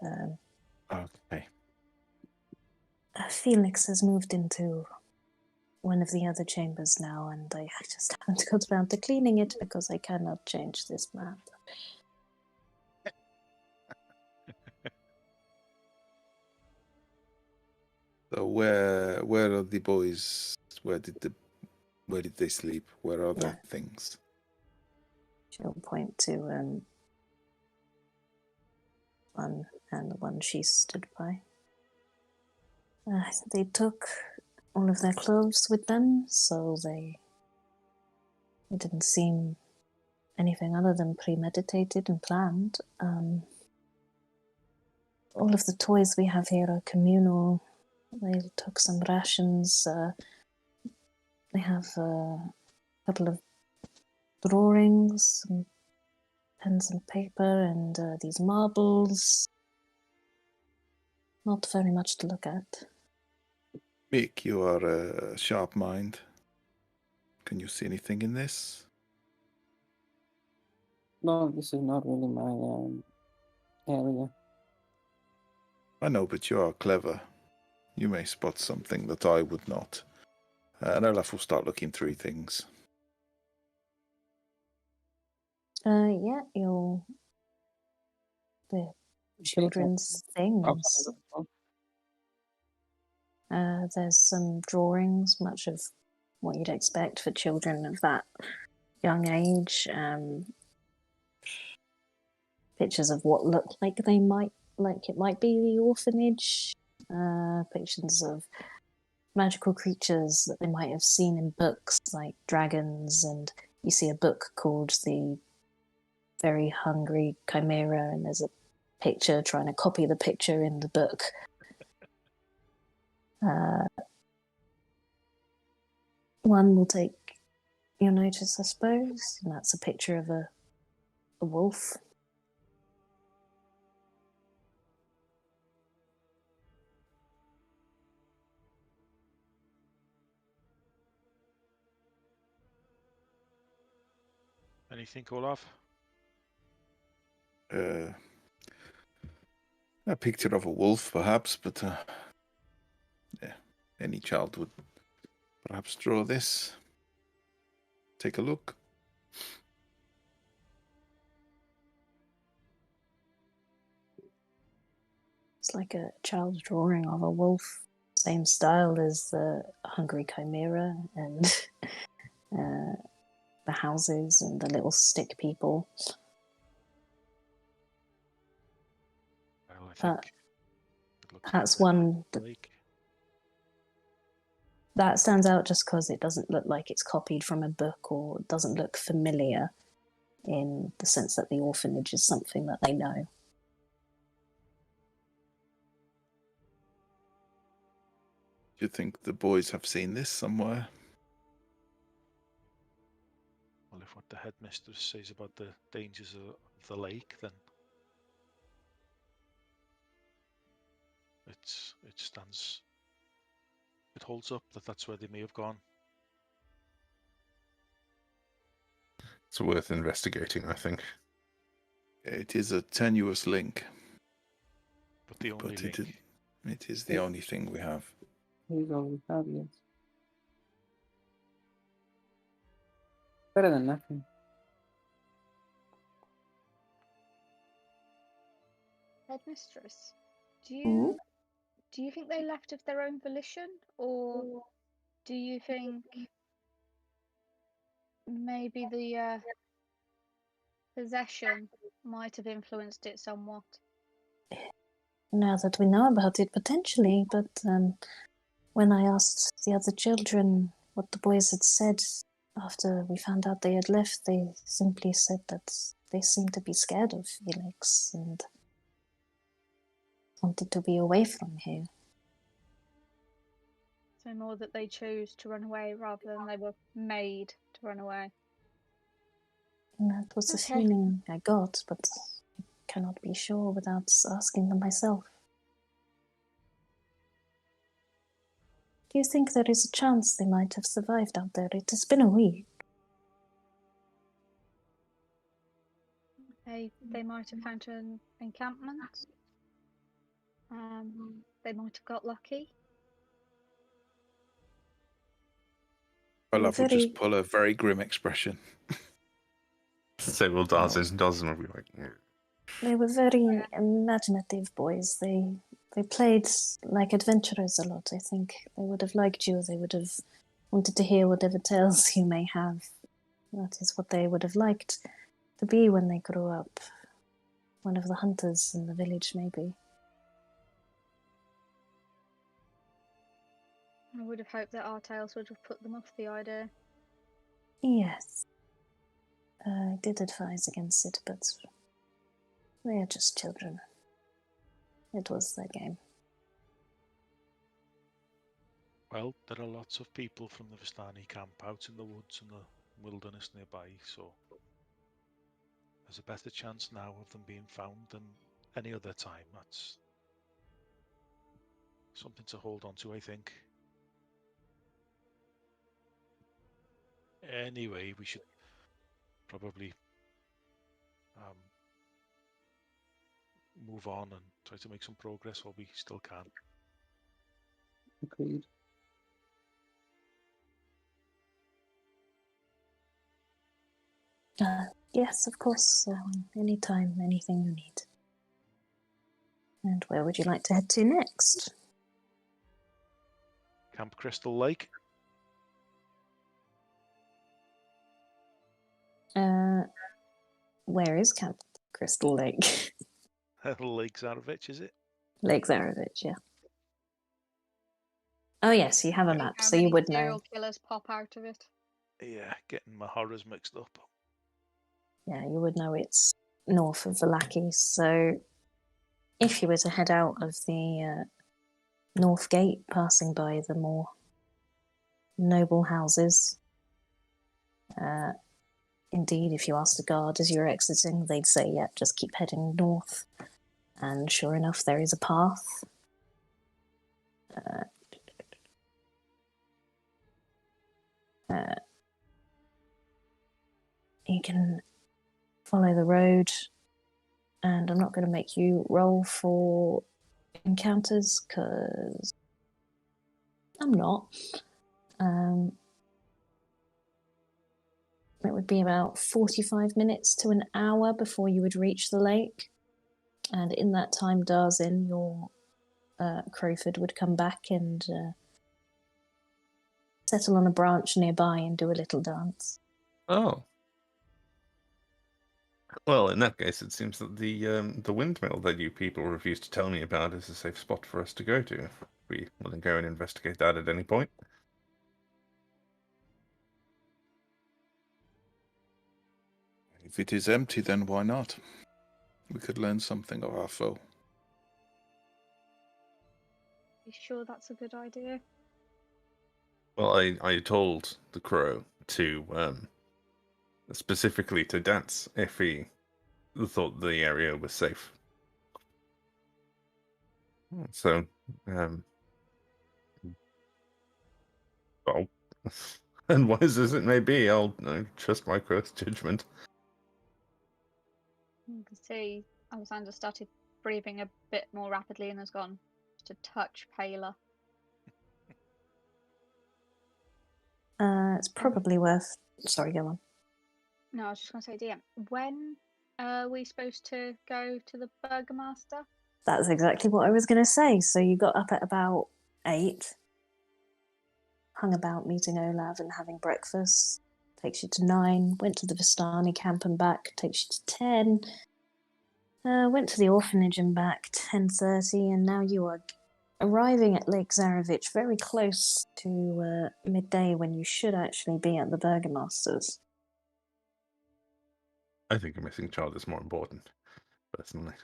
Okay. Felix has moved into one of the other chambers now, and I just haven't got around to cleaning it because I cannot change this map. So where are the boys? Where did they sleep? Where are their things? She'll point to one and the one she stood by. They took all of their clothes with them, so it didn't seem anything other than premeditated and planned. All of the toys we have here are communal. They took some rations. They have a couple of drawings, some pens and paper, and these marbles. Not very much to look at. Mick, you are a sharp mind. Can you see anything in this? No, this is not really my area. I know, but you are clever. You may spot something that I would not. And Olaf will start looking through things. The Should I children's I'll things. find the phone. There's some drawings, much of what you'd expect for children of that young age. Pictures of what look like it might be the orphanage. Pictures of magical creatures that they might have seen in books, like dragons, and you see a book called The Very Hungry Chimera, and there's a picture trying to copy the picture in the book. One will take your notice, I suppose, and that's a picture of a wolf. Anything, Olaf? A picture of a wolf, perhaps, but any child would perhaps draw this. Take a look. It's like a child's drawing of a wolf, same style as the Hungry Chimera and the houses and the little stick people. Well, I But think it looks that's like one Lake. that stands out just because it doesn't look like it's copied from a book or doesn't look familiar in the sense that the orphanage is something that they know. Do you think the boys have seen this somewhere? Well, if what the headmistress says about the dangers of the lake, then it stands. It holds up that that's where they may have gone. It's worth investigating, I think. It is a tenuous link, But the only but link. it is the only thing we have. Here's all we have, yes. Better than nothing. Headmistress, do Hmm? you think they left of their own volition, or do you think maybe the possession might have influenced it somewhat? Now that we know about it, potentially, but when I asked the other children what the boys had said after we found out they had left, they simply said that they seemed to be scared of Felix and wanted to be away from here. So more that they chose to run away rather than they were made to run away. And that was the Okay. feeling I got, but I cannot be sure without asking them myself. Do you think there is a chance they might have survived out there? It has been a week. They might have found an encampment. They might have got lucky. I They were love will very, just pull a very grim expression. So will Darzin. Darzin will be like, "Yeah." they were very imaginative boys. They played like adventurers a lot. I think they would have liked you. They would have wanted to hear whatever tales you may have. That is what they would have liked to be when they grew up. One of the hunters in the village, maybe. I would have hoped that our tales would have put them off the idea. Yes. I did advise against it, but they are just children. It was their game. Well, there are lots of people from the Vistani camp out in the woods and the wilderness nearby, so there's a better chance now of them being found than any other time. That's something to hold on to, I think. Anyway, we should probably move on and try to make some progress while we still can. Agreed. Yes, of course. Anytime, anything you need. And where would you like to head to next? Camp Crystal Lake. Where is Camp Crystal Lake? Lake Zarovich, is it? Lake Zarovich, yeah. Oh yes, you have a map, How so you many would serial know. killers pop out of it? Yeah, getting my horrors mixed up. Yeah, you would know it's north of Vallaki. So if you were to head out of the north gate, passing by the more noble houses, indeed, if you asked a guard as you're exiting, they'd say, yeah, just keep heading north. And sure enough, there is a path. You can follow the road, and I'm not going to make you roll for encounters because I'm not. It would be about 45 minutes to an hour before you would reach the lake, and in that time, Darzin, your Crowford, would come back and settle on a branch nearby and do a little dance. Oh. Well, in that case, it seems that the windmill that you people refused to tell me about is a safe spot for us to go to. If we want to go and investigate that at any point. If it is empty, then why not? We could learn something of our foe. You sure that's a good idea? Well, I told the crow to specifically to dance if he thought the area was safe. So, well, and wise as it may be, I'll trust my crow's judgment. You can see Alexander started breathing a bit more rapidly and has gone just a touch paler. It's probably worth... Sorry, go on. No, I was just going to say, DM, when are we supposed to go to the Burgomaster? That's exactly what I was going to say. So you got up at about 8, hung about meeting Olav and having breakfast. Takes you to 9. Went to the Vistani camp and back. Takes you to 10. Went to the orphanage and back 10:30, and now you are arriving at Lake Zarevich very close to midday when you should actually be at the Burgomaster's. I think a missing child is more important, personally.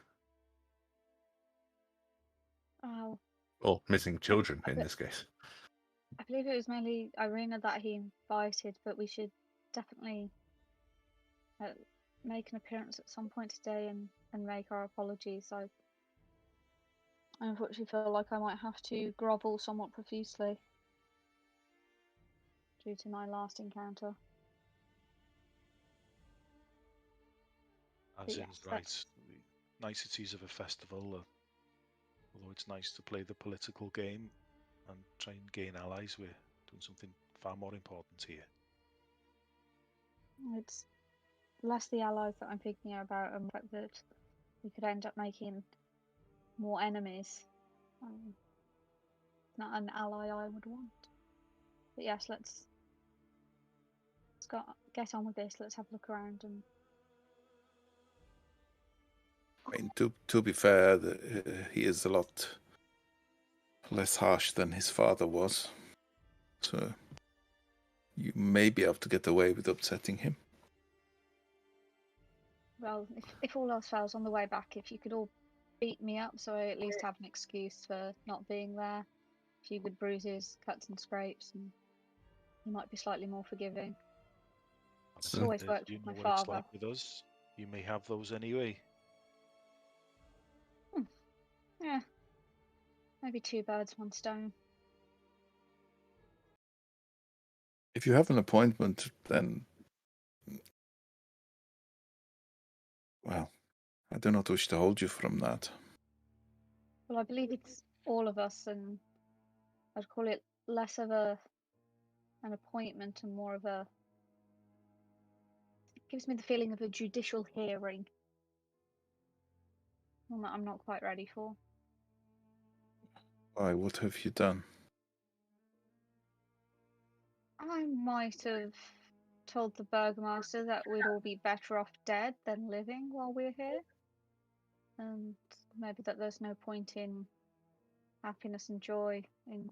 Oh, Or missing children I in be- this case. I believe it was mainly Irina that he invited, but we should definitely make an appearance at some point today and make our apologies. I unfortunately feel like I might have to grovel somewhat profusely due to my last encounter. As But in, yes, right, the niceties of a festival, although it's nice to play the political game and try and gain allies, we're doing something far more important here. it's less the allies that I'm thinking about and the fact that we could end up making more enemies. Not an ally I would want. But yes, let's get on with this. Let's have a look around and. I mean, to be fair, he is a lot less harsh than his father was. So you may be able to get away with upsetting him. Well, if all else fails on the way back, if you could all beat me up so I at least have an excuse for not being there. A few good bruises, cuts and scrapes, and you might be slightly more forgiving. It's always worked You with know my what it's father. like with us. You may have those anyway. Yeah, maybe 2 birds, 1 stone. If you have an appointment, then, well, I do not wish to hold you from that. Well, I believe it's all of us, and I'd call it less of an appointment and more of a. It gives me the feeling of a judicial hearing. One that I'm not quite ready for. Why, what have you done? I might have told the Burgomaster that we'd all be better off dead than living while we're here. And maybe that there's no point in happiness and joy in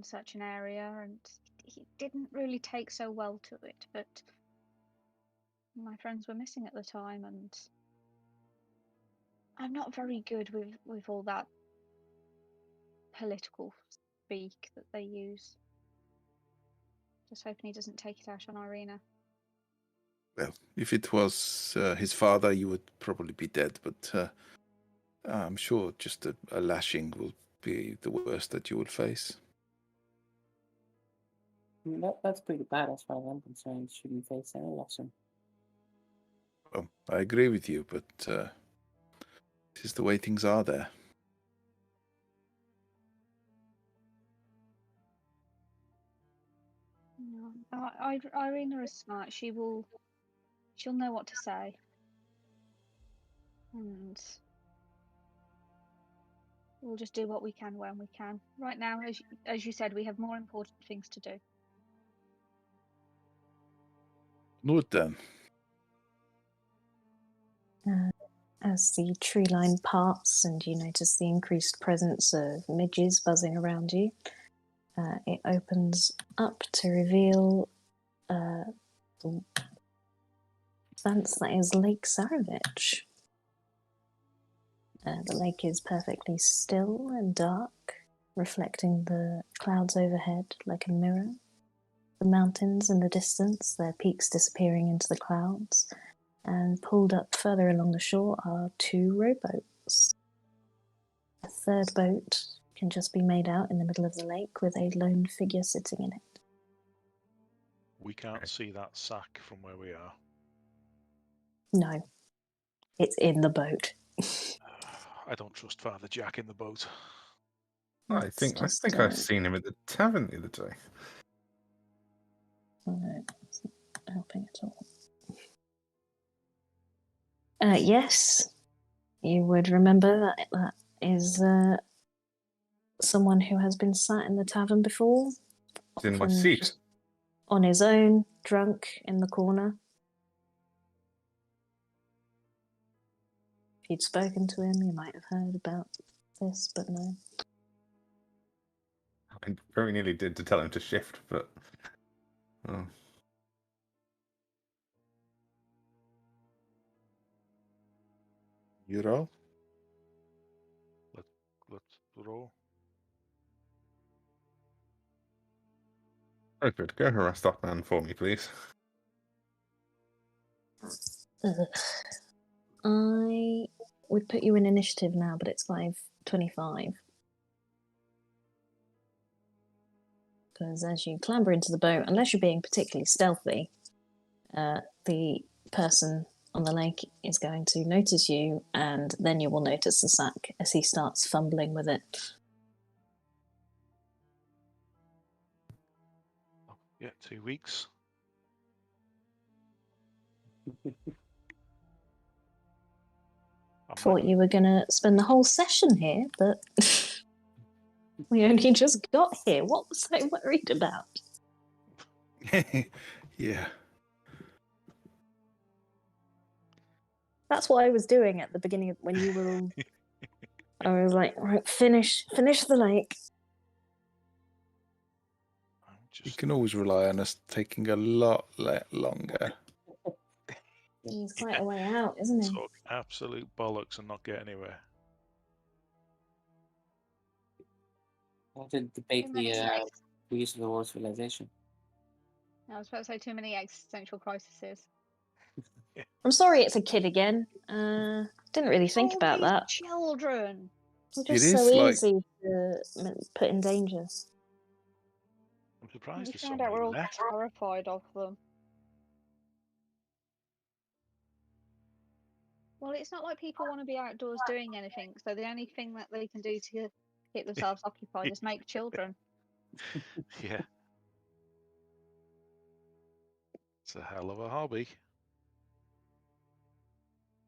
such an area, and he didn't really take so well to it, but my friends were missing at the time, and I'm not very good with all that political speak that they use. Just hoping he doesn't take it out on Irina. Well, if it was his father, you would probably be dead, but I'm sure just a lashing will be the worst that you would face. I mean, that's pretty bad as far as I'm concerned. Shouldn't face any lesson. Well, I agree with you, but this is the way things are there. No, Irina is smart. She'll know what to say, and we'll just do what we can when we can. Right now, as you said, we have more important things to do. Good then. As the tree line parts and you notice the increased presence of midges buzzing around you, it opens up to reveal the expanse that is Lake Zarevich. The lake is perfectly still and dark, reflecting the clouds overhead like a mirror. The mountains in the distance, their peaks disappearing into the clouds, and pulled up further along the shore are 2 rowboats. A third boat can just be made out in the middle of the lake with a lone figure sitting in it. We can't see that sack from where we are. No, it's in the boat. I don't trust Father Jack in the boat. I think I've seen him at the tavern the other day. No, it's not helping at all. Yes, you would remember that that is someone who has been sat in the tavern before. It's in my often seat. just on his own, drunk in the corner. If you'd spoken to him, you might have heard about this, but no. I very nearly did to tell him to shift, but... Oh. You roll? Let's roll. Oh, good. Go harass that man for me, please. Ugh. I would put you in initiative now, but it's 5:25. Because as you clamber into the boat, unless you're being particularly stealthy, the person on the lake is going to notice you, and then you will notice the sack as he starts fumbling with it. Oh, yeah, 2 weeks. Thought you were going to spend the whole session here, but we only just got here. What was I worried about? Yeah. That's what I was doing at the beginning of when you were all... I was like, right, finish the lake. You can always rely on us taking a lot longer. He's quite a way out, isn't he? Talk absolute bollocks and not get anywhere. I want to debate the use of the word civilization. I was about to say too many existential crises. I'm sorry it's a kid again. Didn't really think All about these that. children. They're It just so is, like- easy to put in danger. I'm surprised We there's so found out many we're all left. terrified of them. Well, it's not like people want to be outdoors doing anything, so the only thing that they can do to keep themselves occupied is make children. Yeah. It's a hell of a hobby.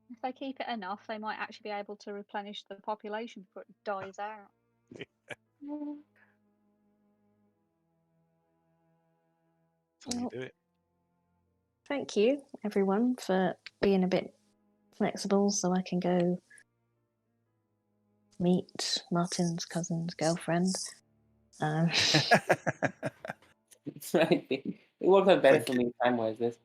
If they keep it enough, they might actually be able to replenish the population before it dies out. That's how you do it. Thank you, everyone, for being a bit flexible so I can go meet Martin's cousin's girlfriend. Right. It worked out better Thank for me time-wise. This.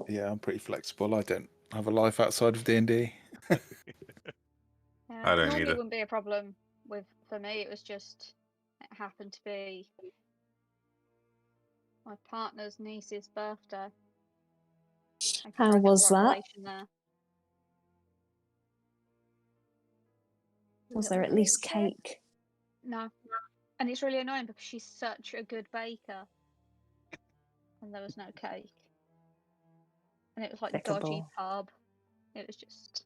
Yeah, I'm pretty flexible. I don't have a life outside of D&D. I don't Normally either. it wouldn't be a problem for me. It was just it happened to be my partner's niece's birthday. I could How bring was everyone that? relation there. Was there at least cake? No. And it's really annoying because she's such a good baker. And there was no cake. And it was like dodgy Despicable. pub. It was just